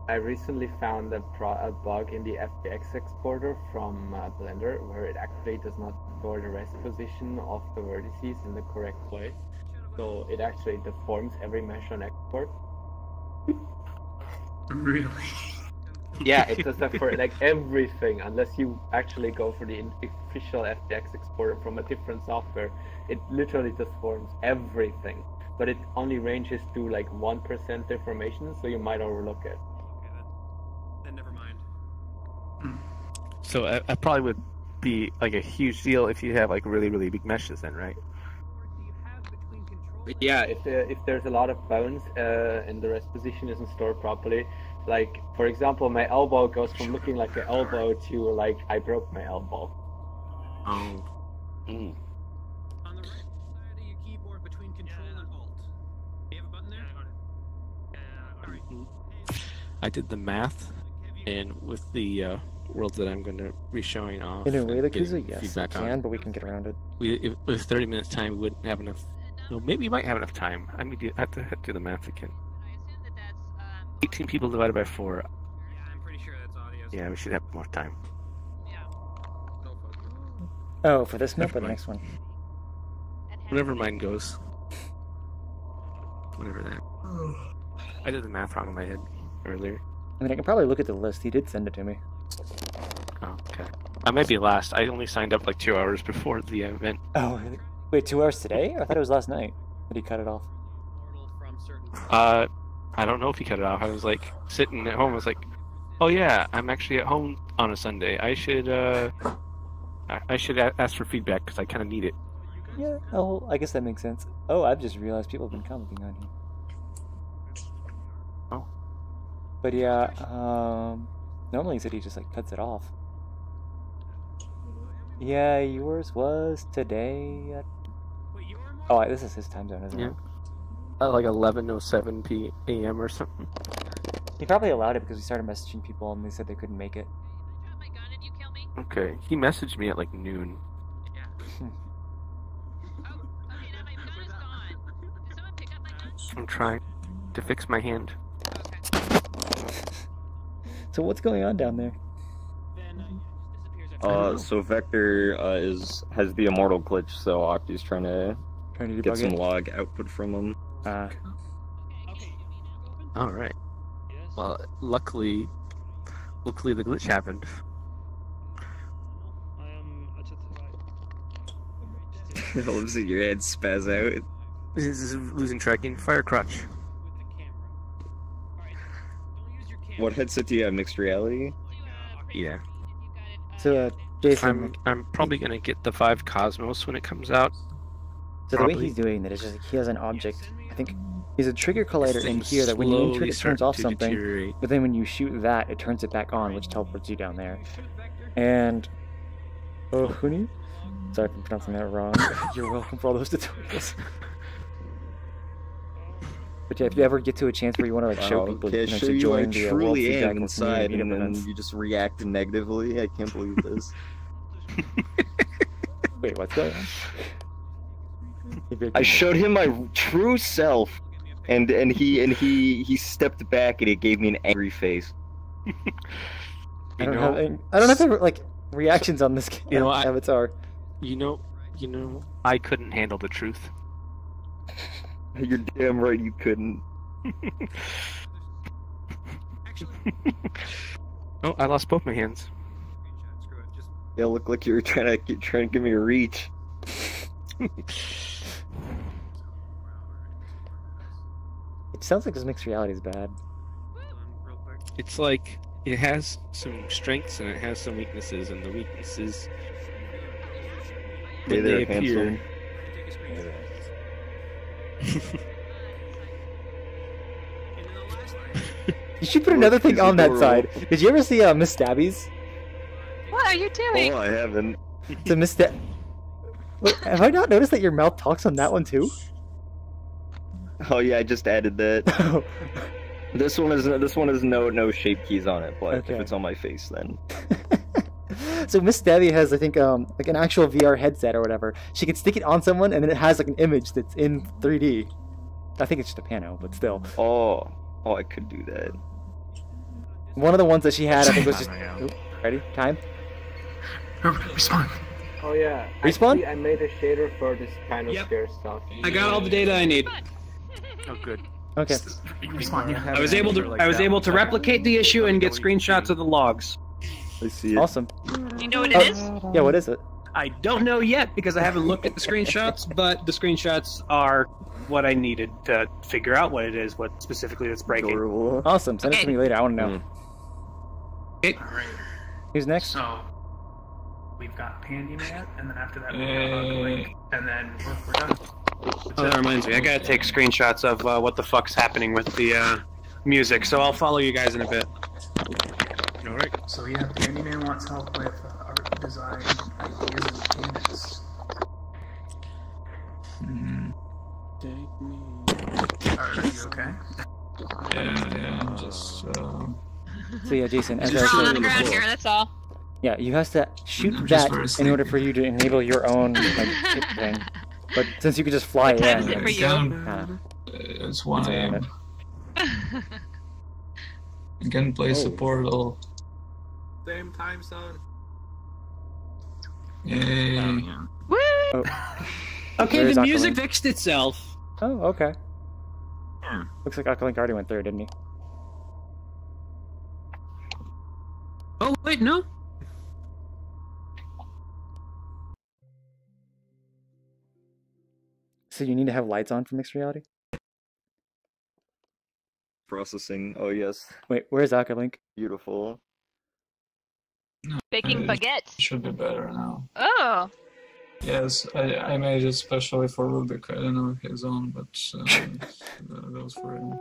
I recently found a bug in the FBX exporter from Blender where it actually does not store the rest position of the vertices in the correct place. So it actually deforms every mesh on export. Really? Yeah, it does that for like everything, unless you actually go for the official FBX exporter from a different software. It literally deforms everything, but it only ranges to like 1% deformation, so you might overlook it. Then never mind. So I probably would be like a huge deal if you have like really, really big meshes then, right? Yeah, if there's a lot of bones and the rest position isn't stored properly, like for example, my elbow goes from looking like an elbow to like I broke my elbow. Oh. On the right side of your keyboard between Control and Alt. Do you have a button there? I did the math, and with the worlds that I'm going to be showing off. In a way, like yes, I can, can, but we can get around it. If with 30 minutes time, we wouldn't have enough. Well, maybe we might have enough time. I mean, I have to do the math again. 18 people divided by 4. Yeah, I'm pretty sure that's audio. Yeah, we should have more time. Oh, for this map or the next one? Whatever mine goes. Whatever that. I did the math wrong in my head earlier. I mean, I can probably look at the list. He did send it to me. Oh, okay. I might be last. I only signed up like 2 hours before the event. Oh, wait, 2 hours today? I thought it was last night that he cut it off. I don't know if he cut it off. I was like sitting at home. I was like, oh yeah, I'm actually at home on a Sunday. I should ask for feedback because I kind of need it. Yeah, oh, I guess that makes sense. Oh, I've just realized people have been commenting on here. Oh. But yeah, normally he said he just like cuts it off. Yeah, yours was today. Oh, this is his time zone, isn't it? Like 11:07 p.m. or something. He probably allowed it because we started messaging people and they said they couldn't make it. Okay, he messaged me at like noon. I'm trying to fix my hand. So what's going on down there? So Vector has the immortal glitch, so Octi's trying to get some log output from him. All right. Well, luckily the glitch happened. I love seeing your head spaz out. This is losing tracking. Fire crotch. What headset do you have? Mixed reality? Yeah. So, Jason, I'm probably gonna get the 5 Cosmos when it comes out. So the way he's doing that is just like he has an object. I think he's a trigger collider in here that when you enter it turns off something, but then when you shoot that, it turns it back on, which teleports you down there. And Huni? Sorry if I'm pronouncing that wrong. You're welcome for all those tutorials. But yeah, if you ever get to a chance where you want to like show people, okay, to join the truly World am inside, and then events. you just react negatively. I can't believe this. Wait, what's going on? I showed him my true self, and he stepped back, and it gave me an angry face. I don't have like reactions on this avatar. You know, I couldn't handle the truth. You're damn right you couldn't. Oh, I lost both my hands. Yeah, look like you were trying to give me a reach. It sounds like this mixed reality is bad. It's like it has some strengths and it has some weaknesses, and the weaknesses when they appear. You should put another thing on that side. Did you ever see Miss Stabby's? What are you doing? Oh, I haven't. So Miss Wait, have I not noticed that your mouth talks on that one too? Oh yeah, I just added that. This one is no shape keys on it, but if it's on my face, then. So Miss Stabby has, I think, like an actual VR headset or whatever. She can stick it on someone, and then it has like an image that's in 3D. I think it's just a pano, but still. Oh, I could do that. One of the ones that she had, I think, was just. Oop, ready? Time. Respawn. Oh yeah. Respawn? Actually, I made a shader for this kind of scare stuff. I got all the data I need. Oh, good. Okay. Respawn. Yeah. I was able to replicate the issue and get screenshots of the logs. I see it. Awesome. You know what it is? Yeah, what is it? I don't know yet because I haven't looked at the screenshots, but the screenshots are what I needed to figure out what it is, what specifically that's breaking. Adorable. Awesome. Send it to me later. I want to know. Okay. Alright. Who's next? So, we've got Pandyman, and then after that we've got Link, and then we're done. Oh, that reminds me. I gotta take screenshots of what the fuck's happening with the music, so I'll follow you guys in a bit. Alright. So yeah, Pandyman wants help with art design, ideas, and payments. Take me. Alright, are you okay? Yeah, just. So yeah, Jason, as I Just on the said, ground here, that's all. yeah, you have to shoot just that very in order for you to enable your own like tip thing. But since you could just fly What time is in, it for you? It's 1 a.m. I can place a portal. Same time zone. Yay. Woo! Oh. Okay, Where's the music Aqualink? fixed itself. Oh, okay. Looks like Aqualink already went through, didn't he? Oh, wait, no. So you need to have lights on for mixed reality? Processing. Oh yes. Wait, where's Aqualink? Beautiful. Baking baguettes. Should be better now. Oh. Yes, I made it especially for Rubik. I don't know if he's on, but that was for him.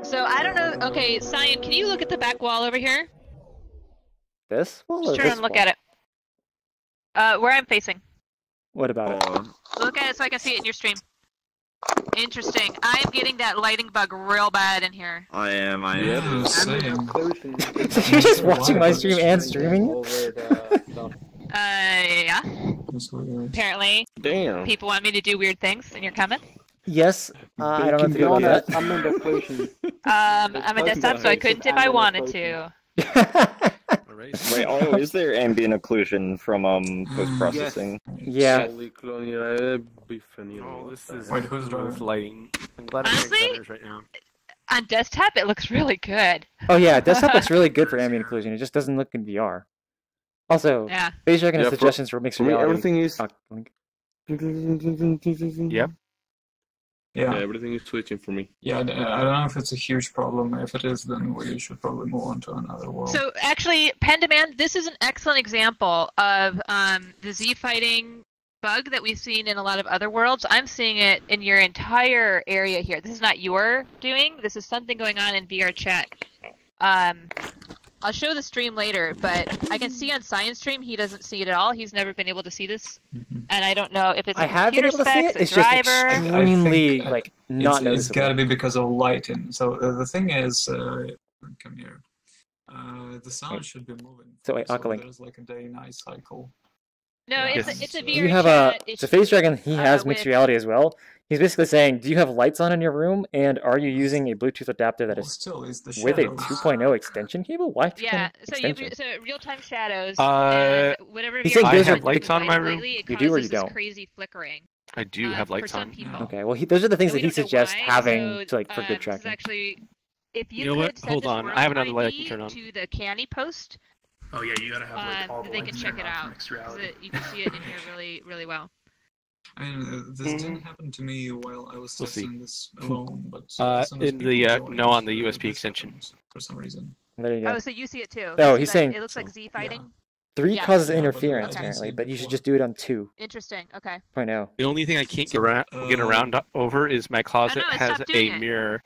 So I don't know. Okay, Cyan, can you look at the back wall over here? This wall? Just turn and look at it. Where I'm facing. What about it? Look at it so I can see it in your stream. Interesting. I am getting that lighting bug real bad in here. I am. Yeah, same. You're just watching my stream and streaming it? Yeah. Apparently. Damn. People want me to do weird things, and you're coming. Yes. I don't know if to do that. I'm in the equation. I'm a desktop, so I couldn't if I wanted to. Wait, is there ambient occlusion from post-processing? Yeah. Oh, this is Wait, who's driving? lighting. I'm glad I'm Honestly, getting right now. on desktop, it looks really good. Oh yeah, desktop looks really good for ambient occlusion. It just doesn't look in VR. Also, Yeah. Phase Dragon has suggestions for mixed reality. Everything is. Yep. Yeah. Everything is switching for me. Yeah, I don't know if it's a huge problem. If it is, then we should probably move on to another world. So actually, Pendaman, this is an excellent example of the Z fighting bug that we've seen in a lot of other worlds. I'm seeing it in your entire area here. This is not your doing. This is something going on in VRChat. I'll show the stream later, but I can see on Science stream he doesn't see it at all. He's never been able to see this, and I don't know if it's a computer specs, a driver. It's extremely not noticeable. It's got to be because of lighting. So the thing is, come here. The sound should be moving. So wait, there's like a day-night cycle. No, it's a VRChat. You have so Phase Dragon, he has mixed reality as well. He's basically saying, do you have lights on in your room, and are you using a Bluetooth adapter that is with a 2.0 extension cable? Why? Yeah, so real-time shadows. Whatever. He's saying I those have are lights on in my room. You do or you don't? Crazy flickering. I do have lights on. Okay, well, those are the things that he suggests having to for good tracking. Actually, if you, You know what? Hold on, I have another light I can turn on. To the canny post. Oh yeah, you gotta have like all the they can check it out. You can see it in here really, really well. I mean, this didn't happen to me while I was testing this alone, but in the on the USB extension for some reason. There you go. Oh, so you see it too? Oh, he's saying it looks like Z fighting. 3 causes interference apparently, but you should just do it on 2. Interesting. Okay. 0.0. The only thing I can't get around over is my closet has a mirror.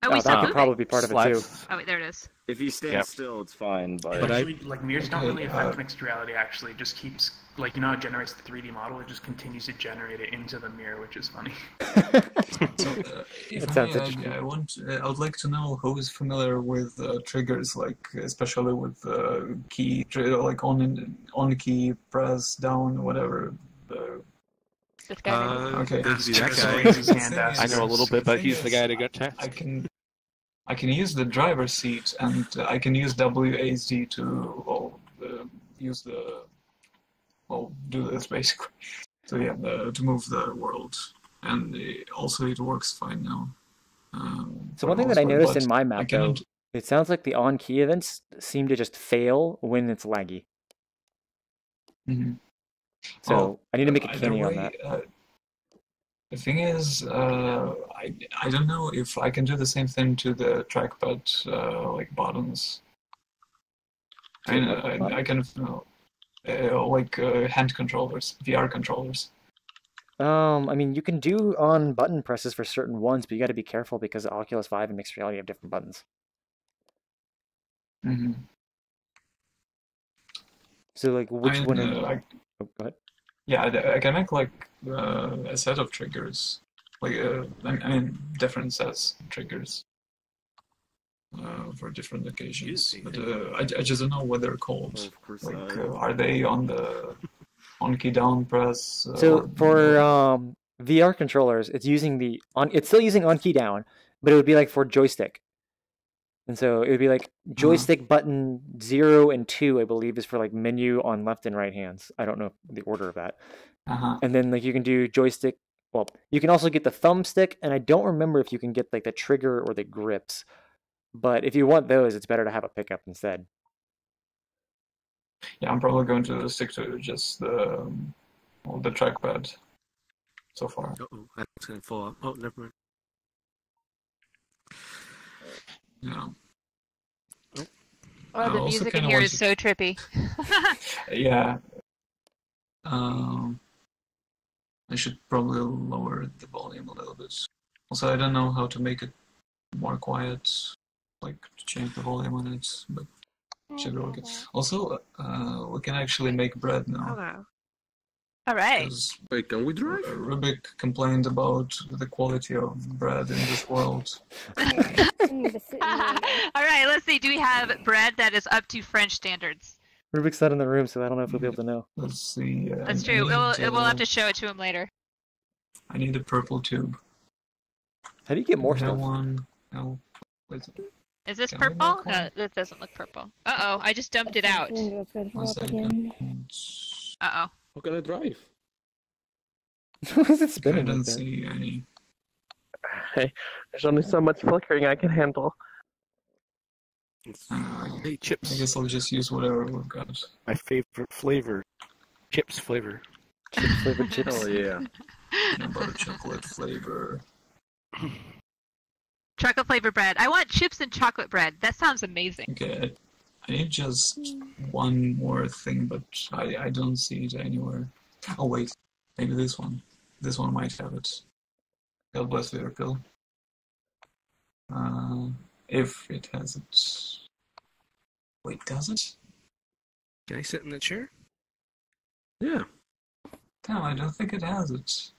Oh, that could probably be part of it too. Oh, wait, there it is. If you stand still, it's fine. But actually, like mirrors don't really affect mixed reality. Actually, it just keeps like how it generates the 3D model. It just continues to generate it into the mirror, which is funny. So, if I would like to know who is familiar with triggers, like especially with key like on key press down whatever. This guy. Okay. That guy. I know a little bit, but he's the guy to get checked. I can use the driver's seat, and I can use WASD to do this basically. So yeah, to move the world, and also it works fine now. So one thing that I noticed in my map, though, it sounds like the on-key events seem to just fail when it's laggy. Mm-hmm. So I need to make a canny on that. The thing is, I don't know if I can do the same thing to the trackpad like buttons. I can like hand controllers, VR controllers. I mean, you can do on button presses for certain ones, but you got to be careful because the Oculus 5 and mixed reality have different buttons. Mm-hmm. So, like, which one? Oh, go ahead. Yeah, I can make like a set of triggers, like I mean different sets of triggers for different occasions. But I just don't know what they're called. Like, are they on the on-key down press? So for VR controllers, it's still using on-key down, but it would be like for joystick. And so it would be like joystick button 0 and 2, I believe, is for like menu on left and right hands. I don't know the order of that. And then like you can do joystick. Well, you can also get the thumbstick, and I don't remember if you can get like the trigger or the grips. But if you want those, it's better to have a pickup instead. Yeah, I'm probably going to stick to just the trackpad so far. I was going to fall off. Oh, never mind. Yeah. Oh, the music in here is so trippy. Yeah. I should probably lower the volume a little bit. Also, I don't know how to make it more quiet, like to change the volume on it, but should be okay. Also, we can actually make bread now. Hello. All right. Wait, can we drive? Rubik complained about the quality of bread in this world. All right, let's see. Do we have bread that is up to French standards? Rubik's not in the room, so I don't know if we'll be able to know. Let's see. That's true. We'll have to show it to him later. I need a purple tube. How do you get more stuff? One. No. Is this purple? No, this doesn't look purple. Uh-oh, I just dumped it out. One second. Uh-oh. How can I drive? Why is it spinning? I don't like that? see any. Hey, there's only so much flickering I can handle. Hey, chips. I guess I'll just use whatever we've got. My favorite flavor. Chips flavor. Chips flavored chips. Oh yeah. Peanut butter chocolate flavor. Chocolate flavored bread. I want chips and chocolate bread. That sounds amazing. Okay, I need just one more thing, but I don't see it anywhere. Oh wait, maybe this one. This one might have it. God bless Vehicle. If it has it. Wait, does it? Can I sit in the chair? Yeah. Damn, I don't think it has it.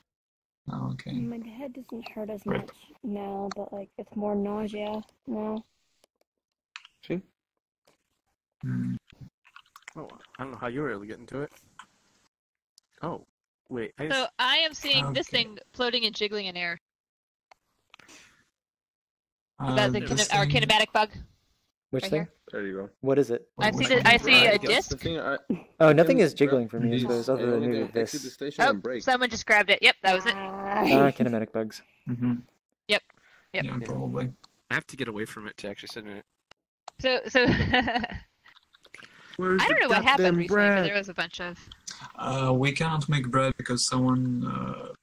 Oh, okay. My head doesn't hurt as much now, but like it's more nausea now. See? Oh, I don't know how you were able to get into it. Oh, wait. So I am seeing this thing floating and jiggling in air. Is that our kinematic bug? Which right thing? here? There you go. What is it? I see a disc. Oh, nothing is jiggling for me, I suppose, other than maybe this. Oh, someone just grabbed it. Yep, that was it. Kinematic bugs. Yep. Yeah, probably. I have to get away from it to actually sit in it. So I don't know what happened recently, but there was a bunch of... We cannot make bread because someone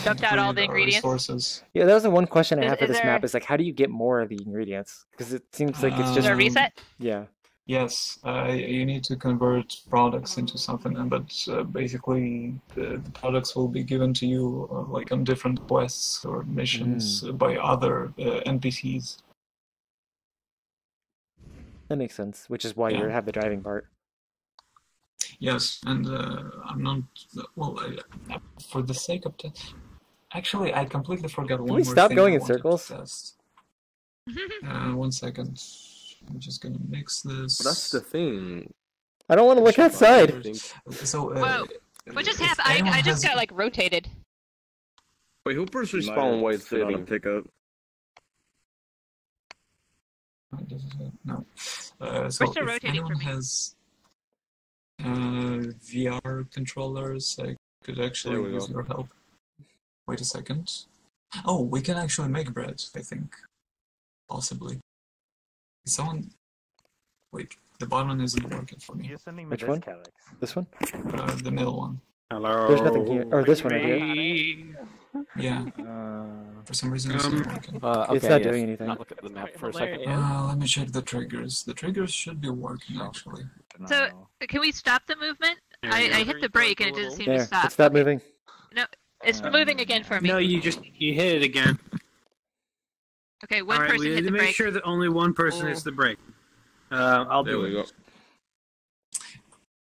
dumped out all the ingredients. Resources. Yeah, that was the one question I have for this there- map. Is like, how do you get more of the ingredients? Because it seems like it's Is just there a reset? Yeah. Yes, you need to convert products into something, but basically the products will be given to you like on different quests or missions by other NPCs. That makes sense. Which is why you have the driving part. Yes, and I'm not well. For the sake of that, actually, I completely forgot one Can more we thing. stop going I in wanted to circles? test. 1 second. I'm just gonna mix this. But that's the thing. I don't want to look outside. So, Whoa! What just happened? I just got like rotated. Wait, who pressed respawn while sitting? Pickup. No. So We're still if rotating anyone for me. has VR controllers, I could actually use your help. Wait a second. Oh, we can actually make bread, I think. Possibly. Someone... Wait, the bottom isn't working for me. Which one? This one? The middle one. Hello. There's nothing here. Or this one right here. Yeah. For some reason it's not working. It's not doing anything. Not look at the map for a second. Let me check the triggers. The triggers should be working, actually. So can we stop the movement? I hit the brake and it didn't seem to There, stop. it stopped moving. No, it's moving again for me. No, you hit it again. Okay, one All right, person we hit need the to make brake. sure that only one person hits the brake. I'll do it. Go.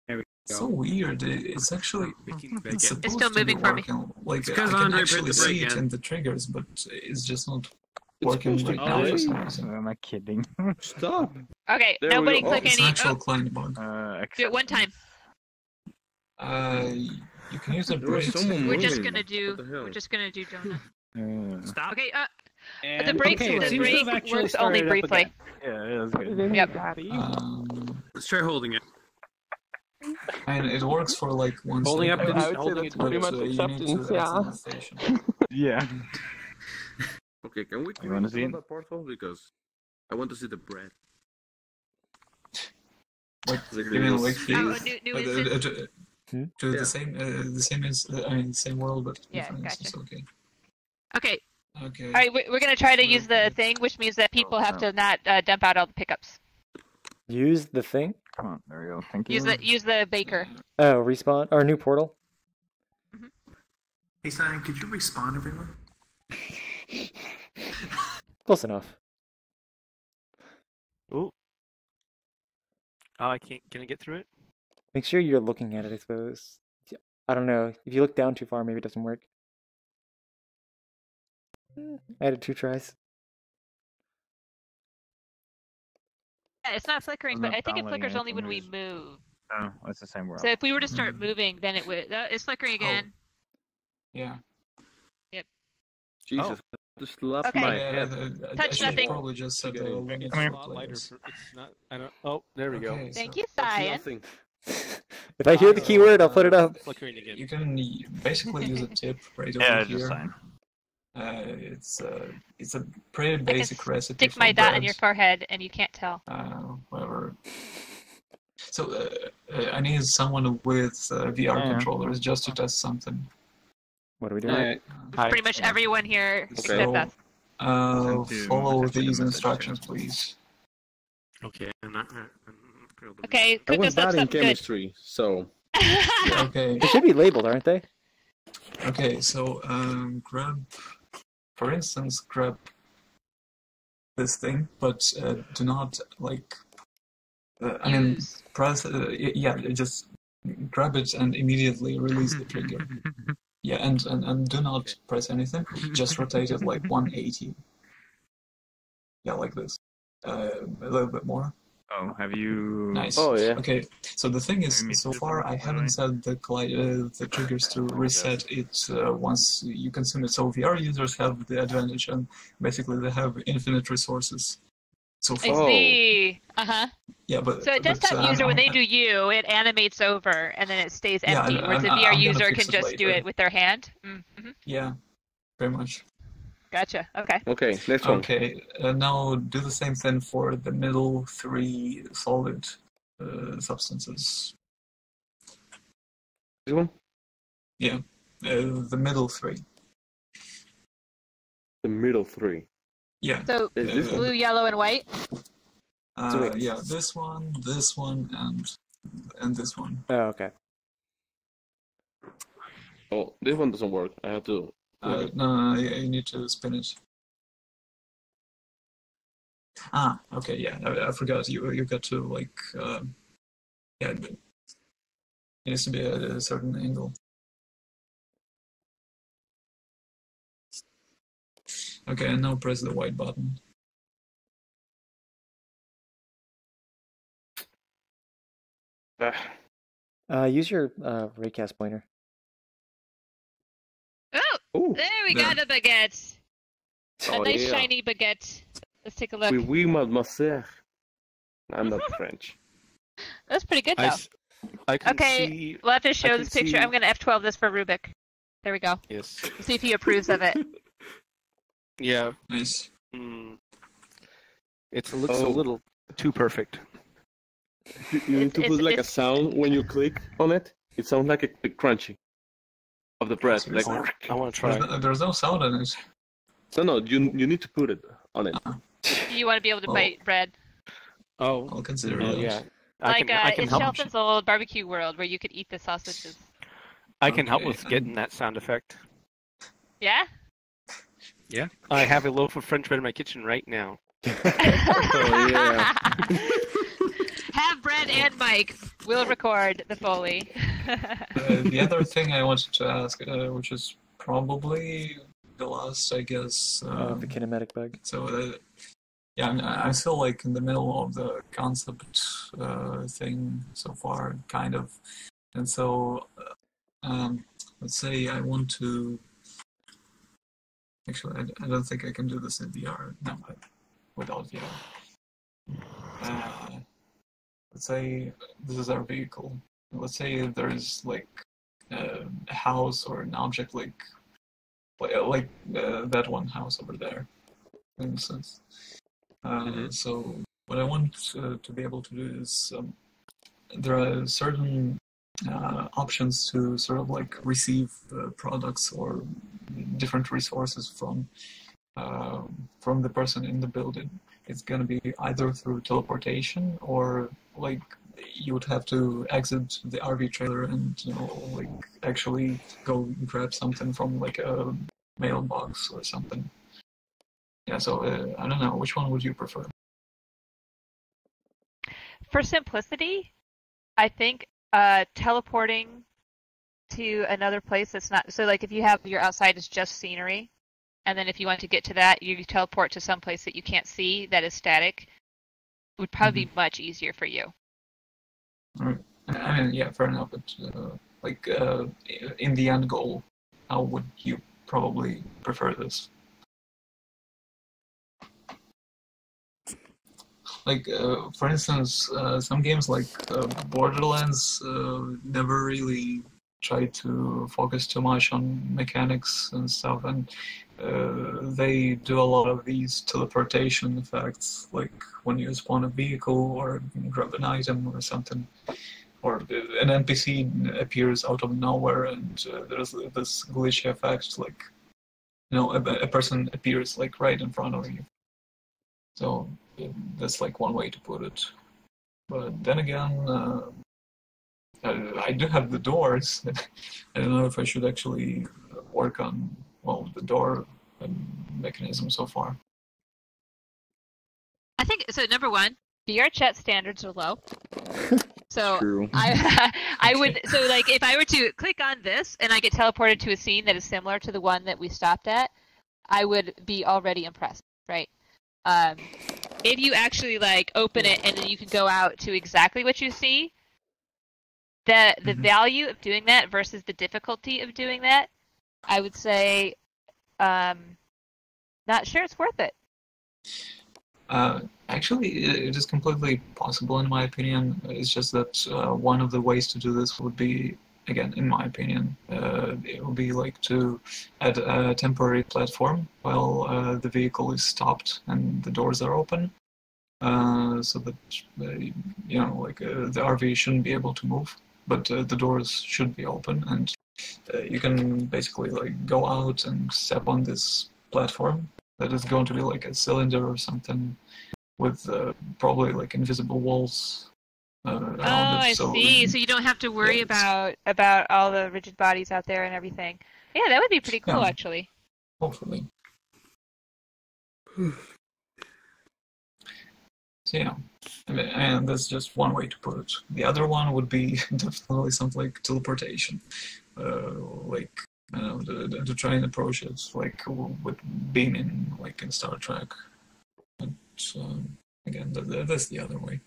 There we go. So weird. It's actually it's supposed still to be moving for me. working. Like It's 'cause I can Andre hit actually the see brake it in. in the triggers, but it's just not working right now for some reason. Am I kidding? Stop. Okay, There we nobody go. click It's an any. actual Oh, client bug. do it one time. You can use the There was brake. someone We're just moving. gonna do. What the hell? We're just gonna do donut. Stop. Okay. The And- brake. okay, it the seems to have brake actually works only started up briefly. again. Yeah, that's good. Yep. Let's try holding it. And it works for like 1 Holding up second. the- I would say holding that's it pretty but, much you need to acceptance, exit yeah. the station. Yeah. Okay, can we wanna see it? that portal? Because I want to see the bread. Like, Like you mean this. like Oh, the, new instance. to Yeah. the same as I mean same world but Yeah, different gotcha. instance. Okay. Okay. Okay. All right, we're gonna try to use the thing, which means that people have to not dump out all the pickups. Use the thing? Come on, there we go. Thank you. Use the baker. Oh, respawn? Or new portal? Hey, Simon, could you respawn everyone? Close enough. Ooh. Oh, I can't. Can I get through it? Make sure you're looking at it, I suppose. I don't know. If you look down too far, maybe it doesn't work. I had 2 tries. Yeah, it's not flickering, but I think it flickers only when we move. Oh, it's the same world. So if we were to start moving, then it would. It's flickering again. Yeah. Yep. Jesus, just left Okay. my head. Touch nothing. Probably just set the limit Come here. for players. It's not. I don't. Oh, there we go. Thank you, Cyan. If I hear the keyword, I'll put it up. Flickering again. You can basically use a tip right over Yeah, here. just sign. It's a pretty basic recipe. Stick my dot on your forehead, and you can't tell. Whatever. So I need someone with VR controllers just to test something. What are we doing? Pretty much everyone here except us. Follow these instructions, please. Okay. Okay, I cook was us up bad in something good. chemistry, so. Okay. They should be labeled, aren't they? Okay, so grab, for instance, grab this thing, but do not like. I mean, press. Yeah, just grab it and immediately release the trigger. Yeah, and do not press anything. Just rotate it like 180. Yeah, like this. A little bit more. Oh, have you? Nice. Oh yeah. Okay, so the thing is, so far I haven't set the triggers to reset it once you consume it. So VR users have the advantage, and basically they have infinite resources. So far. I see. Yeah, but so a desktop user, when they do you, it animates over and then it stays empty. Whereas a VR user can just do it with their hand. Mm-hmm. Yeah, very much. Gotcha. Okay. Okay, next one. Okay, now do the same thing for the middle 3 solid substances. This one? Yeah, the middle 3. The middle 3. Yeah. So blue, yellow, and white. Yeah, this one, and this one. Oh, okay. Oh, this one doesn't work. I have to. No, you need to spin it. Ah, okay, yeah, I forgot. You got to like, yeah, it needs to be at a certain angle. Okay, and now press the white button. Use your raycast pointer. Oh, there we got a baguette. A nice shiny baguette. Let's take a look. Oui, mademoiselle. I'm not French. That's pretty good, though. I can okay, see, we'll have to show this picture. I'm going to F12 this for Rubik. There we go. Yes. We'll see if he approves of it. Yeah. Nice. It looks a little too perfect. You need to put like a sound when you click on it. It sounds like a crunchy of the bread. Like, I want to try. There's no sound in it. No, you need to put it on it. You want to be able to bite bread. Oh, I'll consider it. Yeah. Like in Shelton's old barbecue world where you could eat the sausages. I can help with getting that sound effect. Yeah? Yeah. I have a loaf of French bread in my kitchen right now. Oh, yeah. Have bread and Mike. We'll record the Foley. The other thing I wanted to ask, which is probably the last, I guess. The kinematic bug. So, yeah, I'm still like in the middle of the concept thing so far, kind of. And so, let's say I want to. Actually, I don't think I can do this in VR. No, without VR. Let's say this is our vehicle. Let's say there's like a house or an object like that one house over there, for instance. So what I want to be able to do is there are certain options to sort of like receive products or different resources from the person in the building. It's gonna be either through teleportation or like you would have to exit the RV trailer and like actually go grab something from like a mailbox or something. yeah, so I don't know, which one would you prefer? For simplicity, I think teleporting to another place that's not so like if you have your outside is just scenery, and then if you want to get to that, you teleport to some place that you can't see that is static, would probably be much easier for you. All right. I mean, yeah, fair enough. But like in the end goal, how would you probably prefer this? Like, for instance, some games like Borderlands never really try to focus too much on mechanics and stuff, and they do a lot of these teleportation effects, like when you spawn a vehicle or grab an item or something, or an NPC appears out of nowhere, and there's this glitchy effect, like, you know, a person appears like right in front of you. So that's like one way to put it. But then again, I do have the doors. I don't know if I should actually work on, well, the door mechanism so far. I think so. Number one, VRChat standards are low. So I would so like if I were to click on this and I get teleported to a scene that is similar to the one that we stopped at, I would be already impressed, right? If you actually like open it and then you can go out to exactly what you see, the value of doing that versus the difficulty of doing that, I would say, not sure it's worth it. Actually, it is completely possible in my opinion. It's just that one of the ways to do this would be, again, in my opinion, it would be like to add a temporary platform while the vehicle is stopped and the doors are open, so that you know, like the RV shouldn't be able to move, but the doors should be open, and you can basically like go out and step on this platform that is going to be like a cylinder or something with probably like invisible walls around it. I see. So you don't have to worry about all the rigid bodies out there and everything. Yeah, that would be pretty cool, actually. Hopefully. So yeah, I mean, and that's just one way to put it. The other one would be definitely something like teleportation, like I don't know, to try and approach it like with being in Star Trek. And again, that's the other way.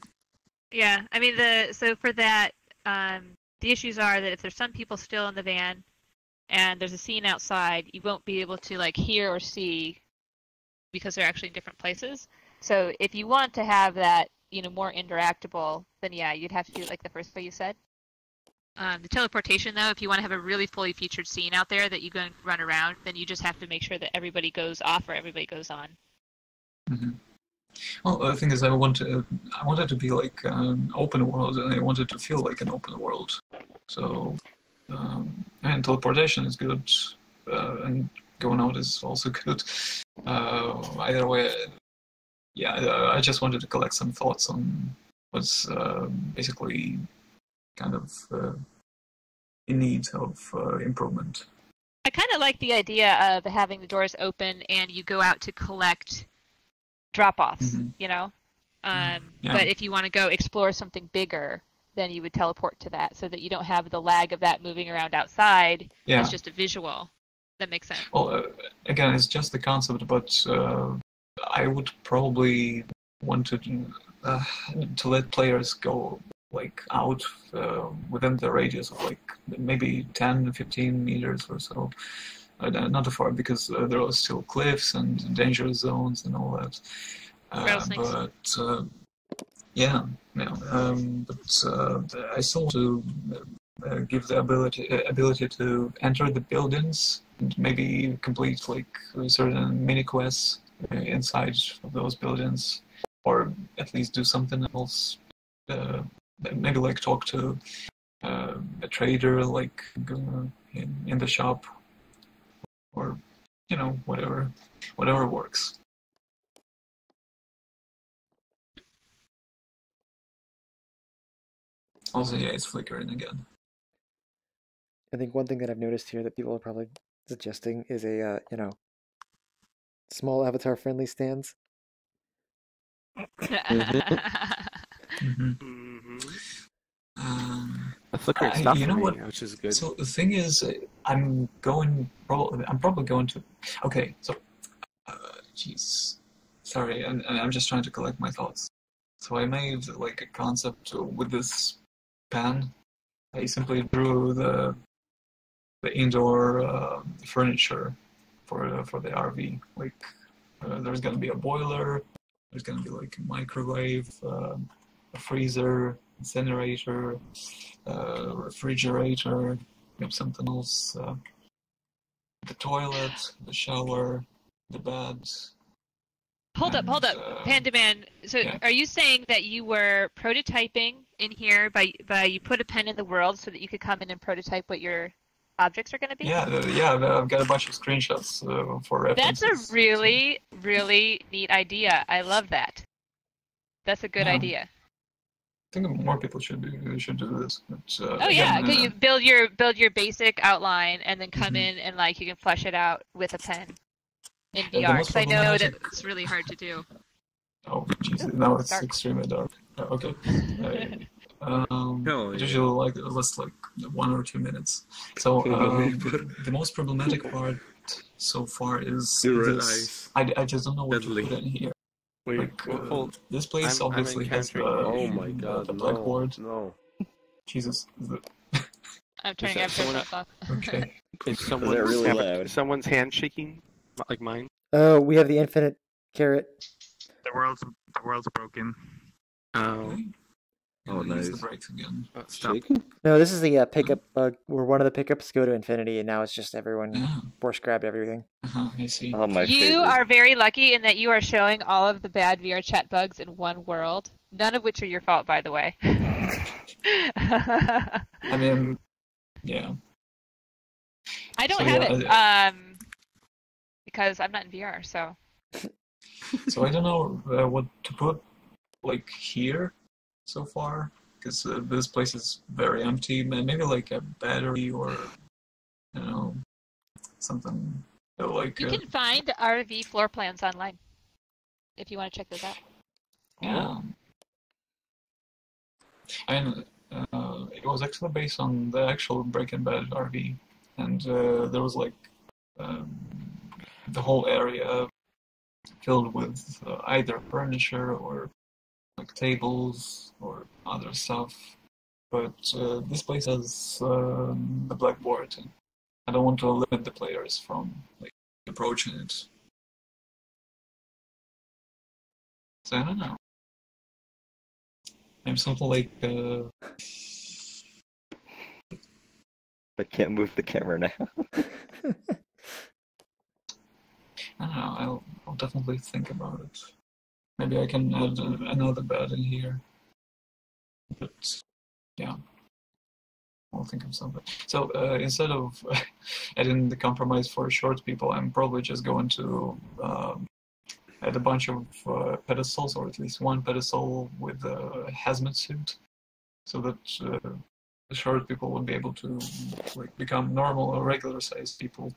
Yeah, I mean so for that, the issues are that if there's some people still in the van, and there's a scene outside, you won't be able to like hear or see because they're actually in different places. So if you want to have that, you know, more interactable, then yeah, you'd have to do it like the first way you said. The teleportation, though, if you want to have a really fully featured scene out there that you can run around, then you just have to make sure that everybody goes off or everybody goes on. Mm-hmm. Well, the thing is, I wanted to be like an open world, and I wanted to feel like an open world. So, and teleportation is good, and going out is also good. Either way, yeah, I just wanted to collect some thoughts on what's basically kind of in need of improvement. I kind of like the idea of having the doors open and you go out to collect drop-offs, you know? But if you want to go explore something bigger, then you would teleport to that so that you don't have the lag of that moving around outside. Yeah. It's just a visual. That makes sense. Well, again, it's just the concept, but I would probably want to let players go like out within the radius of like maybe 10, 15 meters or so. Not too far, because there are still cliffs and dangerous zones and all that. But I still want to give the ability to enter the buildings and maybe complete like certain mini quests inside of those buildings, or at least do something else. Maybe like talk to a trader, like in the shop, or you know, whatever works. Also, yeah, it's flickering again. I think one thing that I've noticed here that people are probably suggesting is a Small avatar-friendly stands. The flickering stopped you know for me, what? which is good. So the thing is, I'm probably going to. Okay, so, jeez, sorry, I'm just trying to collect my thoughts. So I made like a concept with this pen. I simply drew the indoor furniture for the RV. Like there's gonna be a boiler. There's gonna be like a microwave, a freezer, incinerator, refrigerator, something else. The toilet, the shower, the bed. Hold up, Panda Man. So, are you saying that you were prototyping in here by you put a pen in the world so that you could come in and prototype what your objects are going to be? Yeah, I've got a bunch of screenshots for references. That's a really, really neat idea. I love that. That's a good idea. I think more people should do this. But, oh yeah, okay. You build your basic outline and then come in and like you can flesh it out with a pen in VR. Because I know that it's really hard to do. Oh, Jesus! Now it's extremely dark. Okay. Usually lasts like 1 or 2 minutes. So the most problematic part so far is this. I just don't know what to put in here. This place obviously has the blackboard. No. Jesus. I'm turning everything off. Okay. Is someone's hand shaking? Not like mine. Oh, we have the infinite carrot. The world's broken. Oh. Oh, nice. The brakes again. Stop. No, this is the pickup bug where one of the pickups go to infinity, and now it's just everyone force grabbed everything. I see. Oh, my You are very lucky in that you are showing all of the bad VRChat bugs in one world, none of which are your fault, by the way. I mean, yeah. I don't have it because I'm not in VR, so. So I don't know what to put like here so far because this place is very empty. Maybe like a battery or something like. You can find RV floor plans online if you want to check those out. Yeah. And it was actually based on the actual Breaking Bad RV, and there was like the whole area filled with either furniture or like tables or other stuff. But this place has the blackboard, and I don't want to limit the players from like approaching it. So I don't know. Maybe something like. I can't move the camera now. I don't know. I'll definitely think about it. Maybe I can add another bed in here. But yeah, I'll think of something. So instead of adding the compromise for short people, I'm probably just going to add a bunch of pedestals, or at least one pedestal with a hazmat suit, so that the short people will be able to like become normal or regular sized people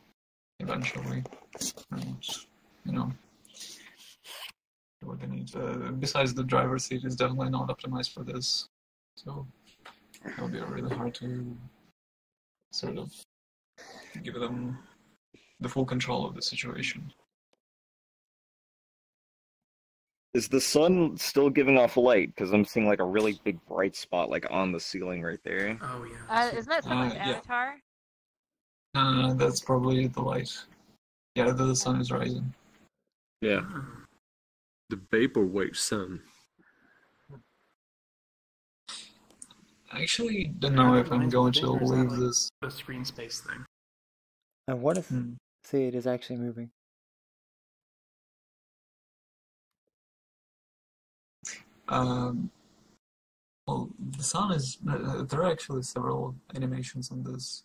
eventually. And, what they need. Besides, the driver's seat is definitely not optimized for this, so it'll be really hard to sort of give them the full control of the situation. Is the sun still giving off light? Because I'm seeing like a really big bright spot like on the ceiling right there. Oh yeah. Isn't that someone's avatar? That's probably the light. Yeah, the sun is rising. Yeah. The vaporwave sun. I actually don't know if I'm going to leave this. The screen space thing. And what if, say, it is actually moving? Well, the sun is. There are actually several animations on this,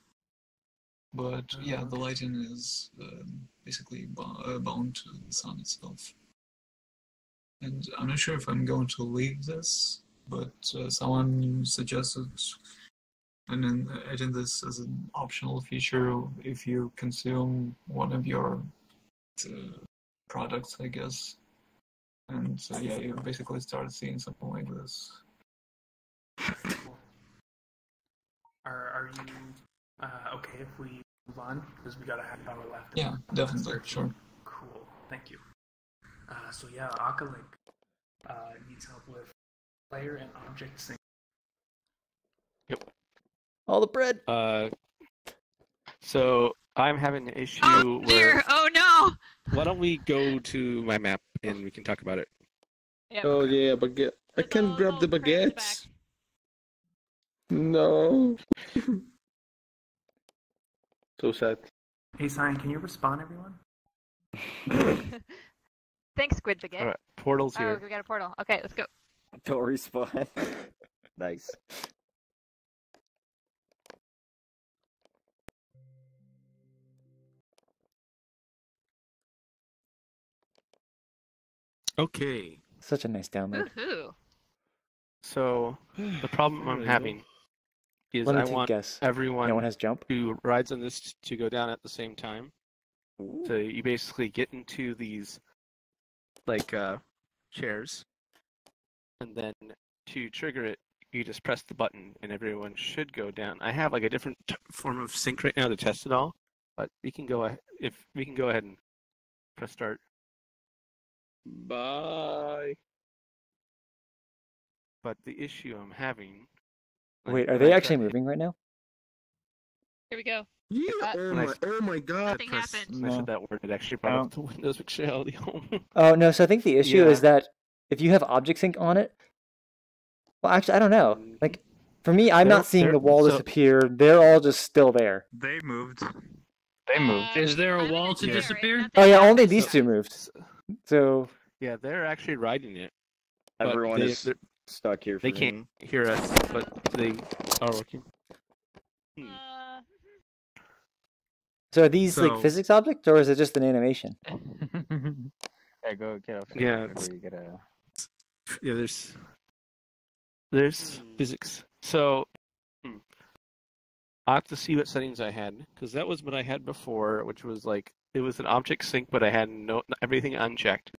but yeah, the lighting is basically bound to the sun itself. And I'm not sure if I'm going to leave this, but someone suggested, and then adding this as an optional feature if you consume one of your products, I guess. And so yeah, you basically start seeing something like this. Are you okay if we move on? Because we got a half hour left. Yeah, definitely, sure. Cool, thank you. So yeah, Akalink needs help with player and object sync. Yep. All the bread. So I'm having an issue Oh dear! where. Oh no! Why don't we go to my map and we can talk about it? Yep. Oh yeah, baguette. I can't grab the baguettes. No. So sad. Hey, Cyan, can you respond, everyone? Thanks, Squid Baguette. All right, portal's here. Oh, we got a portal. Okay, let's go. Don't respawn. Nice. Okay. Such a nice download. Woohoo! So the problem I'm having is Let me I take a want guess. everyone No one has jump? who rides on this to go down at the same time. Ooh. So you basically get into these like chairs, and then to trigger it, you just press the button, and everyone should go down. I have like a different form of sync right now to test it all, but we can go if we can go ahead and press start. Bye. But the issue I'm having. Wait, are they actually moving right now? Here we go. Yeah. Oh my God. Nothing happened. When I said that word, it actually brought up the Windows functionality home. Oh no, so I think the issue is that if you have object sync on it, well, actually, I don't know. Like, for me, I'm not seeing the wall disappear. They're all just still there. They moved. They moved. Is there a wall to disappear? Oh yeah, only these two moved. So yeah, they're actually riding it. Everyone is stuck here. They can't hear us, but they are working. So are these like physics objects, or is it just an animation? Yeah, go get up. Yeah, You get a... yeah. There's physics. So I have to see what settings I had, because that was what I had before, which was like it was an object sync, but I had everything unchecked.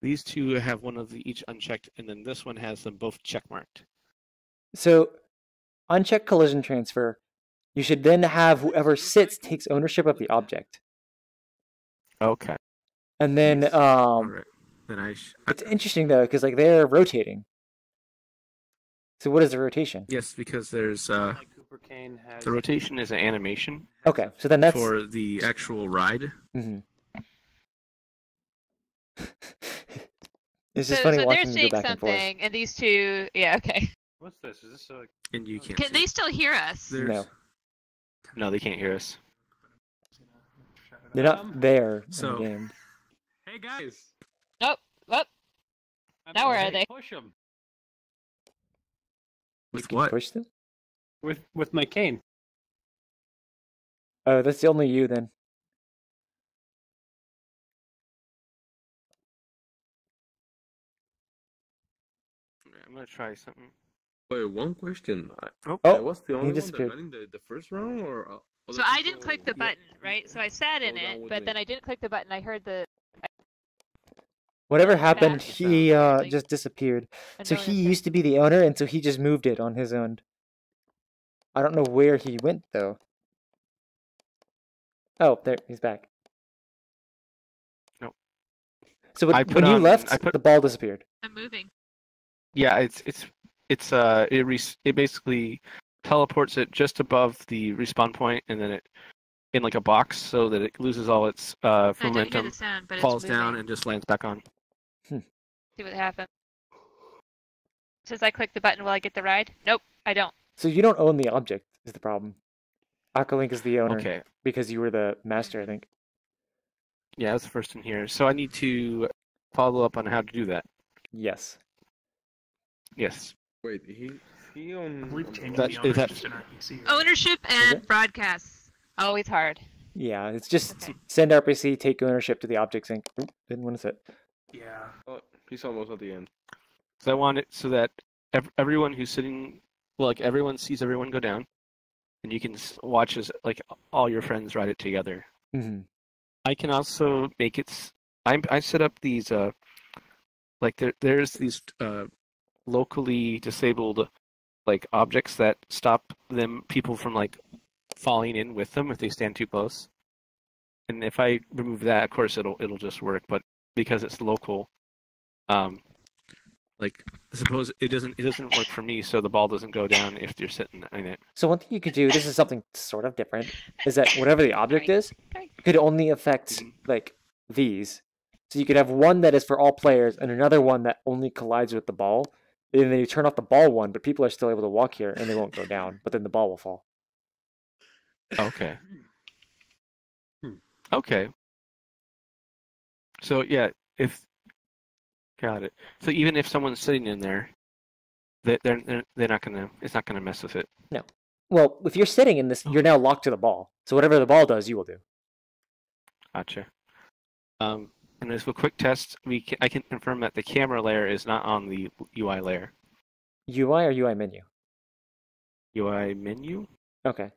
These two have one of each unchecked, and then this one has them both checkmarked. So, uncheck collision transfer. You should then have whoever sits takes ownership of the object. Okay. And then, Right. Then it's interesting though, because like they're rotating. So what is the rotation? Yes, because there's the rotation is an animation. Okay, so then that's for the actual ride. Mm-hmm. It's just funny so watching they're them seeing go back and forth. something, and these two, yeah, okay. What's this? Is this a... And you can't. Can they still hear us? No. No, they can't hear us. They're not there in So- the game. Hey guys. Nope. Whoop. Now where are they? Push them With what? Push them? with my cane. Oh, that's only you then. I'm gonna try something. Wait, one question. Oh, I was the only one that disappeared. got in the first round, or So I didn't click the button, right? So I sat in Go down it, with but me. then I didn't click the button. I heard the. Whatever happened, Fast. he just disappeared. So he used to be the owner, and so he just moved it on his own. I don't know where he went though. Oh, there he's back. No. So when you left, the ball disappeared. I'm moving. Yeah, it basically teleports it just above the respawn point, and then it in like a box so that it loses all its I didn't hear momentum, the sound, but it's falls down, moving. and just lands back on. See what happens. Says I click the button, will I get the ride? Nope, I don't. So you don't own the object is the problem. Akalink is the owner. Okay. Because you were the master, I think. Yeah, that's the first in here. So I need to follow up on how to do that. Yes. Yes. Wait, he on. We've changed That- the is that- ownership in RPC. Ownership and broadcasts. Always hard. Yeah, it's just send RPC, take ownership to the object sync. Oop, didn't want to sit. Yeah. Oh, he's almost at the end. So I want it so that everyone who's sitting, well, like everyone sees everyone go down, and you can watch as like all your friends ride it together. Mm-hmm. I can also make it I set up these like there's these locally disabled like objects that stop people from like falling in with them if they stand too close. And if I remove that, of course it'll just work. But because it's local, like suppose it doesn't work for me, so the ball doesn't go down if you're sitting in it. So one thing you could do, this is something sort of different, is that whatever the object is, could only affect like these. So you could have one that is for all players and another one that only collides with the ball. And then you turn off the ball one, but people are still able to walk here and they won't go down. But then the ball will fall. Okay. Okay. So yeah, got it. So even if someone's sitting in there, they're not gonna. It's not gonna mess with it. No. Well, if you're sitting in this, you're now locked to the ball. So whatever the ball does, you will do. Gotcha. And as a quick test, I can confirm that the camera layer is not on the UI layer. UI or UI menu? UI menu? Okay.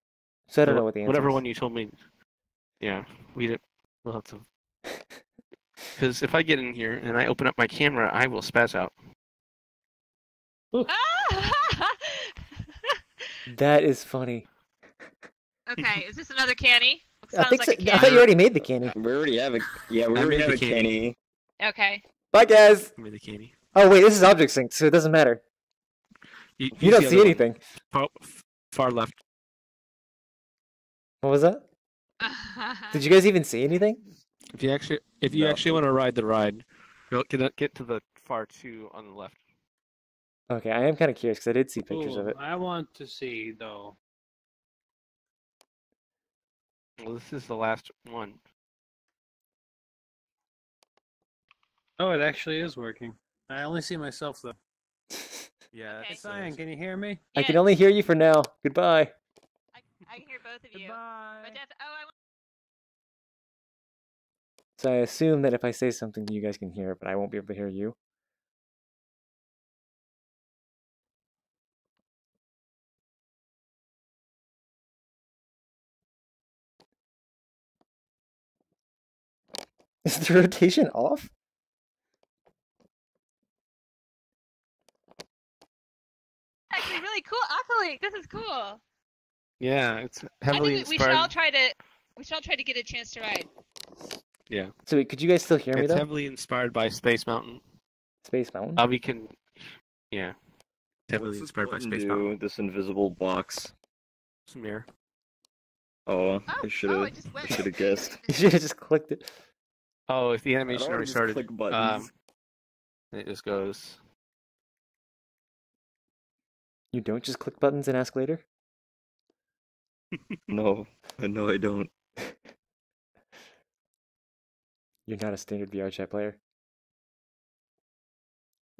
So I don't know what the answer whatever is. one you told me. Yeah, we'll have to. Because if I get in here and I open up my camera, I will spaz out. That is funny. Okay, is this another canny? I think so. I thought you already made the canny. We already have a canny. Okay. Bye, guys. I made the canny. Oh wait, this is object sync, so it doesn't matter. You don't see anything. Far left. What was that? Did you guys even see anything? If you actually want to ride the ride, get to the far two on the left. Okay, I am kind of curious because I did see pictures of it. I want to see though. Well, this is the last one. Oh, it actually is working. I only see myself though. Yeah. Okay. Cyan, can you hear me? I can only hear you for now. Goodbye. I can hear both of you. But So I assume that if I say something, you guys can hear it, but I won't be able to hear you. Is the rotation off? actually really cool. Acolyte, this is cool. Yeah, it's heavily I think we inspired. should all try to get a chance to ride. Yeah. So wait, could you guys still hear me It's though? heavily inspired by Space Mountain. Space Mountain? We can, yeah. It's heavily inspired by Space Mountain. This invisible box. It's a mirror. Oh, I should have guessed. You should have just clicked it. Oh, if the animation I'd already just started, click buttons. it just goes. You don't just click buttons and ask later? No, I don't. You're not a standard VRChat player.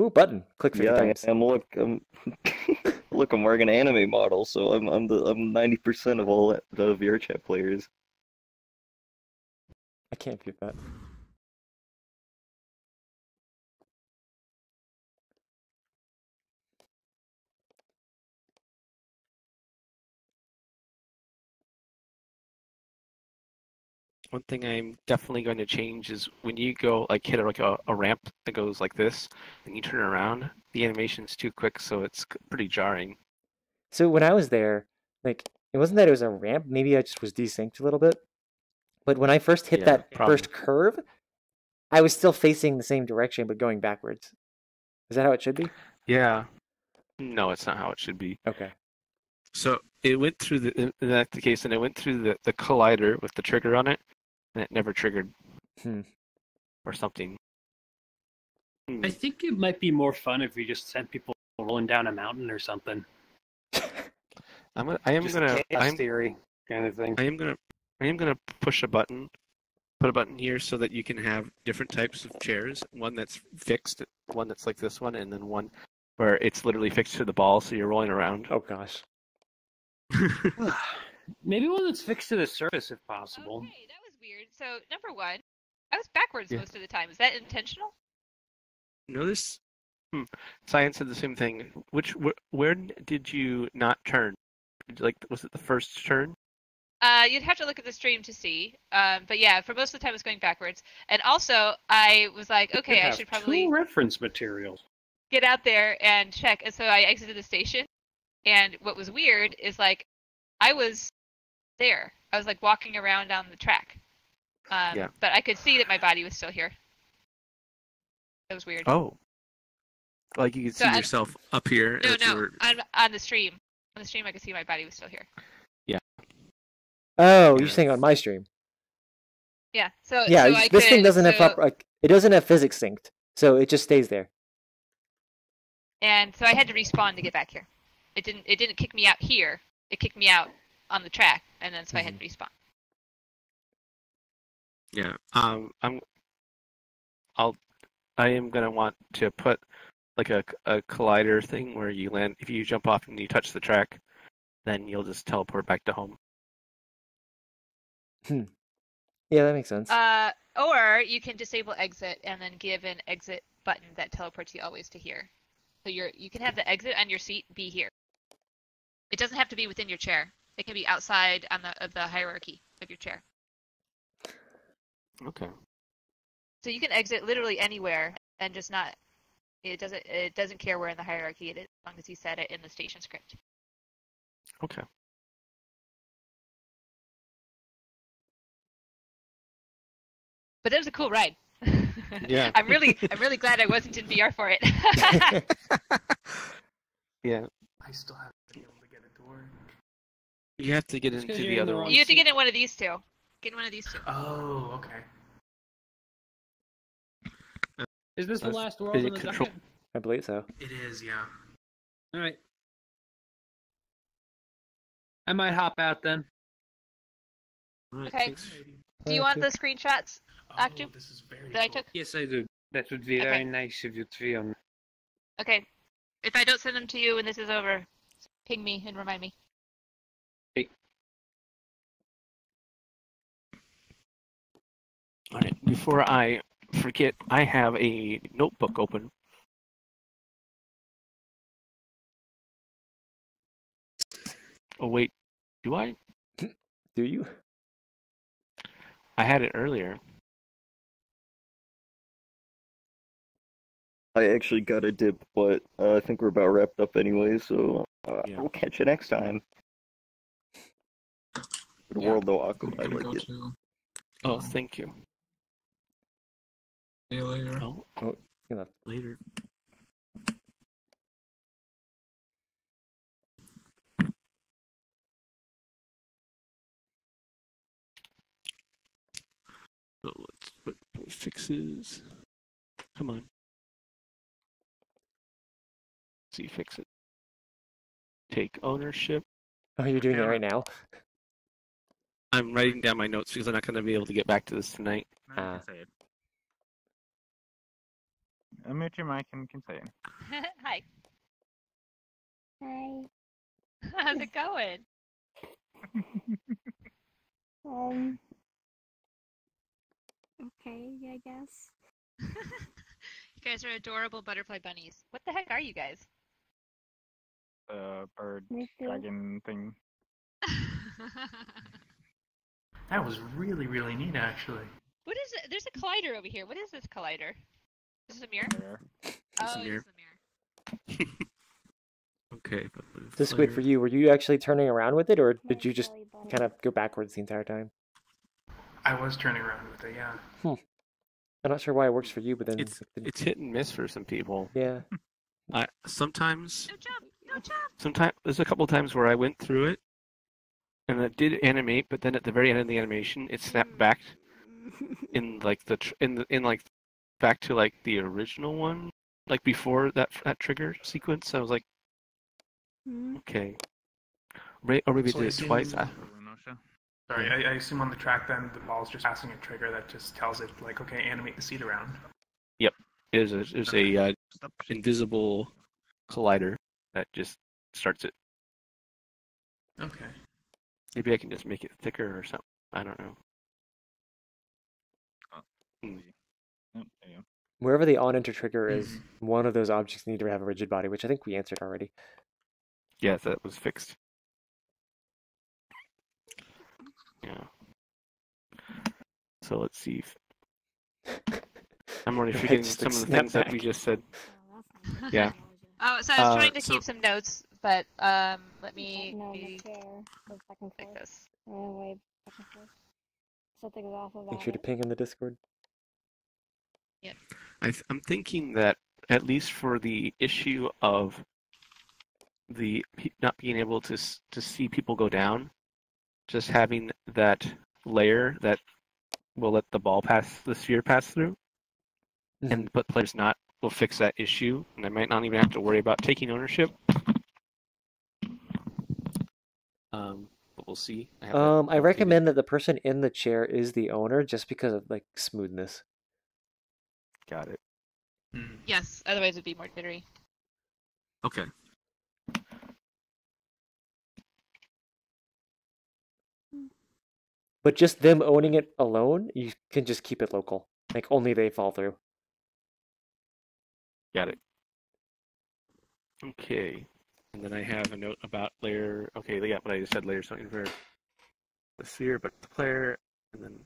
Ooh, button. Click 50 times. Look, I'm wearing an anime model, so I'm 90% of all the VRChat players. I can't beat that. One thing I'm definitely going to change is when you go hit a ramp that goes like this, and you turn around, the animation's too quick, so it's pretty jarring. So when I was there, it wasn't that it was a ramp. Maybe I just was desynced a little bit. But when I first hit that first curve, I was still facing the same direction, but going backwards. Is that how it should be? Yeah. No, it's not how it should be. Okay. So it went through in that case, and it went through the collider with the trigger on it, and it never triggered. Or something. I think it might be more fun if we just sent people rolling down a mountain or something. Theory kind of thing. I am gonna push a button, put a button here so that you can have different types of chairs. One that's fixed, one that's like this one, and then one where it's literally fixed to the ball, so you're rolling around. Oh gosh. Maybe one that's fixed to the surface if possible. Okay, that was weird. So number one, I was backwards most of the time. Is that intentional? Notice, Science said the same thing. Where did you not turn? Was it the first turn? You'd have to look at the stream to see. But yeah, for most of the time it's going backwards. And also, I was like, okay, I should probably two reference materials. Get out there and check. And so I exited the station. And what was weird is like, I was there. I was like walking around on the track. But I could see that my body was still here. That was weird. Oh. Like you could see yourself up here. No. On the stream. On the stream, I could see my body was still here. Yeah. Oh, you're saying on my stream? Yeah. So yeah, so this thing doesn't have it doesn't have physics synced, so it just stays there. And so I had to respawn to get back here. It didn't kick me out here. It kicked me out on the track, and then so I had to respawn. Yeah. I am gonna want to put like a collider thing where you land. If you jump off and you touch the track, then you'll just teleport back to home. Yeah, that makes sense. Or you can disable exit and then give an exit button that teleports you always to here. So you can have the exit on your seat be here. It doesn't have to be within your chair. It can be outside of the hierarchy of your chair. Okay. So you can exit literally anywhere and just not. It doesn't care where in the hierarchy it is, as long as you set it in the station script. Okay. But it was a cool ride. Yeah. I'm really glad I wasn't in VR for it. Yeah. I still haven't been able to get it to work. You have to get into the other one. You have to get in one of these two. Get in one of these two. Oh, okay. Is this the last world in the dungeon? I believe so. It is, yeah. All right. I might hop out then. Okay. Do you want the screenshots, Actu? This is very that I took? Yes, I do. That would be very nice of you to on. Okay. If I don't send them to you when this is over, ping me and remind me. Hey. All right. Before I forget, I have a notebook open. Oh wait, do I? Do you? I had it earlier. I actually got a dip, but I think we're about wrapped up anyway, so we'll catch you next time. The world though, Aqua, I like it. Oh, thank you. See you later. Oh, you left. Later. So let's put fixes. Come on. See, fix it. Take ownership. Oh, you're doing it right now? I'm writing down my notes because I'm not going to be able to get back to this tonight. Say it. Unmute your mic and you can say it. Hi. Hi. How's it going? Okay, I guess. You guys are adorable butterfly bunnies. What the heck are you guys? Bird dragon thing. That was really, really neat, actually. What is it? There's a collider over here. What is this collider? Is this a mirror? Oh, a mirror. it's a mirror. Okay. This is weird for you. Were you actually turning around with it, or did you just kind of go backwards the entire time? I was turning around with it, yeah. I'm not sure why it works for you, but then it's hit and miss for some people. Yeah. Sometimes. No jump! No jump! Sometimes there's a couple times where I went through it, and it did animate, but then at the very end of the animation, it snapped back in like back to like the original one, like before that trigger sequence. I was like, okay, or maybe it did it twice. Sorry, I assume on the track then the ball's just passing a trigger that just tells it like, okay, animate the seat around. Yep, there's a invisible collider that just starts it. Okay. Maybe I can just make it thicker or something. I don't know. Wherever the on-enter trigger is, one of those objects need to have a rigid body, which I think we answered already. Yes, that was fixed. Yeah. So let's see. I'm already forgetting some of the things that we just said. Yeah. Oh, so I was trying to keep some notes, but let me take this. Make sure to ping in the Discord. Yep. I'm thinking that at least for the issue of the not being able to see people go down, just having that layer that will let the sphere pass through, and but players not will fix that issue, and I might not even have to worry about taking ownership. But we'll see. I recommend that the person in the chair is the owner, just because of like smoothness. Got it. Yes, otherwise it'd be more jittery. Okay. But just them owning it alone, you can just keep it local. Like only they fall through. Got it. Okay. And then I have a note about layer. Okay, yeah, what I just said, layer something for the sphere, but the player. And then, is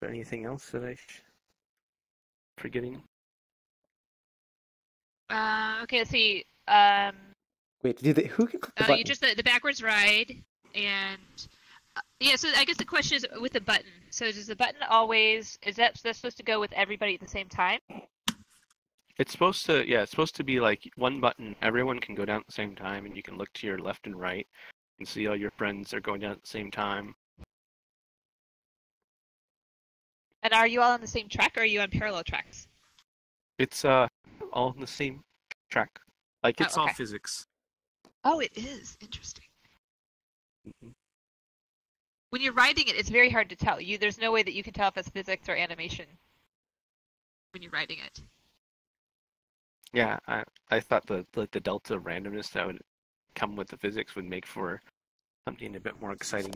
there anything else that I'm forgetting? Okay, let's see. Wait, who can click the button? You just the backwards ride, and yeah. So I guess the question is with the button. So does the button always that's supposed to go with everybody at the same time? It's supposed to, yeah. It's supposed to be like one button. Everyone can go down at the same time, and you can look to your left and right and see all your friends are going down at the same time. And are you all on the same track, or are you on parallel tracks? It's all on the same track. Like it's all okay. physics. Oh, it is interesting. When you're riding it, it's very hard to tell. There's no way that you can tell if it's physics or animation when you're riding it. Yeah, I thought the delta randomness that would come with the physics would make for something a bit more exciting.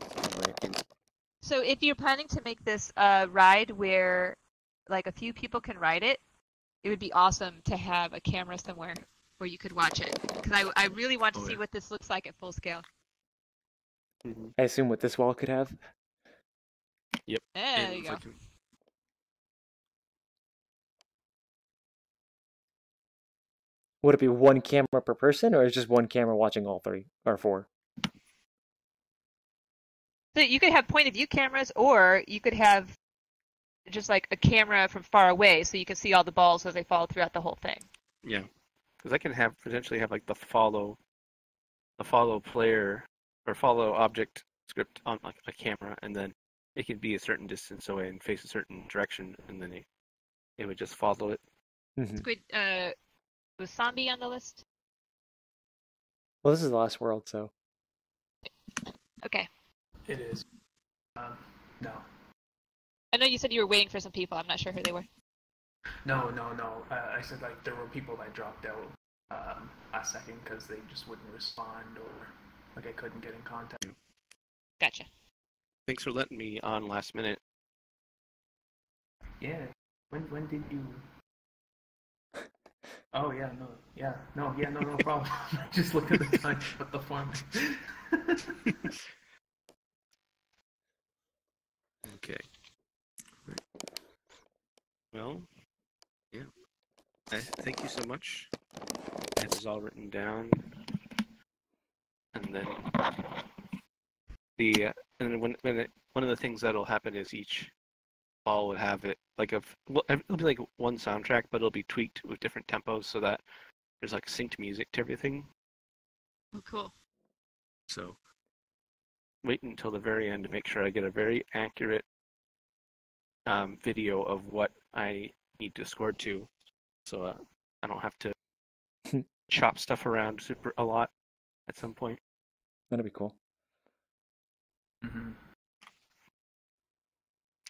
So if you're planning to make this ride where like a few people can ride it, it would be awesome to have a camera somewhere where you could watch it. Because I really want to see what this looks like at full scale. I assume what this wall could have. Yep. There you go. Would it be one camera per person, or is just one camera watching all three or four? So you could have point of view cameras, or you could have just like a camera from far away, so you can see all the balls as they fall throughout the whole thing. Yeah, because I can potentially have like the follow player or follow object script on like a camera, and then it can be a certain distance away and face a certain direction, and then it would just follow it. Squid, was Zombie on the list? Well, this is the last world, so. Okay. It is. No. I know you said you were waiting for some people. I'm not sure who they were. No. I said like there were people that dropped out last second because they just wouldn't respond or like I couldn't get in contact. Gotcha. Thanks for letting me on last minute. Yeah. When did you? Oh yeah, no problem. Just look at the time, put the form. Okay. Well, yeah. Thank you so much. It is all written down, and then one of the things that'll happen is each ball would have it like it'll be like one soundtrack, but it'll be tweaked with different tempos so that there's like synced music to everything. Oh, cool. So wait until the very end to make sure I get a very accurate video of what I need to score to, so I don't have to chop stuff around a lot at some point. That'd be cool.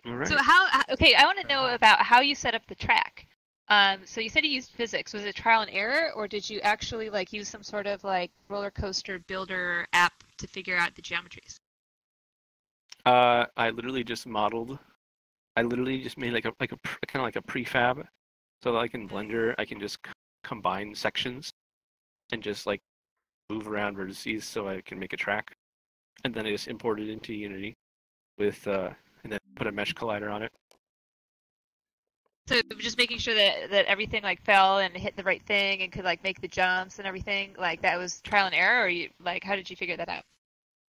All right. So I want to know about how you set up the track. So you said you used physics. Was it trial and error, or did you actually like use some sort of like roller coaster builder app to figure out the geometries? I literally just modeled. I literally just made like a kind of like a prefab, so like in Blender I can just combine sections and just like move around vertices so I can make a track, and then I just import it into Unity. with and then put a mesh collider on it. So just making sure that everything like fell and hit the right thing and could like make the jumps and everything, like that was trial and error, or you like how did you figure that out?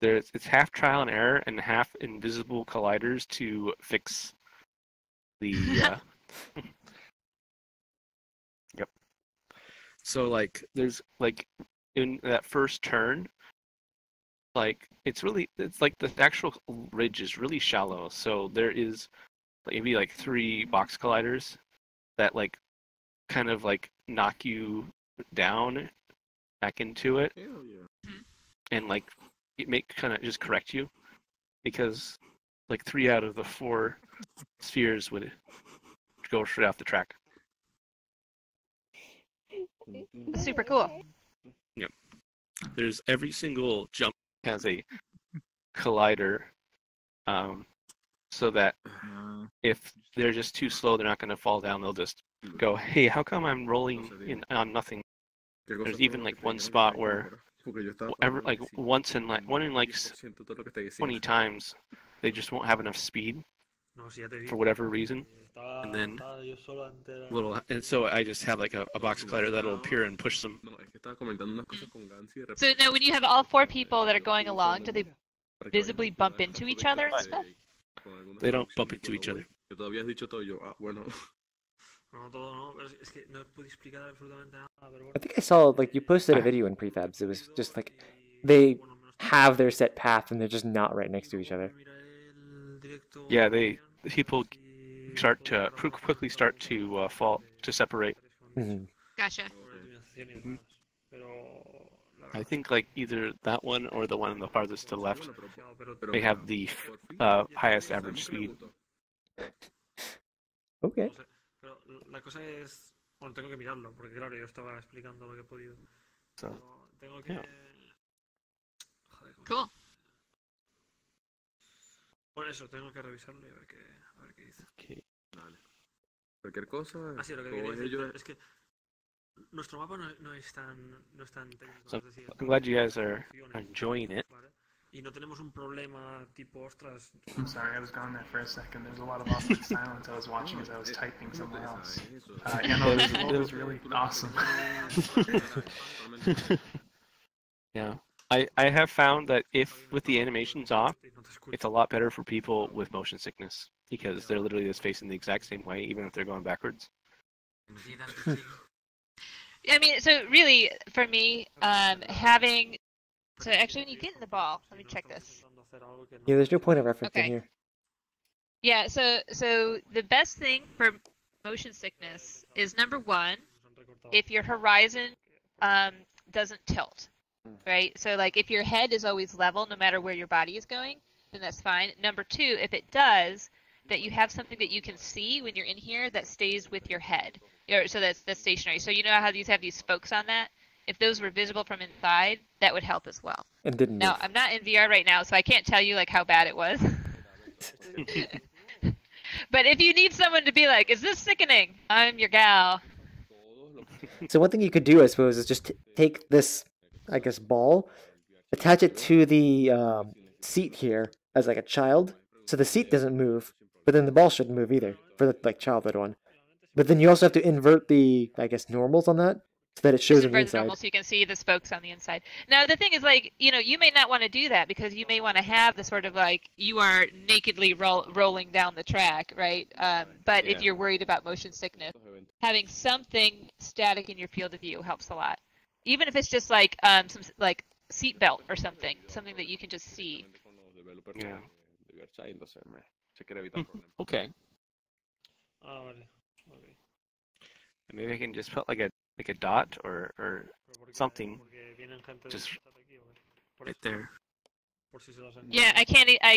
It's half trial and error and half invisible colliders to fix the. Yep. So like there's like in that first turn, like it's like the actual ridge is really shallow, so there is maybe like 3 box colliders that like kind of like knock you down back into it. Hell yeah. And like it kind of just correct you, because like 3 out of the 4 spheres would go straight off the track. Super cool. Yep. There's every single jump has a collider, so that if they're just too slow, they're not going to fall down. They'll just go, hey, how come I'm rolling on nothing? There's even like one spot where one in like 20 times they just won't have enough speed for whatever reason, and then so I just have like a box collider that'll appear and push them. So now when you have all 4 people that are going along, do they visibly bump into each other and stuff? They don't bump into each other. I think I saw like you posted a video in prefabs. It was just like they have their set path and they're just not right next to each other. Yeah, people quickly start to fall to separate. Mm-hmm. Gotcha. Mm-hmm. I think like either that one or the one on the farthest to the left, they have the highest average speed. Okay. La cosa es, bueno, tengo que mirarlo, porque claro, yo estaba explicando lo que he podido. So, tengo que... yeah. Cool. Bueno, eso, tengo que revisarlo y a ver qué dice. Okay. Vale. Cualquier cosa, Así, lo que quería decir es que nuestro mapa no es tan técnico. So, I'm glad you guys are enjoying it. Y no tenemos un problema tipo, ostras. I'm sorry, I was gone there for a second. There's a lot of awkward silence. I was watching as I was typing something else. Yeah, no, it was really awesome. Yeah, I have found that if with the animations off, it's a lot better for people with motion sickness, because they're literally just facing the exact same way, even if they're going backwards. I mean, so really, for me, having... So actually, when you get in the ball, let me check this. Yeah, there's no point of reference in here. Yeah, so the best thing for motion sickness is, number 1, if your horizon doesn't tilt, right? So like if your head is always level no matter where your body is going, then that's fine. Number 2, if it does, that you have something that you can see when you're in here that stays with your head. So that's stationary. So you know how these have these spokes on that? If those were visible from inside, that would help as well. And didn't Now, move. I'm not in VR right now, so I can't tell you like how bad it was. But if you need someone to be like, is this sickening? I'm your gal. So one thing you could do, I suppose, is just take this, I guess, ball, attach it to the seat here as like a child, so the seat doesn't move, but then the ball shouldn't move either for the like childhood one. But then you also have to invert the, I guess, normals on that, so that it shows on the inside. Normal, so you can see the spokes on the inside. Now, the thing is, like, you know, you may not want to do that because you may want to have the sort of like you are nakedly rolling down the track, right? But if you're worried about motion sickness, having something static in your field of view helps a lot. Even if it's just like some like seat belt or something that you can just see. Yeah. Okay. Maybe I can just put like a dot or something just right there. Yeah, I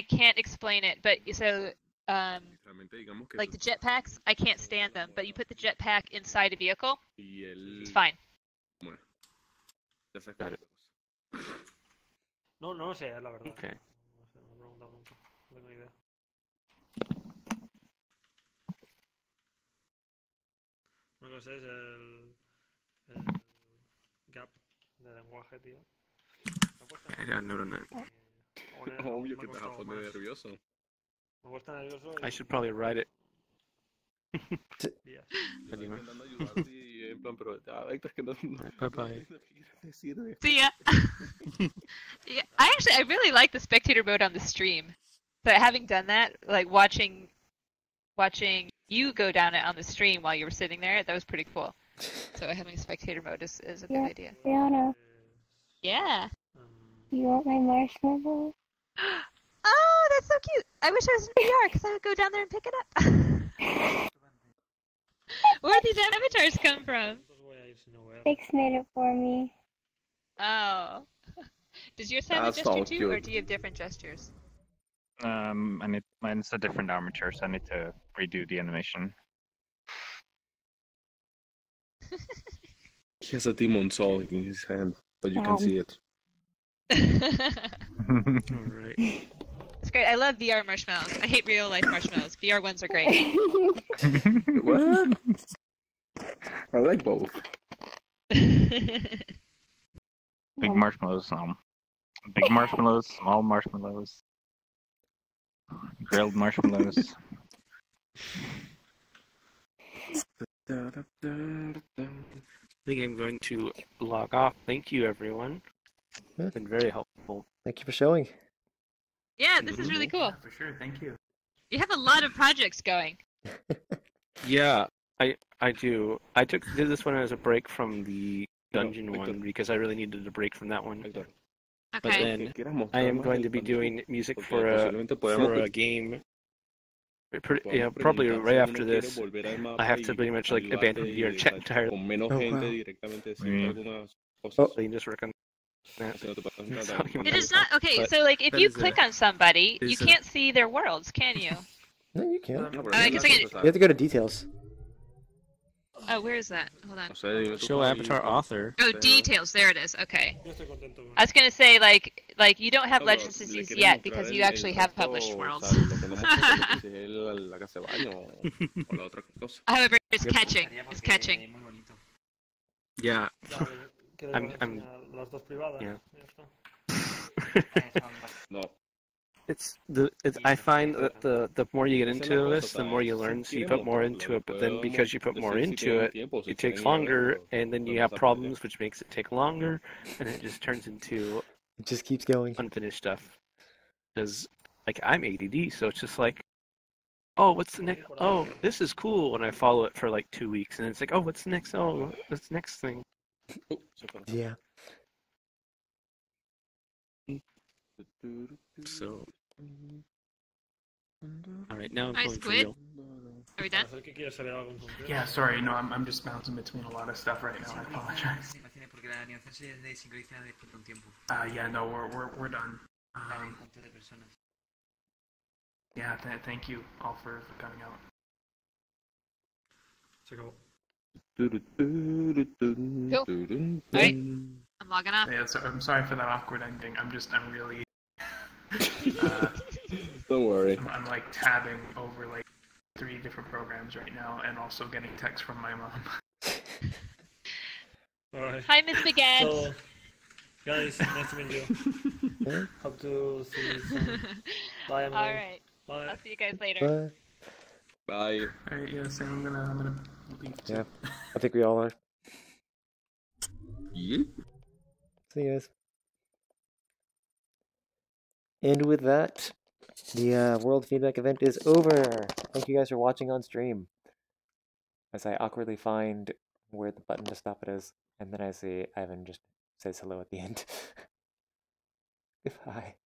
can't explain it, but so like the jetpacks, I can't stand them, but you put the jetpack inside a vehicle, it's fine. Got it. No sé, la verdad. Okay. No tengo idea. Una cosa es el gap de lenguaje, tío. I got a note on that. Obvio que te vas a poner nervioso. I should probably write it. Bye-bye. See ya. Yeah, I really like the spectator mode on the stream. So having done that, like watching you go down it on the stream while you were sitting there, that was pretty cool. So having spectator mode is a good idea. Brianna, Yeah. you want my marshmallow? Oh, that's so cute. I wish I was in VR because I would go down there and pick it up. Where'd these avatars come from? Fix made it for me. Oh. Does yours have a gesture too, or do you have different gestures? Mine's a different armature, so I need to redo the animation. He has a demon soul in his hand, but you can see it. Alright. It's great. I love VR marshmallows. I hate real life marshmallows. VR ones are great. What? I like both. Big marshmallows, big marshmallows, small marshmallows, grilled marshmallows. I think I'm going to log off. Thank you, everyone. It's been very helpful. Thank you for showing. Yeah, this is really cool. For sure, thank you. You have a lot of projects going. Yeah, I do. I did this one as a break from the dungeon one because I really needed a break from that one. Okay. But then I am going to be doing music for a game. Probably right after this, I have to pretty much like abandon the VRChat entirely. So you can just work on that. It is not okay. So like, if you click on somebody, you can't see their worlds, can you? No, you can. I guess I can. You have to go to details. Oh, where is that? Hold on. Show avatar author. Oh, details. There it is. Okay. I was gonna say like you don't have Legends Disease yet because you actually have published worlds. However, it's catching. It's catching. Yeah. I'm. Yeah. No. I find that the more you get into this, the more you learn, so you put more into it, but then because you put more into it, it takes longer, and then you have problems, which makes it take longer, and it just turns into... It just keeps going. Unfinished stuff. Because, like, I'm ADD, so it's just like, oh, what's the next... Oh, this is cool, and I follow it for like 2 weeks, and it's like, oh, what's the next... Oh, what's the next thing? Yeah. So... Alright, now I'm Hi, going for Squid. real. Are we done? Yeah, sorry, no, I'm just bouncing between a lot of stuff right now. I apologize. Yeah, no, we're done. Yeah, thank you all for coming out. Cool. Alright. I'm logging off. Yeah, so, I'm sorry for that awkward ending. I'm really... Don't worry. I'm like tabbing over like 3 different programs right now, and also getting texts from my mom. Alright. Hi, Miss Baguette. So, guys, nice to meet you. Hope to see you soon. Bye, Emily. Alright. Bye. I'll see you guys later. Bye. Alright, yeah, so I'm gonna leave too. Yeah, I think we all are. Yeah. See you guys. And with that, the World Feedback event is over. Thank you guys for watching on stream. As I awkwardly find where the button to stop it is, and then I see Ivan just says hello at the end. Goodbye.